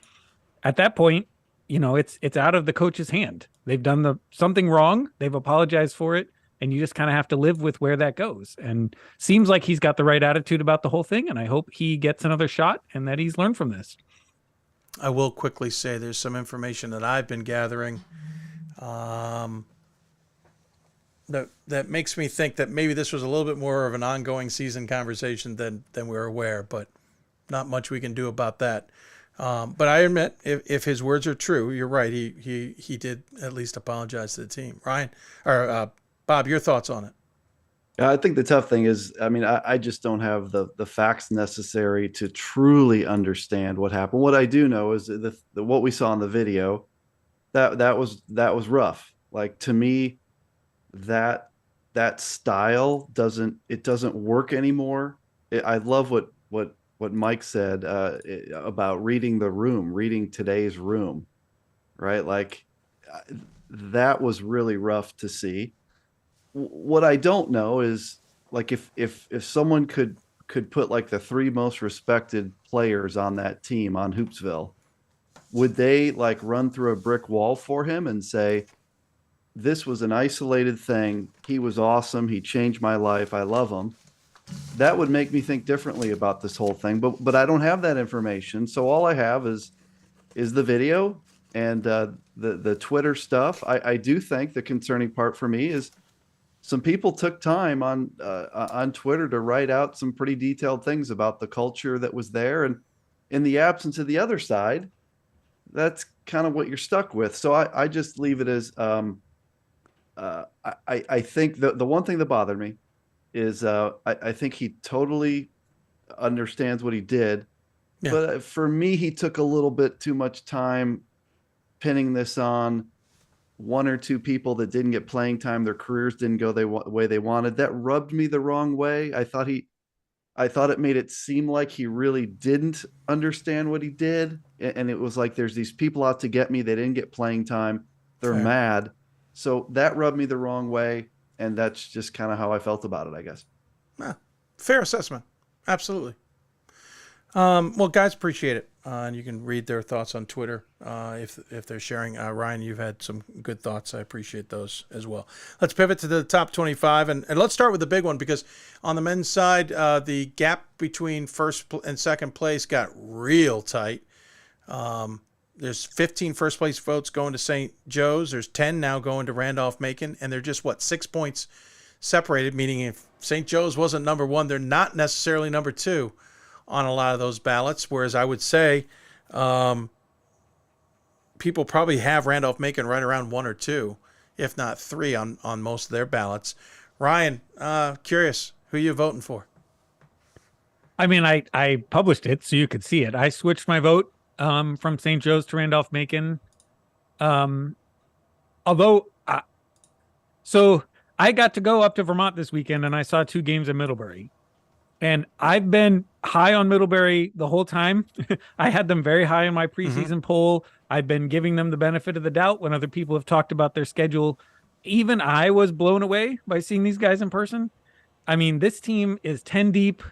at that point, it's out of the coach's hand. They've done something wrong. They've apologized for it. And you just kind of have to live with where that goes. And seems like he's got the right attitude about the whole thing. And I hope he gets another shot and that he's learned from this. I will quickly say there's some information that I've been gathering that makes me think that maybe this was a little bit more of an ongoing season conversation than we're aware, but not much we can do about that. But I admit, if his words are true, you're right. He did at least apologize to the team. Ryan, or Bob, your thoughts on it? I think the tough thing is, I just don't have the facts necessary to truly understand what happened. What I do know is what we saw in the video, that was rough. Like, to me, that style doesn't work anymore. I love what Mike said about reading today's room, right? Like, that was really rough to see. What I don't know is, like, if someone could put like the three most respected players on that team on Hoopsville, would they like run through a brick wall for him and say, this was an isolated thing. He was awesome. He changed my life. I love him. That would make me think differently about this whole thing. But I don't have that information. So all I have is the video and the Twitter stuff. I do think the concerning part for me is some people took time on Twitter to write out some pretty detailed things about the culture that was there. And in the absence of the other side, that's kind of what you're stuck with. So I just leave it as I think the one thing that bothered me is I think he totally understands what he did. Yeah. But for me, he took a little bit too much time pinning this on one or two people that didn't get playing time. Their careers didn't go the way they wanted. That rubbed me the wrong way. I thought it made it seem like he really didn't understand what he did. And it was like, there's these people out to get me. They didn't get playing time. They're mad. So that rubbed me the wrong way. And that's just kind of how I felt about it, I guess. Yeah, fair assessment. Absolutely. Well, guys, appreciate it. And you can read their thoughts on Twitter if they're sharing. Ryan, you've had some good thoughts. I appreciate those as well. Let's pivot to the top 25. And let's start with the big one, because on the men's side, the gap between first and second place got real tight. There's 15 first place votes going to St. Joe's. There's 10 now going to Randolph-Macon. And they're just, 6 points separated, meaning if St. Joe's wasn't number one, they're not necessarily number two on a lot of those ballots, whereas I would say people probably have Randolph-Macon right around 1 or 2, if not 3 on most of their ballots. Ryan, curious, who you voting for? I mean, I published it so you could see it. I switched my vote from St. Joe's to Randolph-Macon. So I got to go up to Vermont this weekend, and I saw 2 games in Middlebury. And I've been high on Middlebury the whole time. I had them very high in my preseason poll. I've been giving them the benefit of the doubt when other people have talked about their schedule. Even I was blown away by seeing these guys in person. I mean, this team is 10 deep.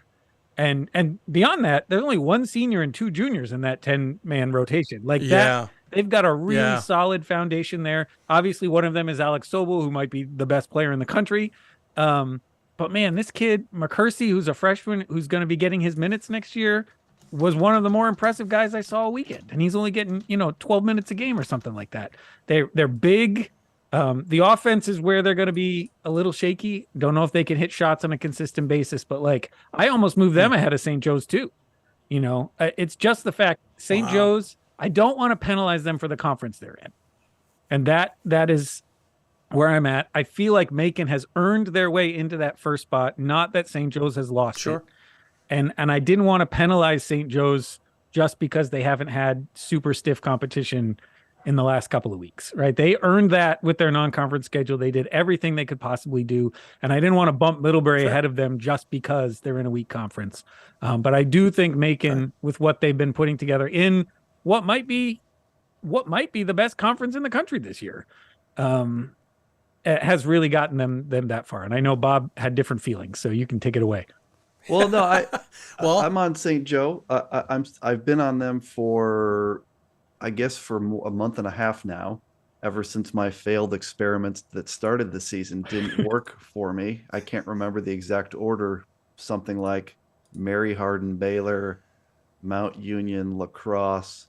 And beyond that, there's only 1 senior and 2 juniors in that 10-man rotation. That, they've got a really solid foundation there. Obviously, one of them is Alex Sobel, who might be the best player in the country. But man, this kid, McHugh, who's a freshman, who's going to be getting his minutes next year, was one of the more impressive guys I saw all weekend. And he's only getting, 12 minutes a game or something like that. They're big. The offense is where they're going to be a little shaky. Don't know if they can hit shots on a consistent basis, but I almost moved them ahead of St. Joe's too. It's just the fact St. Joe's, I don't want to penalize them for the conference they're in. And that is where I'm at. I feel like Macon has earned their way into that first spot, not that St. Joe's has lost it. And I didn't want to penalize St. Joe's just because they haven't had super stiff competition in the last couple of weeks, right? They earned that with their non-conference schedule. They did everything they could possibly do. And I didn't want to bump Middlebury ahead of them just because they're in a weak conference. But I do think Macon, with what they've been putting together in what might be the best conference in the country this year, has really gotten them that far. And I know Bob had different feelings, so you can take it away. Well, no, I'm on St. Joe. I've been on them for a month and a half now, ever since my failed experiments that started the season didn't work for me. I can't remember the exact order, something like Mary Hardin, Baylor, Mount Union, La Crosse,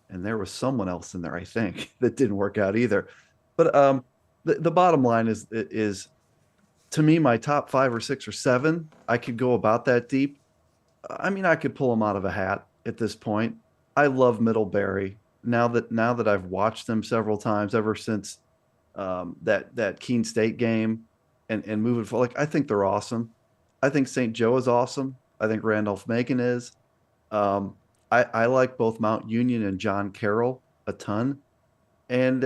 and there was someone else in there, I think, that didn't work out either. But the bottom line is to me, my top 5 or 6 or 7, I could go about that deep. I mean, I could pull them out of a hat at this point. I love Middlebury. Now that I've watched them several times ever since that Keene State game and moving forward, I think they're awesome. I think St. Joe is awesome. I think Randolph-Macon is. I like both Mount Union and John Carroll a ton. And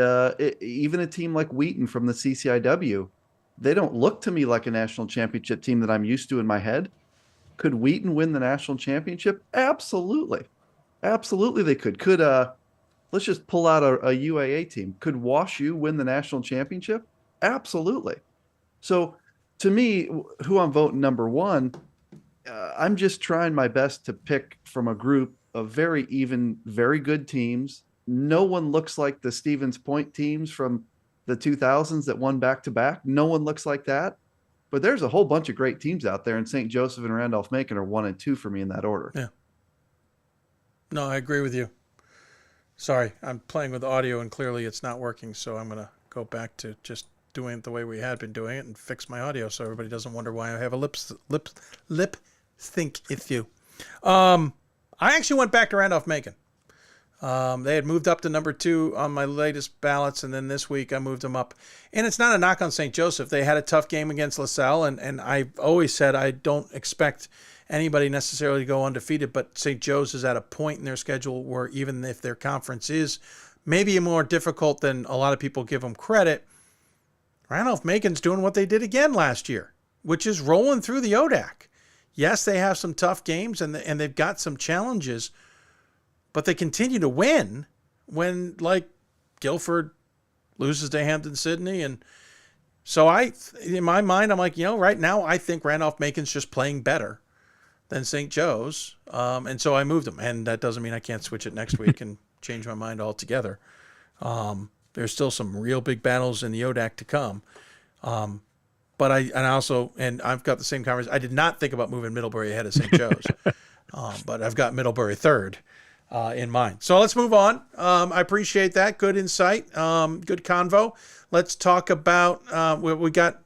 even a team like Wheaton from the CCIW, they don't look to me like a national championship team that I'm used to in my head. Could Wheaton win the national championship? Absolutely. Absolutely they could. Could let's just pull out a UAA team. Could WashU win the national championship? Absolutely. So to me, who I'm voting number 1, I'm just trying my best to pick from a group of very even, very good teams. No one looks like the Stevens Point teams from the 2000s that won back-to-back. No one looks like that. But there's a whole bunch of great teams out there, and St. Joseph and Randolph-Macon are 1 and 2 for me in that order. Yeah. No, I agree with you. Sorry, I'm playing with audio, and clearly it's not working, so I'm going to go back to just doing it the way we had been doing it and fix my audio so everybody doesn't wonder why I have a lip sync issue. I actually went back to Randolph-Macon. They had moved up to number 2 on my latest ballots, and then this week I moved them up. And it's not a knock on St. Joseph. They had a tough game against LaSalle, and I've always said I don't expect anybody necessarily to go undefeated, but St. Joe's is at a point in their schedule where even if their conference is maybe more difficult than a lot of people give them credit, Randolph-Macon's doing what they did again last year, which is rolling through the ODAC. Yes, they have some tough games, and they've got some challenges, but they continue to win when, Guilford loses to Hampton-Sydney. And so in my mind, I'm like, right now I think Randolph-Macon's just playing better than St. Joe's. And so I moved them. And that doesn't mean I can't switch it next week and change my mind altogether. There's still some real big battles in the ODAC to come. But I've got the same conversation. I did not think about moving Middlebury ahead of St. Joe's. But I've got Middlebury third in mind. So let's move on. I appreciate that. Good insight. Good convo. Let's talk about we got,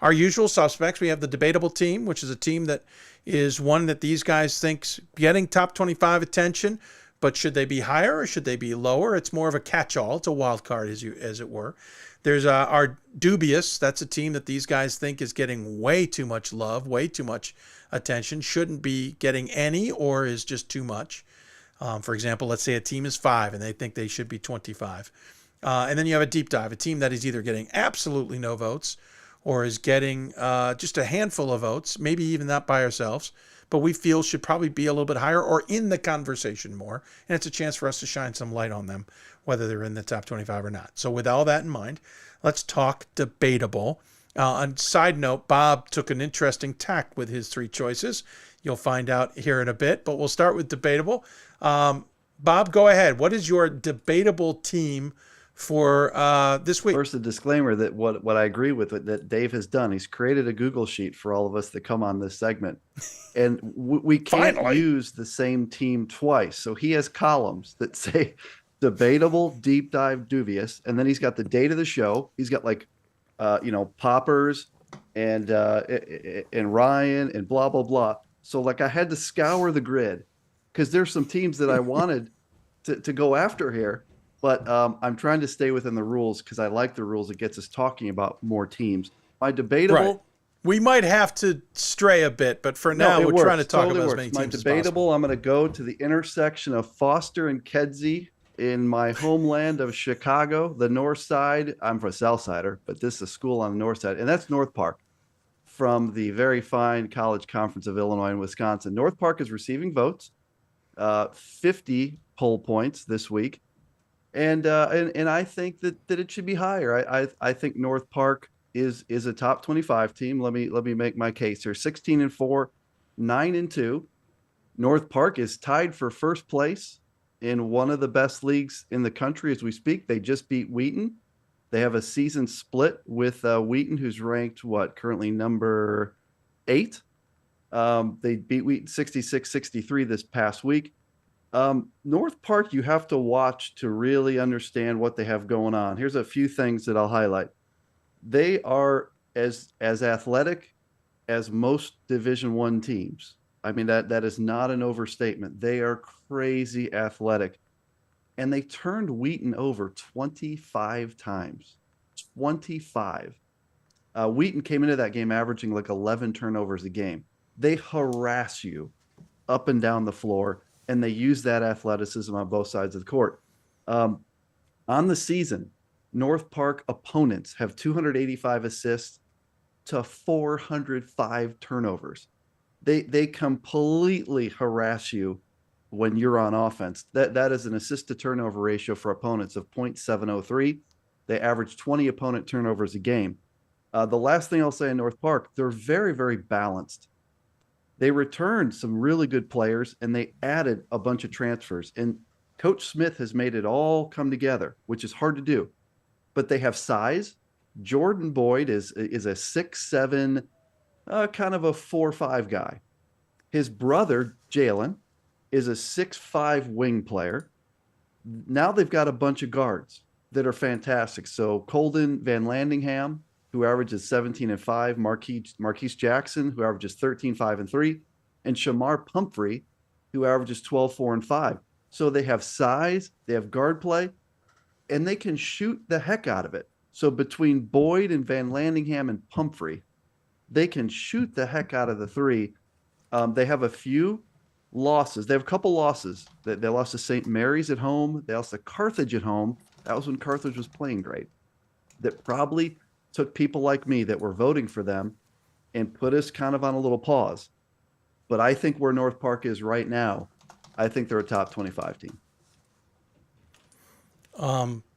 our usual suspects. We have the debatable team, which is a team that is one that these guys think's getting top 25 attention. But should they be higher or should they be lower? It's more of a catch-all. It's a wild card, as it were. There's our dubious. That's a team that these guys think is getting way too much love, way too much attention, shouldn't be getting any or is just too much. For example, let's say a team is 5 and they think they should be 25. And then you have a deep dive, a team that is either getting absolutely no votes or is getting just a handful of votes, maybe even not by ourselves, but we feel should probably be a little bit higher or in the conversation more. And it's a chance for us to shine some light on them, whether they're in the top 25 or not. So with all that in mind, let's talk debatable. On side note, Bob took an interesting tack with his 3 choices. You'll find out here in a bit, but we'll start with debatable. Bob, go ahead. What is your debatable team for this week? First, a disclaimer that what I agree with that Dave has done. He's created a Google sheet for all of us that come on this segment. And we can't use the same team twice. So he has columns that say debatable, deep dive, dubious. And then he's got the date of the show. He's got Poppers and Ryan and blah, blah, blah. So I had to scour the grid because there's some teams that I wanted to go after here. But I'm trying to stay within the rules because I like the rules. It gets us talking about more teams. My debatable. Right. We might have to stray a bit, but for now, we're trying to talk about as many teams as possible. My debatable, I'm going to go to the intersection of Foster and Kedzie in my homeland of Chicago, the north side. I'm a South Sider, but this is a school on the north side, and that's North Park from the very fine College Conference of Illinois and Wisconsin. North Park is receiving votes, 50 poll points this week. And I think that it should be higher. I think North Park is a top 25 team. Let me make my case here. 16-4, 9-2. North Park is tied for first place in one of the best leagues in the country as we speak. They just beat Wheaton. They have a season split with Wheaton, who's ranked currently number 8. They beat Wheaton 66-63 this past week. North Park, you have to watch to really understand what they have going on. Here's a few things that I'll highlight. They are as athletic as most Division I teams. I mean, that is not an overstatement. They are crazy athletic. And they turned Wheaton over 25 times. 25. Wheaton came into that game averaging 11 turnovers a game. They harass you up and down the floor. And they use that athleticism on both sides of the court. On the season, North Park opponents have 285 assists to 405 turnovers. They completely harass you when you're on offense. That is an assist to turnover ratio for opponents of 0.703. They average 20 opponent turnovers a game. The last thing I'll say in North Park, they're very, very balanced. They returned some really good players, and they added a bunch of transfers. And Coach Smith has made it all come together, which is hard to do. But they have size. Jordan Boyd is a 6'7", kind of a 4'5" guy. His brother, Jalen, is a 6'5" wing player. Now they've got a bunch of guards that are fantastic. So Colden Van Landingham, who averages 17-5, Marquise Jackson, who averages 13-5-3, and Shamar Pumphrey, who averages 12-4-5. So they have size, they have guard play, and they can shoot the heck out of it. So between Boyd and Van Landingham and Pumphrey, they can shoot the heck out of the three. They have a few losses. They have a couple losses. They lost to St. Mary's at home. They lost to Carthage at home. That was when Carthage was playing great. That probably took people like me that were voting for them and put us kind of on a little pause. But I think where North Park is right now, I think they're a top 25 team.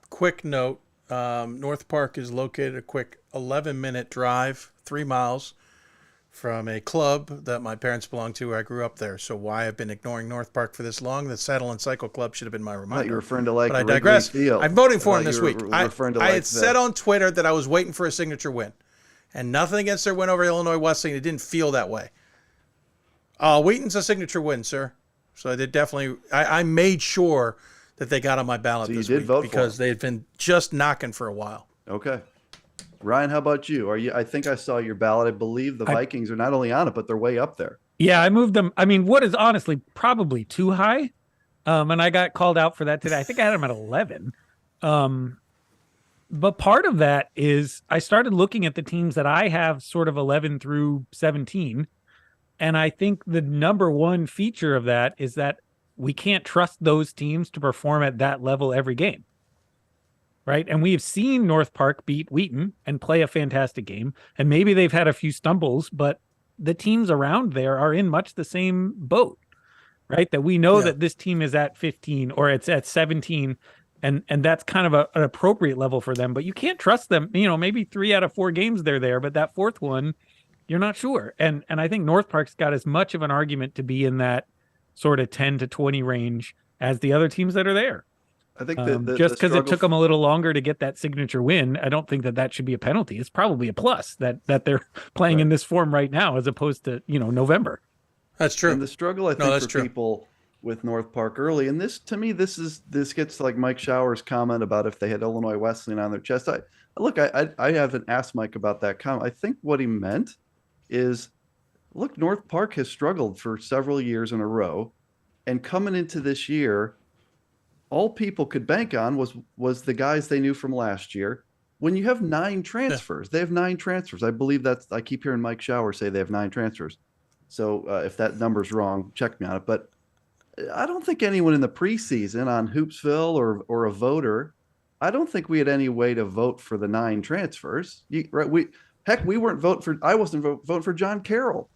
Quick note, North Park is located a quick 11-minute drive, 3 miles from a club that my parents belonged to. I grew up there. So why I've been ignoring North Park for this long, the Saddle and Cycle Club should have been my reminder. I thought you were referring to like but I Wrigley digress. Field. I'm voting for I him thought this you were week. referring to I like had said on Twitter that I was waiting for a signature win. And nothing against their win over Illinois Wesleyan. It didn't feel that way. Wheaton's a signature win, sir. So they definitely, I made sure that they got on my ballot So you this did week vote for because them. they'd been just knocking for a while. Okay. Ryan, how about you? I think I saw your ballot. I believe the Vikings are not only on it, but they're way up there. Yeah, I moved them. I mean, what is honestly probably too high. And I got called out for that today. I think I had them at 11. But part of that is I started looking at the teams that I have sort of 11 through 17. And I think the number one feature of that is that we can't trust those teams to perform at that level every game. Right. And we've seen North Park beat Wheaton and play a fantastic game. And maybe they've had a few stumbles, but the teams around there are in much the same boat. Right. That we know that this team is at 15 or it's at 17. And that's kind of an appropriate level for them. But you can't trust them. You know, maybe 3 out of 4 games they're there. But that fourth one, you're not sure. And I think North Park's got as much of an argument to be in that sort of 10 to 20 range as the other teams that are there. I think just because it took them a little longer to get that signature win, I don't think that should be a penalty. It's probably a plus that they're playing in this form right now, as opposed to, November. That's true. And the struggle, I think, for people with North Park early, and this, to me, this gets to like Mike Shower's comment about if they had Illinois Wesleyan on their chest. I haven't asked Mike about that comment. I think what he meant is, look, North Park has struggled for several years in a row, and coming into this year, all people could bank on was the guys they knew from last year. When you have 9 transfers, they have 9 transfers. I believe I keep hearing Mike Shower say they have 9 transfers. So if that number's wrong, check me on it. But I don't think anyone in the preseason on Hoopsville or a voter, I don't think we had any way to vote for the 9 transfers. We weren't voting for. I wasn't voting for John Carroll,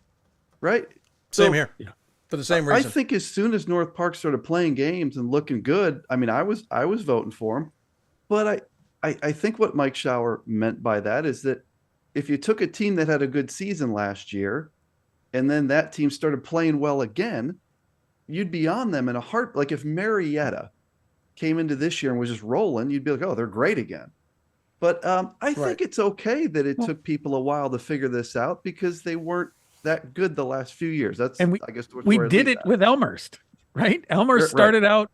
right? Same here. Yeah. For the same reason. I think as soon as North Park started playing games and looking good, I mean, I was voting for him, but I think what Mike Shower meant by that is that if you took a team that had a good season last year, and then that team started playing well again, you'd be on them in a heart. Like if Marietta came into this year and was just rolling, you'd be like, oh, they're great again. But I think it's okay that it took people a while to figure this out because they weren't that good the last few years. I guess we did it with Elmhurst, right? Elmhurst started out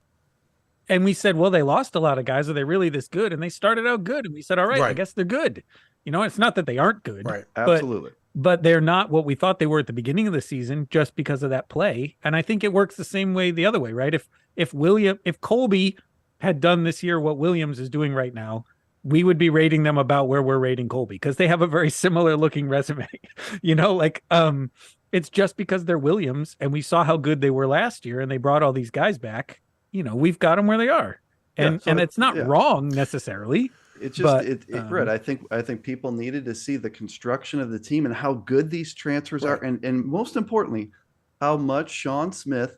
and we said, well, they lost a lot of guys. Are they really this good? And they started out good. And we said, all right, I guess they're good. It's not that they aren't good. Right. Absolutely. But they're not what we thought they were at the beginning of the season just because of that play. And I think it works the same way the other way, right? If Colby had done this year what Williams is doing right now, we would be rating them about where we're rating Colby because they have a very similar looking resume. It's just because they're Williams and we saw how good they were last year and they brought all these guys back. We've got them where they are. And it's not wrong necessarily. It's just Brett, I think people needed to see the construction of the team and how good these transfers are, and most importantly, how much Sean Smith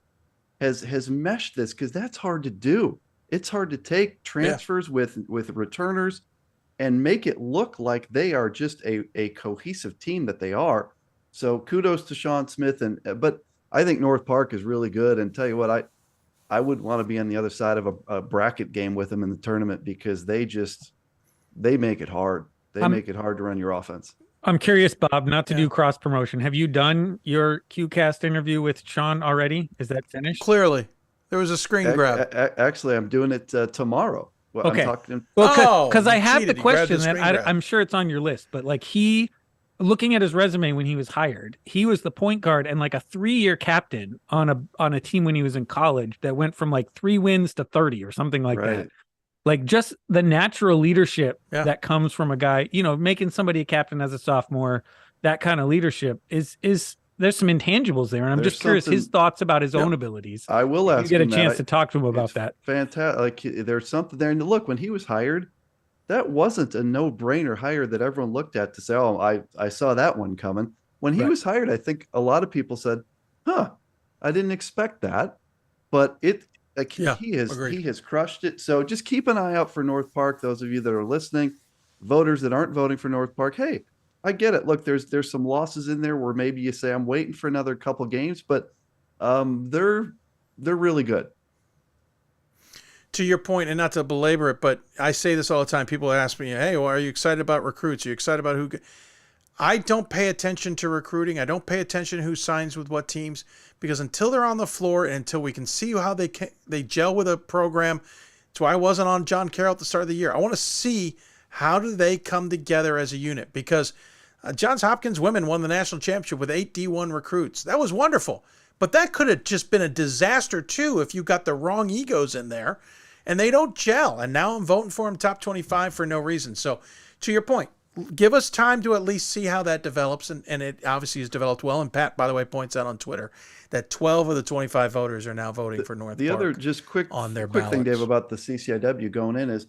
has meshed this, because that's hard to do. It's hard to take transfers with returners and make it look like they are just a cohesive team that they are. So kudos to Sean Smith, but I think North Park is really good. And tell you what, I would want to be on the other side of a bracket game with them in the tournament because they make it hard. They make it hard to run your offense. I'm curious, Bob, not to do cross promotion. Have you done your QCast interview with Sean already? Is that finished? Clearly. There was a screen grab. Actually, I'm doing it tomorrow. Well, okay. I'm talking. Well, because I have the question that I'm sure it's on your list, but like looking at his resume when he was hired, he was the point guard and like a 3-year captain on a team when he was in college that went from like 3 wins to 30 or something like that. Like just the natural leadership that comes from a guy, making somebody a captain as a sophomore, that kind of leadership is there's some intangibles there. And I'm just curious his thoughts about his own abilities. I will ask you get him a chance to talk to him about that. Fantastic. Like there's something there. And look, when he was hired, that wasn't a no-brainer hire that everyone looked at to say, oh, I saw that one coming. When he was hired, I think a lot of people said, I didn't expect that. But he has crushed it. So just keep an eye out for North Park. Those of you that are listening, voters that aren't voting for North Park, hey, I get it. Look, there's some losses in there where maybe you say I'm waiting for another couple games, but they're really good. To your point, and not to belabor it, but I say this all the time. People ask me, "Hey, well, are you excited about recruits? Are you excited about who?" I don't pay attention to recruiting. I don't pay attention to who signs with what teams, because until they're on the floor and until we can see how they gel with a program, that's why I wasn't on John Carroll at the start of the year. I want to see how do they come together as a unit, because Johns Hopkins women won the national championship with 8 D1 recruits. That was wonderful, but that could have just been a disaster too if you got the wrong egos in there. And they don't gel. And now I'm voting for him top 25 for no reason. So to your point, give us time to at least see how that develops. And it obviously has developed well. And Pat, by the way, points out on Twitter that 12 of the 25 voters are now voting for North Park. The other just quick thing, Dave, about the CCIW going in is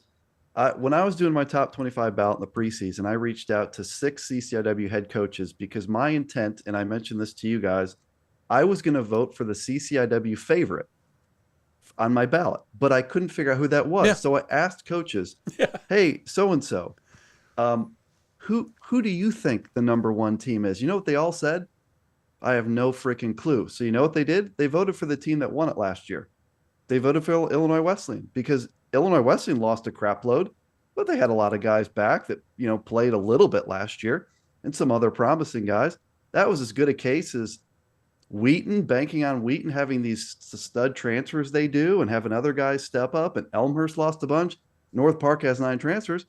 when I was doing my top 25 ballot in the preseason, I reached out to 6 CCIW head coaches because my intent, and I mentioned this to you guys, I was going to vote for the CCIW favorite on my ballot, but I couldn't figure out who that was. Yeah. So I asked coaches, hey, so-and-so, who do you think the number 1 team is? You know what they all said? I have no freaking clue. So you know what they did? They voted for the team that won it last year. They voted for Illinois Wesleyan because Illinois Wesleyan lost a crap load, but they had a lot of guys back that, played a little bit last year and some other promising guys. That was as good a case as Wheaton, banking on Wheaton having these stud transfers they do and having other guys step up, and Elmhurst lost a bunch. North Park has 9 transfers.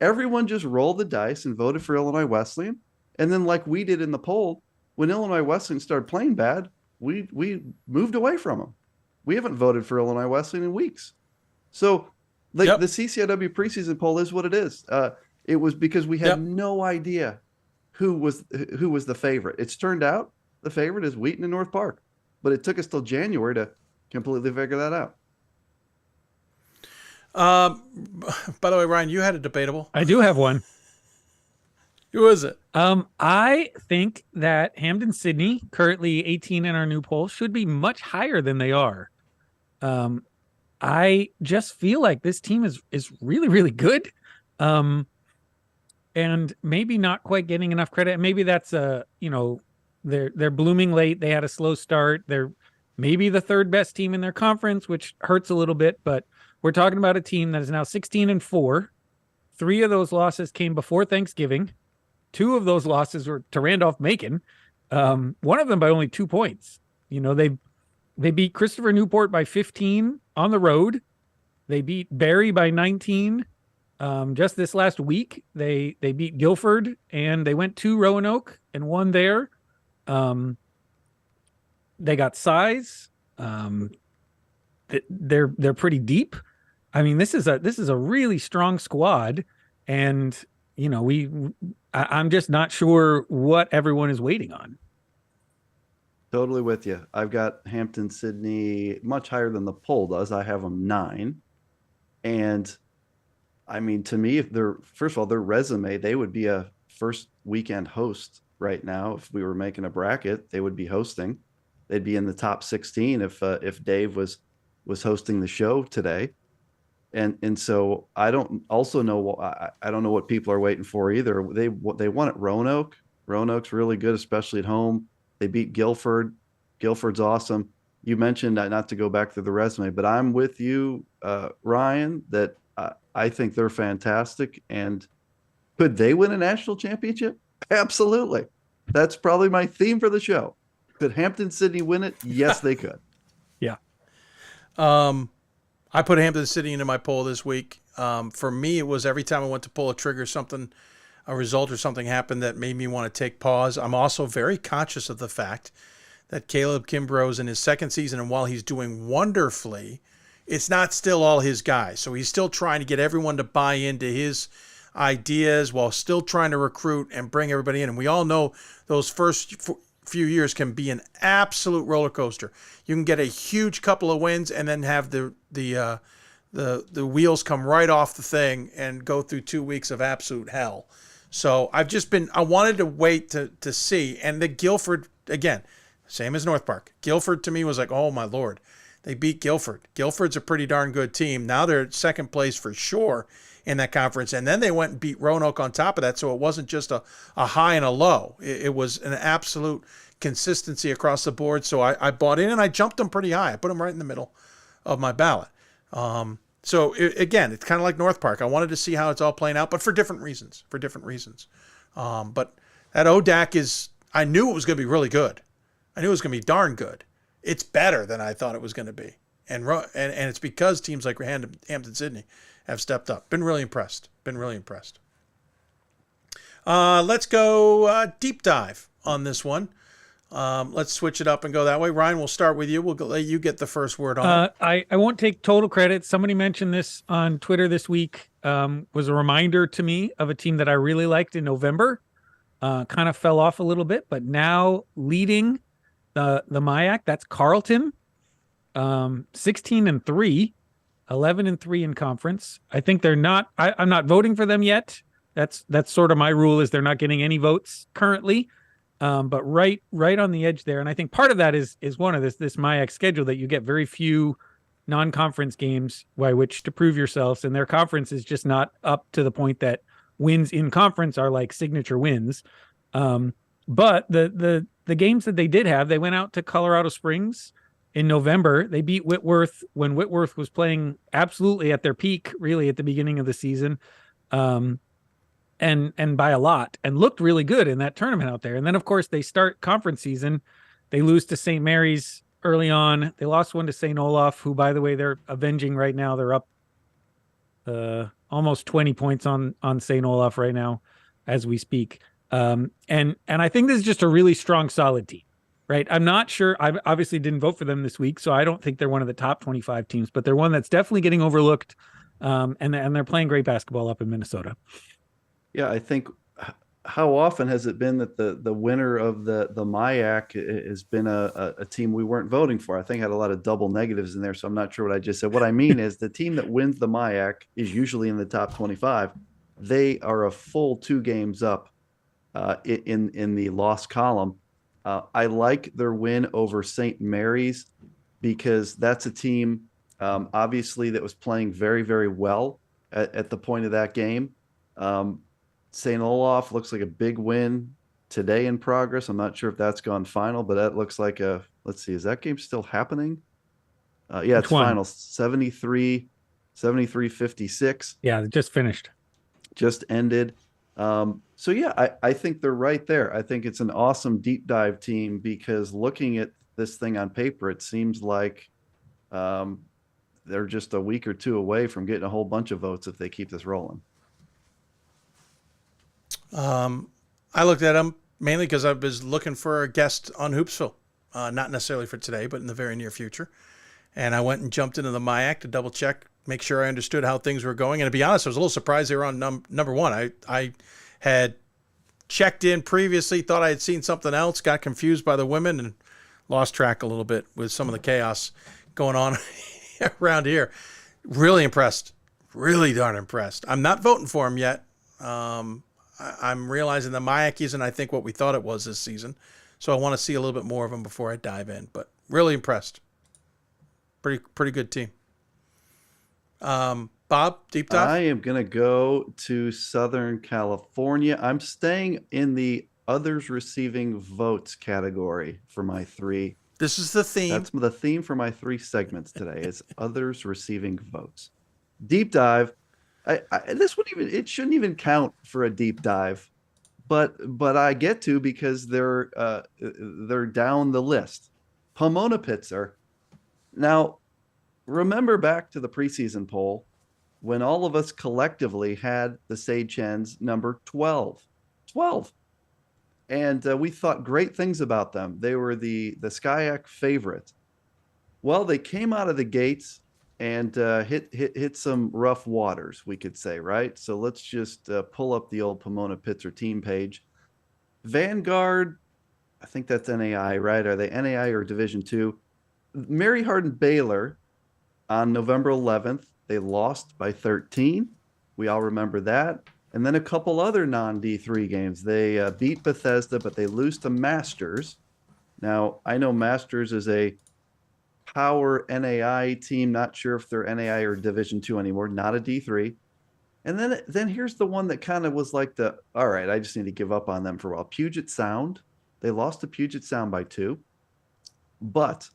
Everyone just rolled the dice and voted for Illinois Wesleyan. And then like we did in the poll, when Illinois Wesleyan started playing bad, we moved away from them. We haven't voted for Illinois Wesleyan in weeks. So the CCIW preseason poll is what it is. It was because we had no idea who was the favorite. It's turned out the favorite is Wheaton and North Park, but it took us till January to completely figure that out. By the way, Ryan, you had a debatable. I do have one. Who is it? I think that Hampden Sydney, currently 18 in our new poll, should be much higher than they are. I just feel like this team is really, really good. And maybe not quite getting enough credit. Maybe that's they're blooming late. They had a slow start. They're maybe the 3rd best team in their conference, which hurts a little bit, but we're talking about a team that is now 16-4. 3 of those losses came before Thanksgiving. 2 of those losses were to Randolph-Macon. One of them by only 2 points. They beat Christopher Newport by 15 on the road. They beat Barry by 19. Just this last week, they beat Guilford, and they went to Roanoke and won there. They got size. They're pretty deep. I mean, this is a really strong squad, and I'm just not sure what everyone is waiting on. Totally with you. I've got Hampden Sydney much higher than the poll does. I have them 9, and I mean, to me, if first of all, their resume, they would be a first weekend host right now. If we were making a bracket, they would be hosting. They'd be in the top 16 if Dave was hosting the show today. And so I don't know what people are waiting for either. They won at Roanoke. Roanoke's really good, especially at home. They beat Guilford. Guilford's awesome. You mentioned, not to go back to the resume, but I'm with you, Ryan, that I think they're fantastic. And could they win a national championship? Absolutely. That's probably my theme for the show. Could Hampden Sydney win it? Yes, they could. Yeah. I put Hampden Sydney into my poll this week. For me, it was every time I went to pull a trigger, a result or something happened that made me want to take pause. I'm also very conscious of the fact that Caleb Kimbrough's in his 2nd season, and while he's doing wonderfully, it's not still all his guys. So he's still trying to get everyone to buy into his ideas while still trying to recruit and bring everybody in. And we all know those first few years can be an absolute roller coaster. You can get a huge couple of wins and then have the wheels come right off the thing and go through 2 weeks of absolute hell. So I wanted to wait to see. And the Guilford, again, same as North Park. Guilford to me was like, oh my Lord, They beat Guilford. Guilford's a pretty darn good team. Now they're second place for sure in that conference. And then they went and beat Roanoke on top of that. So it wasn't just a high and a low. It was an absolute consistency across the board. So I bought in and I jumped them pretty high. I put them right in the middle of my ballot. Again, it's kind of like North Park. I wanted to see how it's all playing out, but for different reasons. But that ODAC I knew it was going to be really good. I knew it was going to be darn good. It's better than I thought it was going to be. And it's because teams like Hampton-Sydney have stepped up. Been really impressed. Let's go deep dive on this one. Let's switch it up and go that way. Ryan, we'll start with you. We'll let you get the first word on it. I won't take total credit. Somebody mentioned this on Twitter this week. Was a reminder to me of a team that I really liked in November. Kind of fell off a little bit, but now leading the MIAC, that's Carleton. 16-3, 11-3 in conference. I think they're not. I'm not voting for them yet. That's sort of my rule, is they're not getting any votes currently. But right on the edge there, and I think part of that is one of this MIAC schedule, that you get very few non-conference games by which to prove yourselves, and their conference is just not up to the point that wins in conference are like signature wins. But the games that they did have, they went out to Colorado Springs in November. They beat Whitworth when Whitworth was playing absolutely at their peak, really at the beginning of the season. And by a lot, and looked really good in that tournament out there. And then, of course, they start conference season. They lose to St. Mary's early on. They lost one to St. Olaf, who, by the way, they're avenging right now. They're up almost 20 points on St. Olaf right now as we speak. And I think this is just a really strong, solid team, right? I'm not sure. I obviously didn't vote for them this week, so I don't think they're one of the top 25 teams, but they're one that's definitely getting overlooked. And they're playing great basketball up in Minnesota. Yeah, I think, how often has it been that the winner of the MIAC has been a team we weren't voting for? I think I had a lot of double negatives in there, so I'm not sure what I just said. What I mean is the team that wins the MIAC is usually in the top 25. They are a full 2 games up in the loss column. I like their win over St. Mary's because that's a team, obviously, that was playing very, very well at the point of that game. St. Olaf looks like a big win today in progress. I'm not sure if that's gone final, but that looks like let's see, is that game still happening? Yeah, it's final. 73-56. Yeah, it just finished. Just ended. So yeah, I think they're right there. I think it's an awesome deep dive team because looking at this thing on paper, it seems like they're just a week or 2 away from getting a whole bunch of votes if they keep this rolling. I looked at them mainly because I was looking for a guest on Hoopsville, not necessarily for today, but in the very near future. And I went and jumped into the MIAC to double check, make sure I understood how things were going. And to be honest, I was a little surprised they were on number 1. I had checked in previously, thought I had seen something else, got confused by the women, and lost track a little bit with some of the chaos going on around here. Really impressed. Really darn impressed. I'm not voting for them yet. I'm realizing the MIAC isn't, I think, what we thought it was this season. So I want to see a little bit more of them before I dive in. But really impressed. Pretty good team. Bob, deep dive? I am going to go to Southern California. I'm staying in the others receiving votes category for my 3. This is the theme. That's the theme for my 3 segments today is others receiving votes. Deep dive. It shouldn't even count for a deep dive, but I get to because they're down the list. Pomona Pitzer. Now, remember back to the preseason poll when all of us collectively had the Sage Hens number 12, and we thought great things about them. They were the SCIAC favorite. Well, they came out of the gates and hit some rough waters, we could say, right? So let's just pull up the old Pomona Pitzer team page. Vanguard, I think that's NAI, right? Are they NAI or Division II? Mary Hardin Baylor on November 11th, they lost by 13. We all remember that. And then a couple other non-D3 games. They beat Bethesda, but they lose to Masters. Now, I know Masters is a power NAI team. Not sure if they're NAI or Division II anymore. Not a D3. And then here's the one that kind of was like all right, I just need to give up on them for a while. Puget Sound. They lost to Puget Sound by 2. But,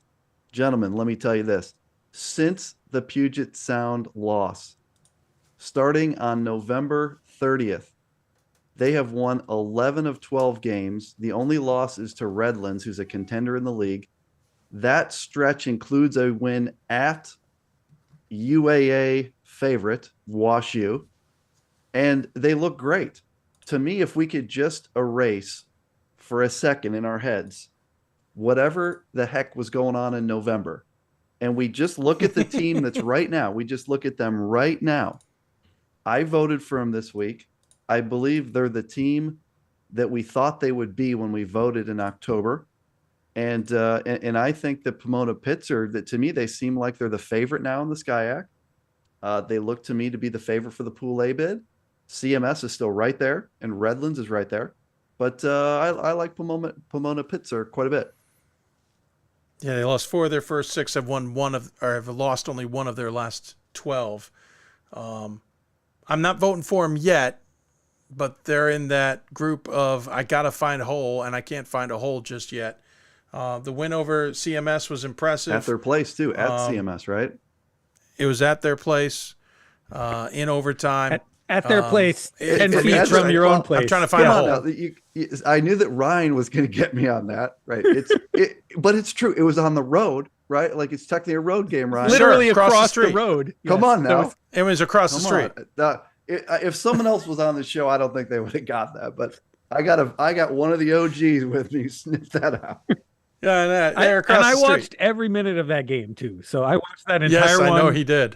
gentlemen, let me tell you this. Since the Puget Sound loss, starting on November 30th, they have won 11 of 12 games. The only loss is to Redlands, who's a contender in the league. That stretch includes a win at UAA favorite, WashU. And they look great. To me, if we could just erase for a second in our heads whatever the heck was going on in November, and we just look at the team that's right now, we just look at them right now. I voted for them this week. I believe they're the team that we thought they would be when we voted in October. And I think that Pomona Pitzer, that to me, they seem like they're the favorite now in the SCIAC. They look to me to be the favorite for the Pool A bid. CMS is still right there, and Redlands is right there. But I like Pomona Pitzer quite a bit. Yeah, they lost 4 of their first 6, have lost only 1 of their last 12. I'm not voting for them yet, but they're in that group of I got to find a hole, and I can't find a hole just yet. The win over CMS was impressive. At their place, too, at CMS, right? It was at their place in overtime. At their place, 10 feet from your own place. I'm trying to find a hole. I knew that Ryan was going to get me on that, right? But it's true. It was on the road, right? Like it's technically a road game, Ryan. Literally across the road. Come on now. It was across the street. If someone else was on the show, I don't think they would have got that. But I got one of the OGs with me sniff that out. Yeah, they're across the street. I watched every minute of that game too. So I watched that entire one. Yes, I know he did.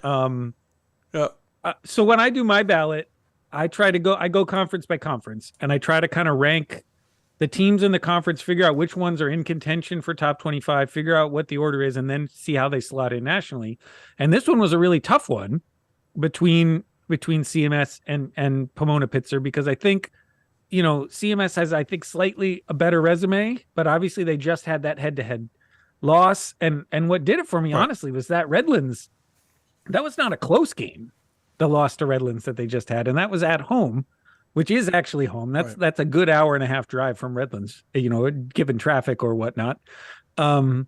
So when I do my ballot, I go conference by conference, and I try to kind of rank the teams in the conference, figure out which ones are in contention for top 25, figure out what the order is, and then see how they slot in nationally. And this one was a really tough one between CMS and Pomona Pitzer, because I think, CMS has, I think, slightly a better resume, but obviously they just had that head-to-head loss. And what did it for me, honestly, was that Redlands, that was not a close game. The loss to Redlands that they just had, and that was at home, which is actually home. That's a good hour and a half drive from Redlands, given traffic or whatnot. And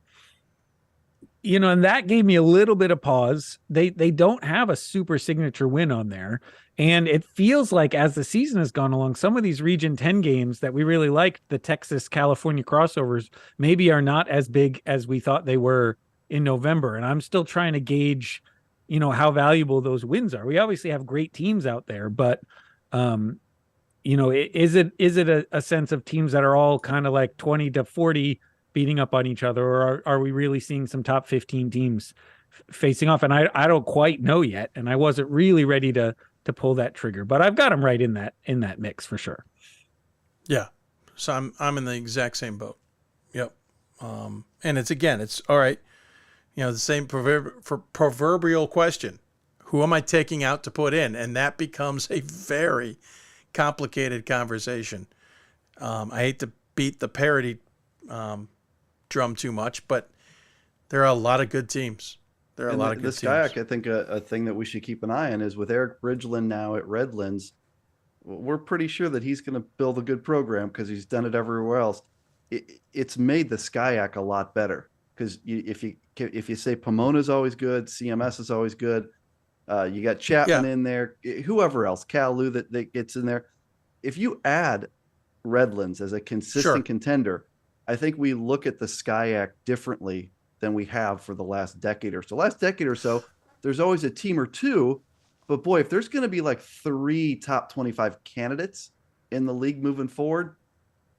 that gave me a little bit of pause. They don't have a super signature win on there, and it feels like as the season has gone along, some of these Region 10 games that we really liked, the Texas-California crossovers, maybe are not as big as we thought they were in November. And I'm still trying to gauge how valuable those wins are. We obviously have great teams out there, but is it a sense of teams that are all kind of like 20 to 40 beating up on each other, or are we really seeing some top 15 teams facing off? And I don't quite know yet, and I wasn't really ready to pull that trigger, but I've got them right in that mix for sure. Yeah, so I'm in the exact same boat. Yep, and it's all right. The same proverbial question. Who am I taking out to put in? And that becomes a very complicated conversation. I hate to beat the parody drum too much, but there are a lot of good teams. There are a lot of good teams. Kayak, I think a thing that we should keep an eye on is with Eric Bridgeland now at Redlands, we're pretty sure that he's going to build a good program because he's done it everywhere else. It's made the SCIAC a lot better. Because if you say Pomona's always good, CMS is always good, you got Chapman in there, whoever else, Calu that gets in there. If you add Redlands as a consistent contender, I think we look at the SCIAC differently than we have for the last decade or so. Last decade or so, there's always a team or two, but boy, if there's going to be like 3 top 25 candidates in the league moving forward,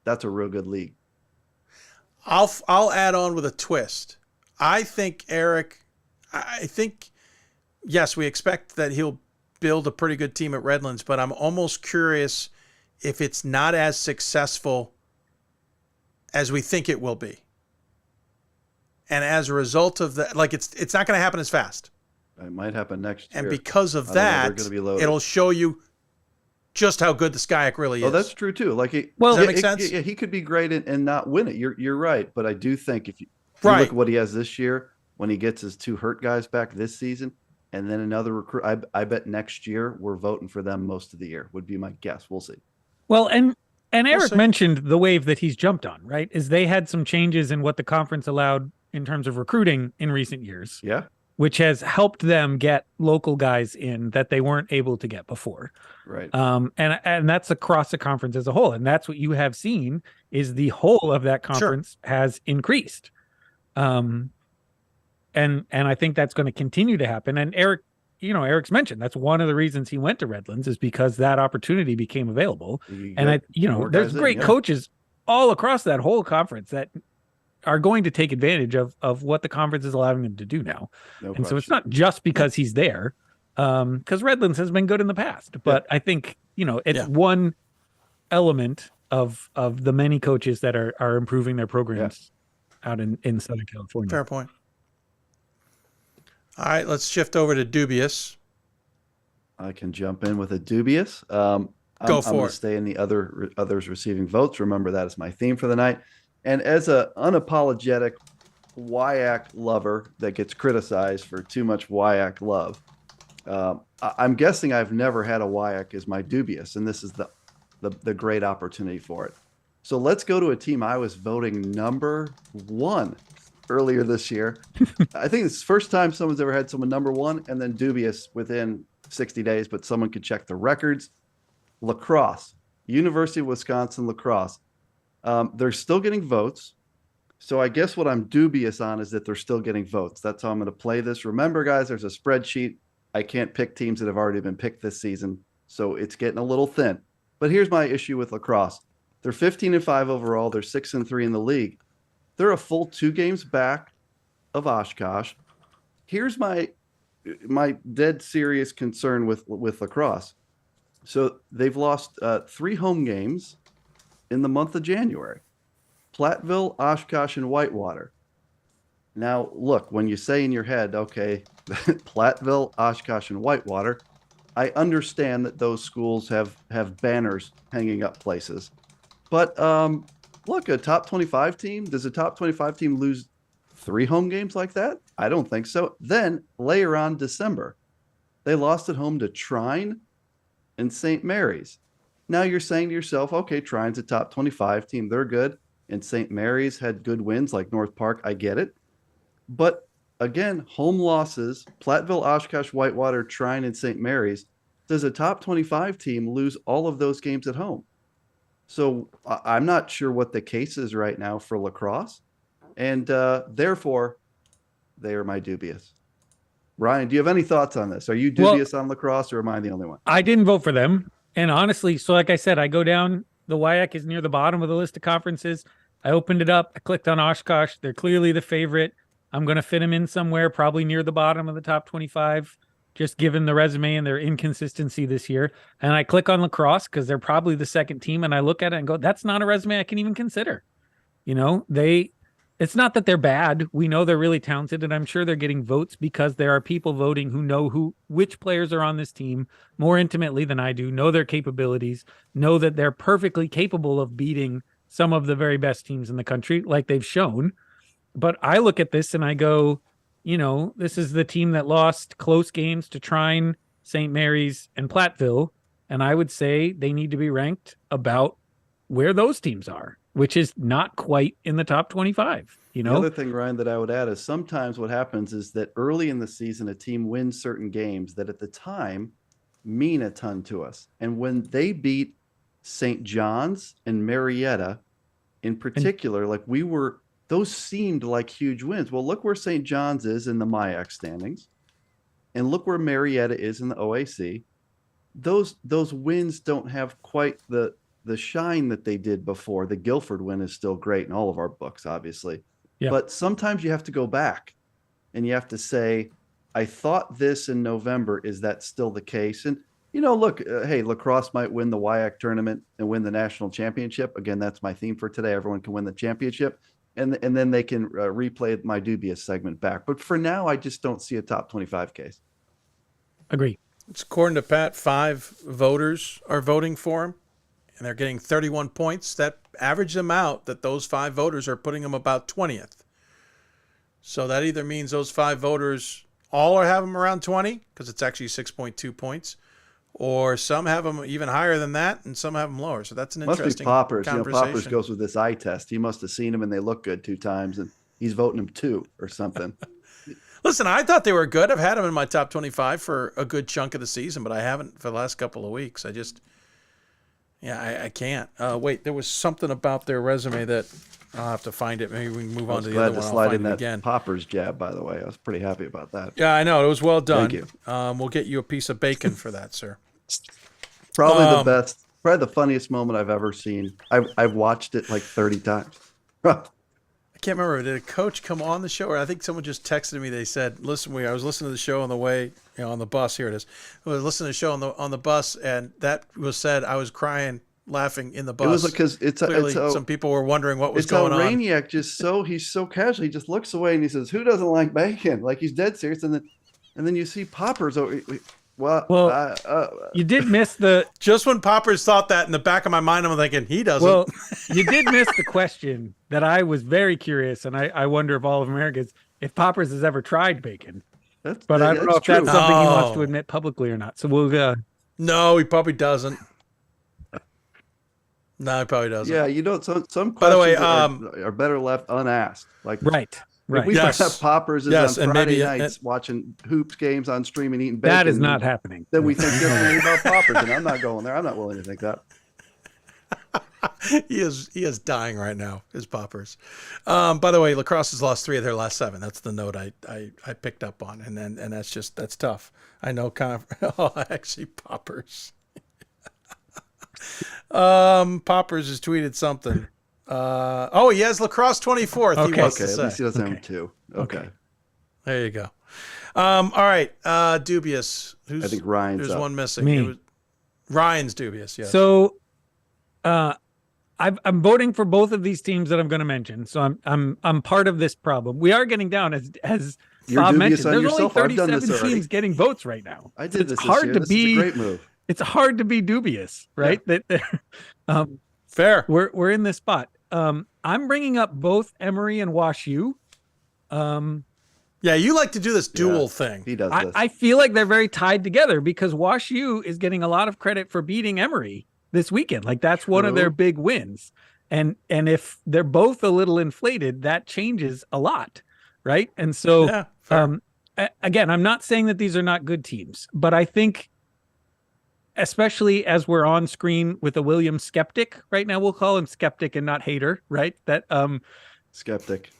that's a real good league. I'll add on with a twist. I think yes, we expect that he'll build a pretty good team at Redlands, but I'm almost curious if it's not as successful as we think it will be. And as a result of that, it's not going to happen as fast. It might happen next year. And because of that, it'll show you just how good the SCIAC really is. Oh, that's true too. Does that make sense? He could be great and not win it. You're right, but I do think if you look at what he has this year, when he gets his 2 hurt guys back this season, and then another recruit, I bet next year we're voting for them most of the year, would be my guess. We'll see. Well, and Eric mentioned the wave that he's jumped on, right? Is they had some changes in what the conference allowed in terms of recruiting in recent years. Yeah. Which has helped them get local guys in that they weren't able to get before. Right. And that's across the conference as a whole. And that's what you have seen is the whole of that conference has increased. And I think that's going to continue to happen. And Eric's mentioned that's one of the reasons he went to Redlands is because that opportunity became available. And there's great coaches all across that whole conference that are going to take advantage of what the conference is allowing them to do now. So it's not just because he's there, because Redlands has been good in the past, but I think, it's one element of the many coaches that are improving their programs out in Southern California. Fair point. All right, let's shift over to dubious. I can jump in with a dubious. Go I'm for gonna it. stay in the others receiving votes. Remember, that is my theme for the night. And as a unapologetic WIAC lover that gets criticized for too much WIAC love, I'm guessing I've never had a WIAC as my dubious, and this is the great opportunity for it. So let's go to a team I was voting number 1 earlier this year. I think it's the first time someone's ever had someone number 1 and then dubious within 60 days, but someone could check the records. Lacrosse, University of Wisconsin lacrosse. They're still getting votes. So I guess what I'm dubious on is that they're still getting votes. That's how I'm going to play this. Remember, guys, there's a spreadsheet. I can't pick teams that have already been picked this season. So it's getting a little thin. But here's my issue with lacrosse. They're 15-5 overall. They're 6-3 in the league. They're a full 2 games back of Oshkosh. Here's my dead serious concern with lacrosse. So they've lost 3 home games in the month of January. Platteville, Oshkosh, and Whitewater. Now, look, when you say in your head, okay, Platteville, Oshkosh, and Whitewater, I understand that those schools have banners hanging up places. But look, a top 25 team, does a top 25 team lose 3 home games like that? I don't think so. Then layer on December. They lost at home to Trine and St. Mary's. Now you're saying to yourself, okay, Trine's a top 25 team. They're good. And St. Mary's had good wins like North Park. I get it. But again, home losses, Platteville, Oshkosh, Whitewater, Trine, and St. Mary's. Does a top 25 team lose all of those games at home? So I'm not sure what the case is right now for lacrosse. And therefore, they are my dubious. Ryan, do you have any thoughts on this? Are you dubious on lacrosse, or am I the only one? I didn't vote for them. And honestly, so like I said, I go down, the WIAC is near the bottom of the list of conferences. I opened it up. I clicked on Oshkosh. They're clearly the favorite. I'm going to fit them in somewhere, probably near the bottom of the top 25, just given the resume and their inconsistency this year. And I click on lacrosse because they're probably the second team. And I look at it and go, that's not a resume I can even consider. It's not that they're bad. We know they're really talented, and I'm sure they're getting votes because there are people voting who know which players are on this team more intimately than I do, know their capabilities, know that they're perfectly capable of beating some of the very best teams in the country, like they've shown. But I look at this and I go, this is the team that lost close games to Trine, St. Mary's, and Platteville, and I would say they need to be ranked about where those teams are, which is not quite in the top 25. The other thing, Ryan, that I would add is sometimes what happens is that early in the season, a team wins certain games that at the time mean a ton to us. And when they beat St. John's and Marietta in particular, those seemed like huge wins. Well, look where St. John's is in the MIAC standings, and look where Marietta is in the OAC. Those wins don't have quite the shine that they did before. The Guilford win is still great in all of our books, obviously. Yeah. But sometimes you have to go back and you have to say, I thought this in November. Is that still the case? And, look, hey, lacrosse might win the WIAC tournament and win the national championship. Again, that's my theme for today. Everyone can win the championship. And then they can replay my dubious segment back. But for now, I just don't see a top 25 case. Agree. It's according to Pat, 5 voters are voting for him, and they're getting 31 points. That average them out that those 5 voters are putting them about 20th. So that either means those 5 voters all are have them around 20, because it's actually 6.2 points, or some have them even higher than that, and some have them lower. So that's an interesting Poppers. conversation. Poppers goes with this eye test. He must have seen them and they look good 2 times, and he's voting them 2 or something. Listen, I thought they were good. I've had them in my top 25 for a good chunk of the season, but I haven't for the last couple of weeks. I can't. Wait, there was something about their resume that I'll have to find it. Maybe we can move on to the other one. I'll find it again. Poppers jab, by the way. I was pretty happy about that. Yeah, I know. It was well done. Thank you. We'll get you a piece of bacon for that, sir. Probably the best, probably the funniest moment I've ever seen. I've watched it like 30 times. I can't remember. Did a coach come on the show, or I think someone just texted me? They said, "Listen, I was listening to the show on the way, on the bus. Here it is. I was listening to the show on the bus, and that was said. I was crying, laughing in the bus. It was because clearly some people were wondering what was going on. Rainiac he's so casual. He just looks away and he says, "Who doesn't like bacon?" Like he's dead serious, and then you see Poppers over. Well, you did miss just when Poppers thought that in the back of my mind, I'm thinking he doesn't. Well, you did miss the question that I was very curious, and I wonder if all of Americans, if Poppers has ever tried bacon. But I don't know if that's something he wants to admit publicly or not. So we'll. No, he probably doesn't. No, he probably doesn't. Yeah, some questions by the way, are better left unasked. Like right. If we find out Poppers is on Friday nights watching hoops games on stream and eating bacon. That is not happening. Then we think differently about Poppers, and I'm not going there. I'm not willing to think that. He is dying right now, his Poppers. By the way, Lacrosse has lost 3 of their last 7. That's the note I picked up on, and that's tough. I know actually Poppers. Poppers has tweeted something. He has Lacrosse 24th. Okay, he wants to at say. least he doesn't have 2. Okay. There you go. All right. Dubious. I think Ryan's There's up. one missing. Me. Ryan's dubious. Yes. So, I'm voting for both of these teams that I'm going to mention. So I'm part of this problem. We are getting down as You're Bob dubious mentioned. on There's yourself. only I've done 37 this already. teams getting votes right now. I did it's this hard year. to This be is a great move. It's hard to be dubious, right? Yeah. Fair. We're in this spot. I'm bringing up both Emory and WashU. Yeah, you like to do this dual thing. He does this. I feel like they're very tied together because WashU is getting a lot of credit for beating Emory this weekend. Like that's one of their big wins. And if they're both a little inflated, that changes a lot, right? And so, again, I'm not saying that these are not good teams, but I think, especially as we're on screen with a William skeptic right now, we'll call him skeptic and not hater, right? That skeptic.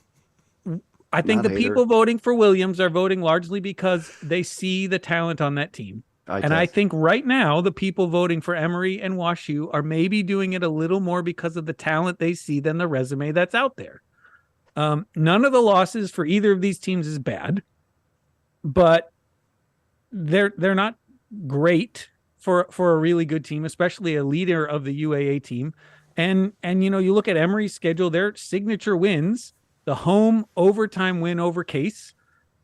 I think the people voting for Williams are voting largely because they see the talent on that team. I think right now the people voting for Emory and WashU are maybe doing it a little more because of the talent they see than the resume that's out there. None of the losses for either of these teams is bad, but they're not great for a really good team, especially a leader of the UAA team. And you look at Emory's schedule, their signature wins, the home overtime win over Case,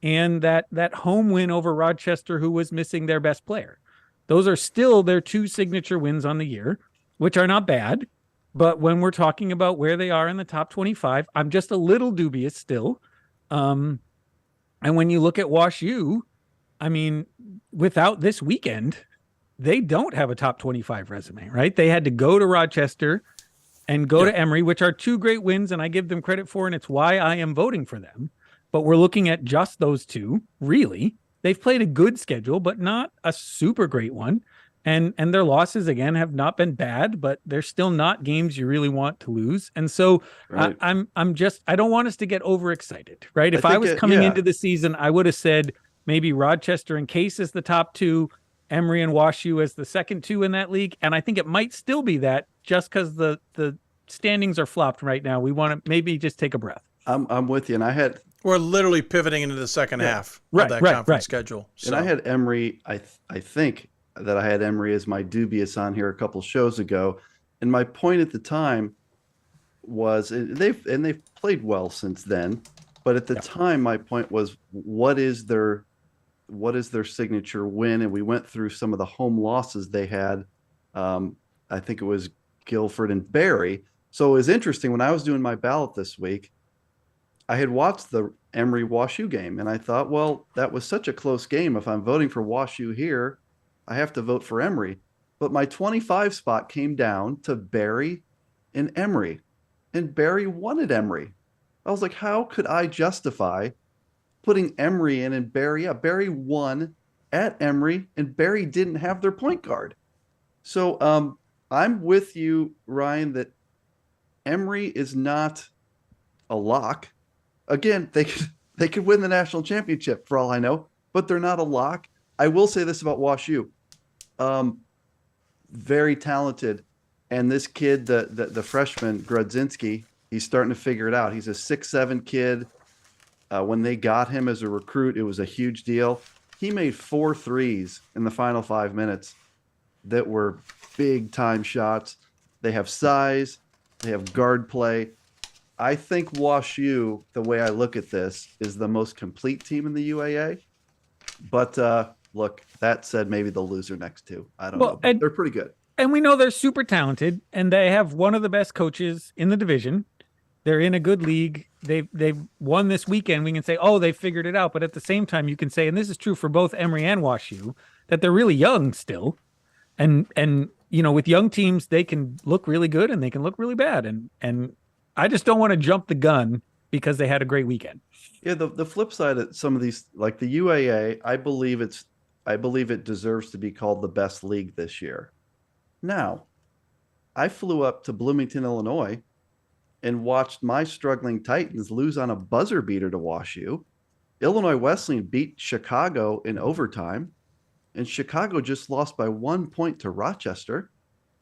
and that home win over Rochester, who was missing their best player. Those are still their 2 signature wins on the year, which are not bad. But when we're talking about where they are in the top 25, I'm just a little dubious still. And when you look at WashU, I mean, without this weekend, they don't have a top 25 resume, right? They had to go to Rochester and go to Emory, which are 2 great wins, and I give them credit for, and it's why I am voting for them. But we're looking at just those 2, really. They've played a good schedule, but not a super great one. And their losses, again, have not been bad, but they're still not games you really want to lose. And so right. I don't want us to get overexcited, right? If I was coming into the season, I would have said maybe Rochester and Case is the top 2, Emory and WashU as the second 2 in that league. And I think it might still be that just because the standings are flopped right now. We want to maybe just take a breath. I'm with you. And we're literally pivoting into the second half of that conference schedule. So. And I had Emory, I think that I had Emory as my dubious on here a couple shows ago. And my point at the time was they've played well since then. But at the time, my point was, what is their signature win? And we went through some of the home losses they had. I think it was Guilford and Barry. So it was interesting when I was doing my ballot this week. I had watched the Emory WashU game. And I thought, well, that was such a close game. If I'm voting for WashU here, I have to vote for Emory. But my 25 spot came down to Barry and Emory. And Barry wanted Emory. I was like, how could I justify putting Emory in and Barry? Yeah, Barry won at Emory, and Barry didn't have their point guard. So I'm with you, Ryan, that Emory is not a lock. Again, they could win the national championship for all I know, but they're not a lock. I will say this about WashU. Very talented. And this kid, the freshman, Grodzinski, he's starting to figure it out. He's a 6'7" kid. When they got him as a recruit, it was a huge deal. He made 4 threes in the final 5 minutes that were big time shots. They have size. They have guard play. I think WashU, the way I look at this, is the most complete team in the UAA. But look, that said, maybe they'll lose their next 2. I don't know. They're pretty good. And we know they're super talented, and they have one of the best coaches in the division. They're in a good league. They've won this weekend. We can say, oh, they figured it out. But at the same time, you can say, and this is true for both Emory and WashU, that they're really young still. And with young teams, they can look really good and they can look really bad. And I just don't want to jump the gun because they had a great weekend. Yeah, the flip side of some of these, like the UAA, I believe it deserves to be called the best league this year. Now, I flew up to Bloomington, Illinois, and watched my struggling Titans lose on a buzzer beater to WashU. Illinois Wesleyan beat Chicago in overtime, and Chicago just lost by 1 point to Rochester.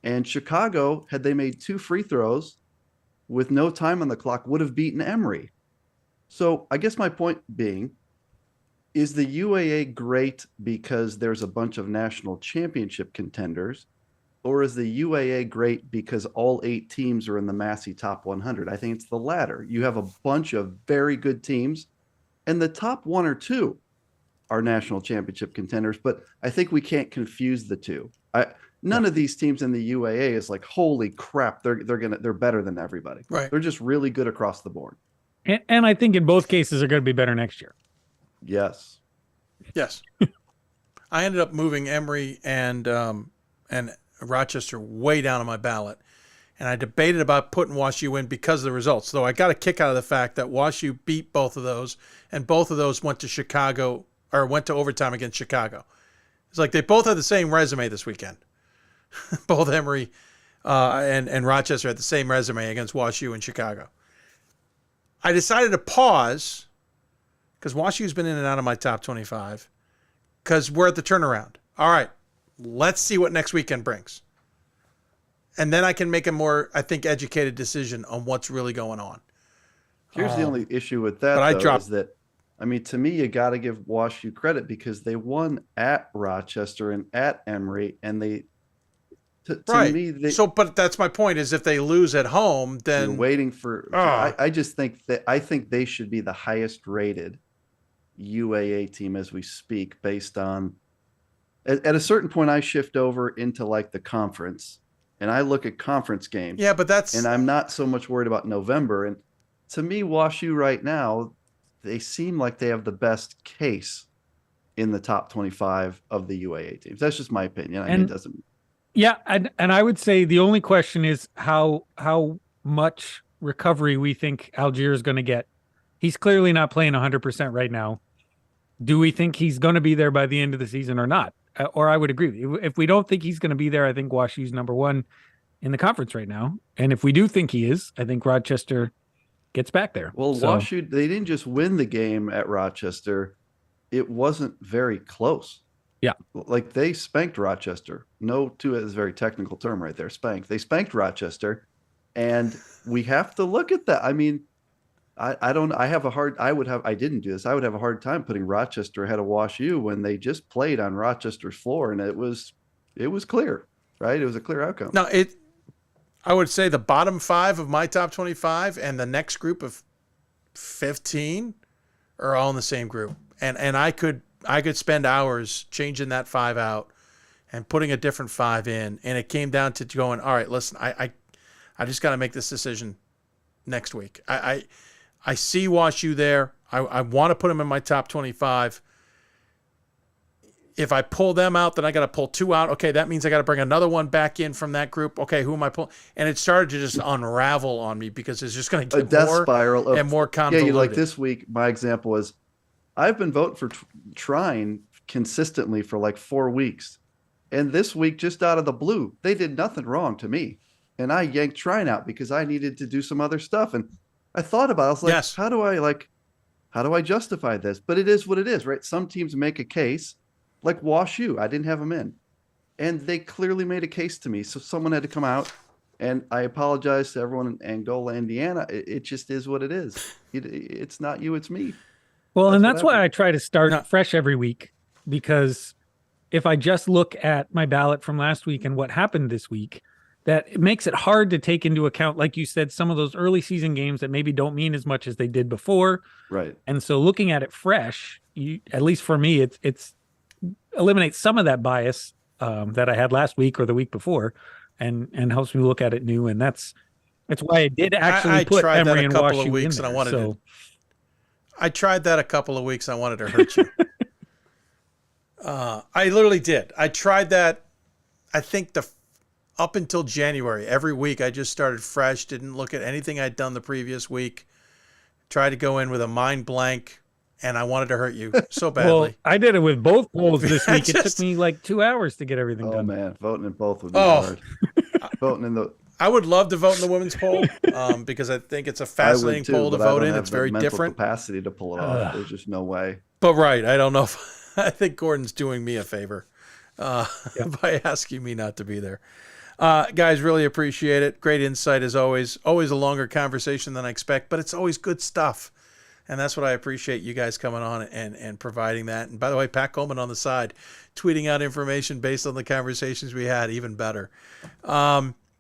And Chicago, had they made 2 free throws with no time on the clock, would have beaten Emory. So I guess my point being, is the UAA great because there's a bunch of national championship contenders? Or is the UAA great because all 8 teams are in the Massey top 100? I think it's the latter. You have a bunch of very good teams, and the top 1 or 2 are national championship contenders. But I think we can't confuse the two. None of these teams in the UAA is like, holy crap, they're better than everybody. Right. They're just really good across the board. And I think in both cases are going to be better next year. Yes. Yes. I ended up moving Emory and Rochester way down on my ballot, and I debated about putting WashU in because of the results. Though I got a kick out of the fact that WashU beat both of those, and both of those went to overtime against Chicago. It's like they both had the same resume this weekend. Both Emory and Rochester had the same resume against WashU and Chicago. I decided to pause because WashU's been in and out of my top 25 because we're at the turnaround. All right. Let's see what next weekend brings. And then I can make a more, I think, educated decision on what's really going on. Here's the only issue with that, is that, I mean, to me, you got to give WashU credit because they won at Rochester and at Emory, and they, to me, but that's my point, is if they lose at home, then you're waiting for, I just think I think they should be the highest rated UAA team as we speak, based on, at a certain point, I shift over into like the conference, and I look at conference games. Yeah, but and I'm not so much worried about November. And to me, WashU right now, they seem like they have the best case in the top 25 of the UAA teams. That's just my opinion. I mean, it doesn't. Yeah, and I would say the only question is how much recovery we think Algier is going to get. He's clearly not playing 100% right now. Do we think he's going to be there by the end of the season or not? Or I would agree with you. If we don't think he's going to be there, I think WashU's number 1 in the conference right now. And if we do think he is, I think Rochester gets back there. Well, WashU, they didn't just win the game at Rochester. It wasn't very close. Yeah. Like they spanked Rochester. No, to is a very technical term right there. Spanked. They spanked Rochester. And we have to look at that. I mean, I didn't do this. I would have a hard time putting Rochester ahead of WashU when they just played on Rochester's floor, and it was clear, right? It was a clear outcome. No, I would say the bottom 5 of my top 25 and the next group of 15 are all in the same group. And I could spend hours changing that 5 out and putting a different 5 in. And it came down to going, all right, listen, I just got to make this decision next week. I see WashU there. I want to put them in my top 25. If I pull them out, then I got to pull 2 out. Okay, that means I got to bring another one back in from that group. Okay, who am I pulling? And it started to just unravel on me because it's just going to get death more spiral of, and more convoluted. Yeah, like this week, my example was I've been voting for Trine consistently for like 4 weeks. And this week, just out of the blue, they did nothing wrong to me. And I yanked Trine out because I needed to do some other stuff. And I thought about it. I was like, yes. how do I justify this? But it is what it is, right? Some teams make a case. Like Wash U, I didn't have them in. And they clearly made a case to me. So someone had to come out. And I apologize to everyone in Angola, Indiana. It just is what it is. It's not you, it's me. Well, that's why I try to start fresh every week. Because if I just look at my ballot from last week and what happened this week, that it makes it hard to take into account, like you said, some of those early season games that maybe don't mean as much as they did before. Right. And so looking at it fresh, at least for me, it's eliminates some of that bias that I had last week or the week before, and helps me look at it new. And that's why I did actually put Emory and Wash U in there. I tried that a couple of weeks. I wanted to hurt you. I literally did. I tried that. I think up until January, every week I just started fresh. Didn't look at anything I'd done the previous week. Tried to go in with a mind blank. And I wanted to hurt you so badly. Well, I did it with both polls this week. It took me like 2 hours to get everything done. Oh, man. Voting in both would be hard. Voting in the... I would love to vote in the women's poll because I think it's a fascinating poll to vote in. It's very different. Capacity to pull it off. There's just no way. But right. I don't know if... I think Gordon's doing me a favor by asking me not to be there. Guys, really appreciate it. Great insight as always. Always a longer conversation than I expect, but it's always good stuff. And that's what I appreciate you guys coming on and providing that. And by the way, Pat Coleman on the side, tweeting out information based on the conversations we had, even better.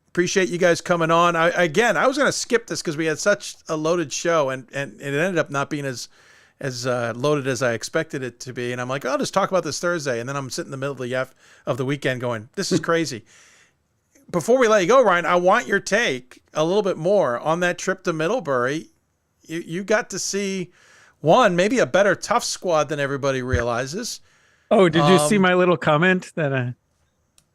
Appreciate you guys coming on. I was going to skip this because we had such a loaded show, and it ended up not being as loaded as I expected it to be. And I'm like, I'll just talk about this Thursday. And then I'm sitting in the middle of the weekend going, this is crazy. Before we let you go, Ryan, I want your take a little bit more on that trip to Middlebury. You got to see maybe a better tough squad than everybody realizes. Oh, did you see my little comment that?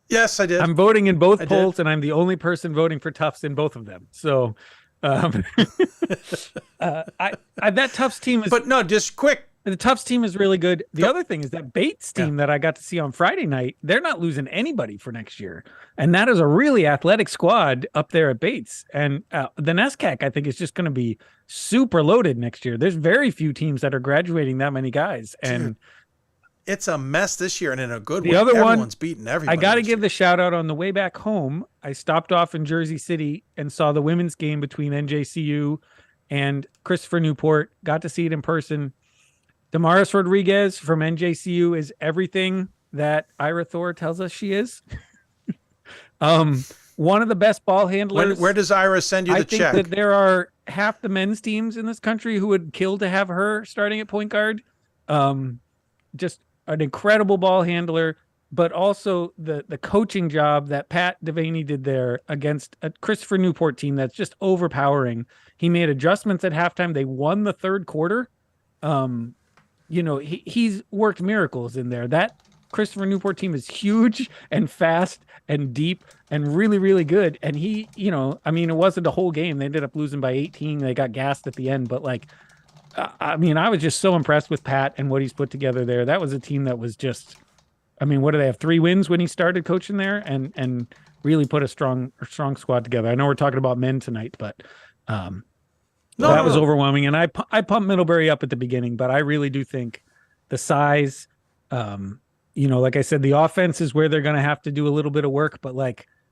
Yes, I did. I'm voting in both polls, and I'm the only person voting for Tufts in both of them. So, that Tufts team is. But no, just quick. The Tufts team is really good. The other thing is that Bates team that I got to see on Friday night, they're not losing anybody for next year. And that is a really athletic squad up there at Bates. And the NESCAC, I think, is just going to be super loaded next year. There's very few teams that are graduating that many guys. And it's a mess this year, and in a good way. The other Everyone's beating everybody. I got to give the shout out on the way back home. I stopped off in Jersey City and saw the women's game between NJCU and Christopher Newport. Got to see it in person. Damaris Rodriguez from NJCU is everything that Ira Thor tells us she is. One of the best ball handlers. Where does Ira send you the check? I think that there are half the men's teams in this country who would kill to have her starting at point guard. Just an incredible ball handler, but also the coaching job that Pat Devaney did there against a Christopher Newport team that's just overpowering. He made adjustments at halftime. They won the third quarter. He's worked miracles in there. That Christopher Newport team is huge and fast and deep and really, really good. And he, it wasn't a whole game. They ended up losing by 18. They got gassed at the end. But I was just so impressed with Pat and what he's put together there. That was a team that was just, what do they have? 3 wins when he started coaching there and really put a strong squad together. I know we're talking about men tonight, but that was overwhelming. And I pumped Middlebury up at the beginning, but I really do think the size, like I said, the offense is where they're going to have to do a little bit of work. But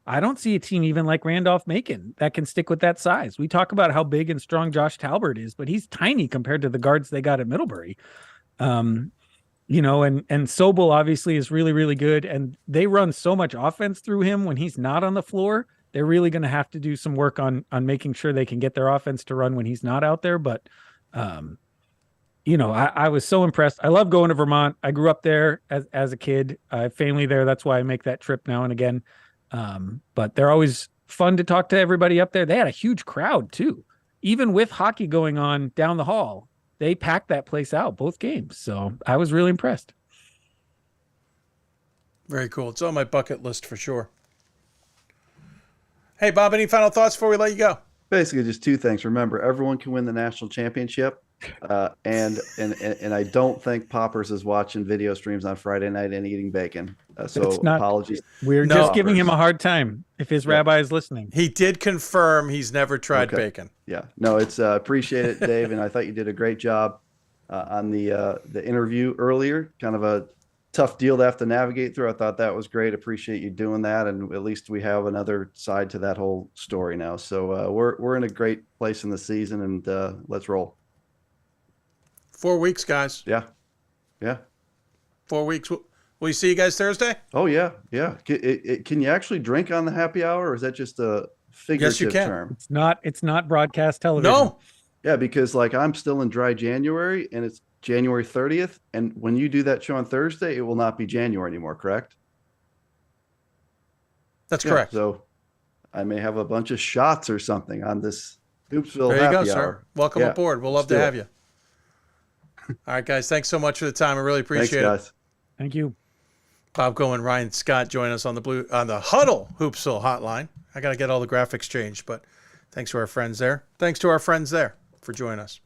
I don't see a team even like Randolph-Macon that can stick with that size. We talk about how big and strong Josh Talbert is, but he's tiny compared to the guards they got at Middlebury. And Sobel obviously is really, really good. And they run so much offense through him when he's not on the floor. They're really going to have to do some work on making sure they can get their offense to run when he's not out there. But, I was so impressed. I love going to Vermont. I grew up there as a kid. I have family there. That's why I make that trip now and again. But they're always fun to talk to everybody up there. They had a huge crowd too, even with hockey going on down the hall. they packed that place out both games. So I was really impressed. Very cool. It's on my bucket list for sure. Hey, Bob, any final thoughts before we let you go? Basically, just two things. Remember, everyone can win the national championship. And I don't think Poppers is watching video streams on Friday night and eating bacon. So apologies. We're just giving him a hard time if his rabbi is listening. He did confirm he's never tried bacon. Yeah, no, it's appreciate it, Dave, and I thought you did a great job on the interview earlier. Kind of a tough deal to have to navigate through. I thought that was great. Appreciate you doing that, and at least we have another side to that whole story now. So we're in a great place in the season, and let's roll. 4 weeks, guys. Yeah. 4 weeks. Will we see you guys Thursday? Oh yeah. Can you actually drink on the happy hour, or is that just a figurative term? It's not broadcast television. No. Yeah, because like I'm still in dry January, and it's January 30th, and when you do that show on Thursday, it will not be January anymore, correct? That's correct. So I may have a bunch of shots or something on this Hoopsville there you happy go, hour. sir. Welcome aboard. We'll love to have you. All right, guys. Thanks so much for the time. I really appreciate Thanks, guys. Thank you. Bob Coleman, Ryan Scott join us on the Huddle Hoopsville hotline. I got to get all the graphics changed, but thanks to our friends there. Thanks to our friends there for joining us.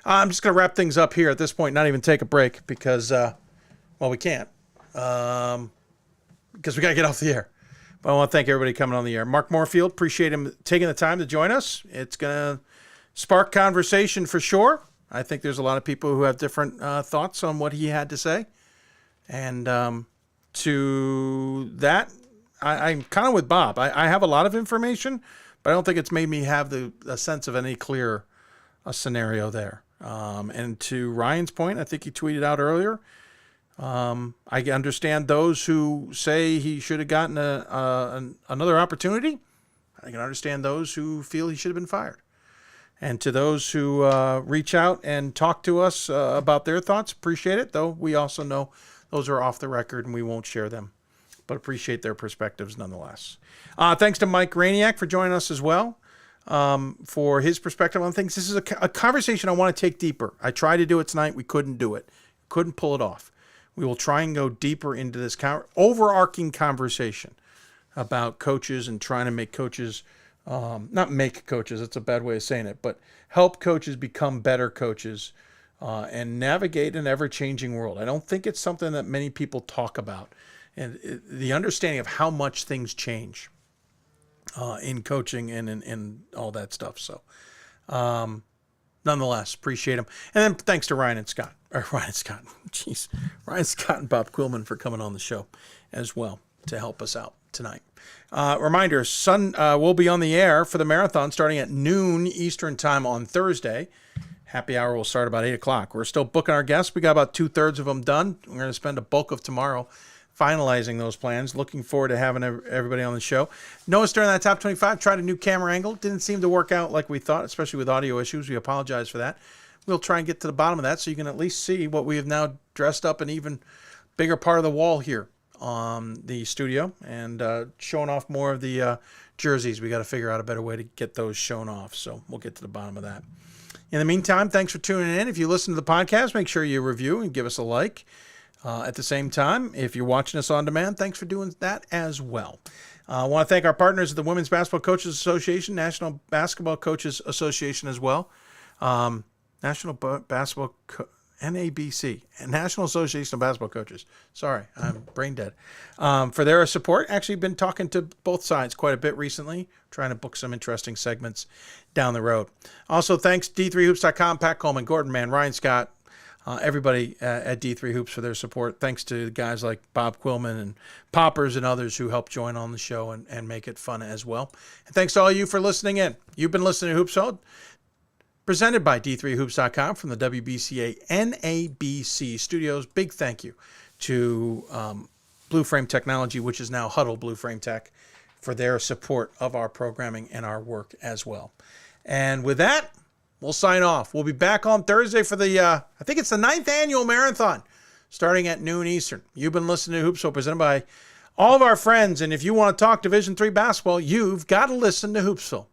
I'm just going to wrap things up here at this point, not even take a break because, we can't because we got to get off the air. But I want to thank everybody coming on the air. Mark Morefield, appreciate him taking the time to join us. It's going to spark conversation for sure. I think there's a lot of people who have different thoughts on what he had to say. And to that, I'm kind of with Bob. I have a lot of information, but I don't think it's made me have a sense of any clear scenario there. And to Ryan's point, I think he tweeted out earlier, I understand those who say he should have gotten another opportunity. I can understand those who feel he should have been fired. And to those who reach out and talk to us about their thoughts, appreciate it, though we also know those are off the record and we won't share them, but appreciate their perspectives nonetheless. Thanks to Mike Rainiak for joining us as well for his perspective on things. This is a conversation I want to take deeper. I tried to do it tonight. We couldn't do it. Couldn't pull it off. We will try and go deeper into this overarching conversation about coaches and trying to make coaches not make coaches, it's a bad way of saying it, but help coaches become better coaches and navigate an ever-changing world. I don't think it's something that many people talk about. And the understanding of how much things change in coaching and in all that stuff. So nonetheless, appreciate them. And then thanks to Ryan Scott and Bob Quillman for coming on the show as well to help us out tonight. Reminder, we'll be on the air for the marathon starting at noon Eastern time on Thursday. Happy hour will start about 8 o'clock. We're still booking our guests. We got about 2/3 of them done. We're going to spend a bulk of tomorrow finalizing those plans. Looking forward to having everybody on the show. Notice during that top 25, tried a new camera angle. Didn't seem to work out like we thought, especially with audio issues. We apologize for that. We'll try and get to the bottom of that so you can at least see what we have now dressed up an even bigger part of the wall here on the studio and showing off more of the jerseys. We got to figure out a better way to get those shown off. So we'll get to the bottom of that. In the meantime, thanks for tuning in. If you listen to the podcast, make sure you review and give us a like. At the same time, if you're watching us on demand, thanks for doing that as well. I want to thank our partners at the Women's Basketball Coaches Association, National Basketball Coaches Association as well. National Basketball NABC, National Association of Basketball Coaches. Sorry, I'm brain dead. For their support. Actually been talking to both sides quite a bit recently, trying to book some interesting segments down the road. Also, thanks D3Hoops.com, Pat Coleman, Gordon Mann, Ryan Scott, everybody at D3 Hoops for their support. Thanks to guys like Bob Quillman and Poppers and others who helped join on the show and make it fun as well. And thanks to all you for listening in. You've been listening to Hoopsville, presented by D3Hoops.com from the WBCA NABC studios. Big thank you to Blue Frame Technology, which is now Huddle Blue Frame Tech, for their support of our programming and our work as well. And with that, we'll sign off. We'll be back on Thursday for the, I think it's the 9th annual marathon, starting at noon Eastern. You've been listening to Hoopsville, presented by all of our friends. And if you want to talk Division III basketball, you've got to listen to Hoopsville.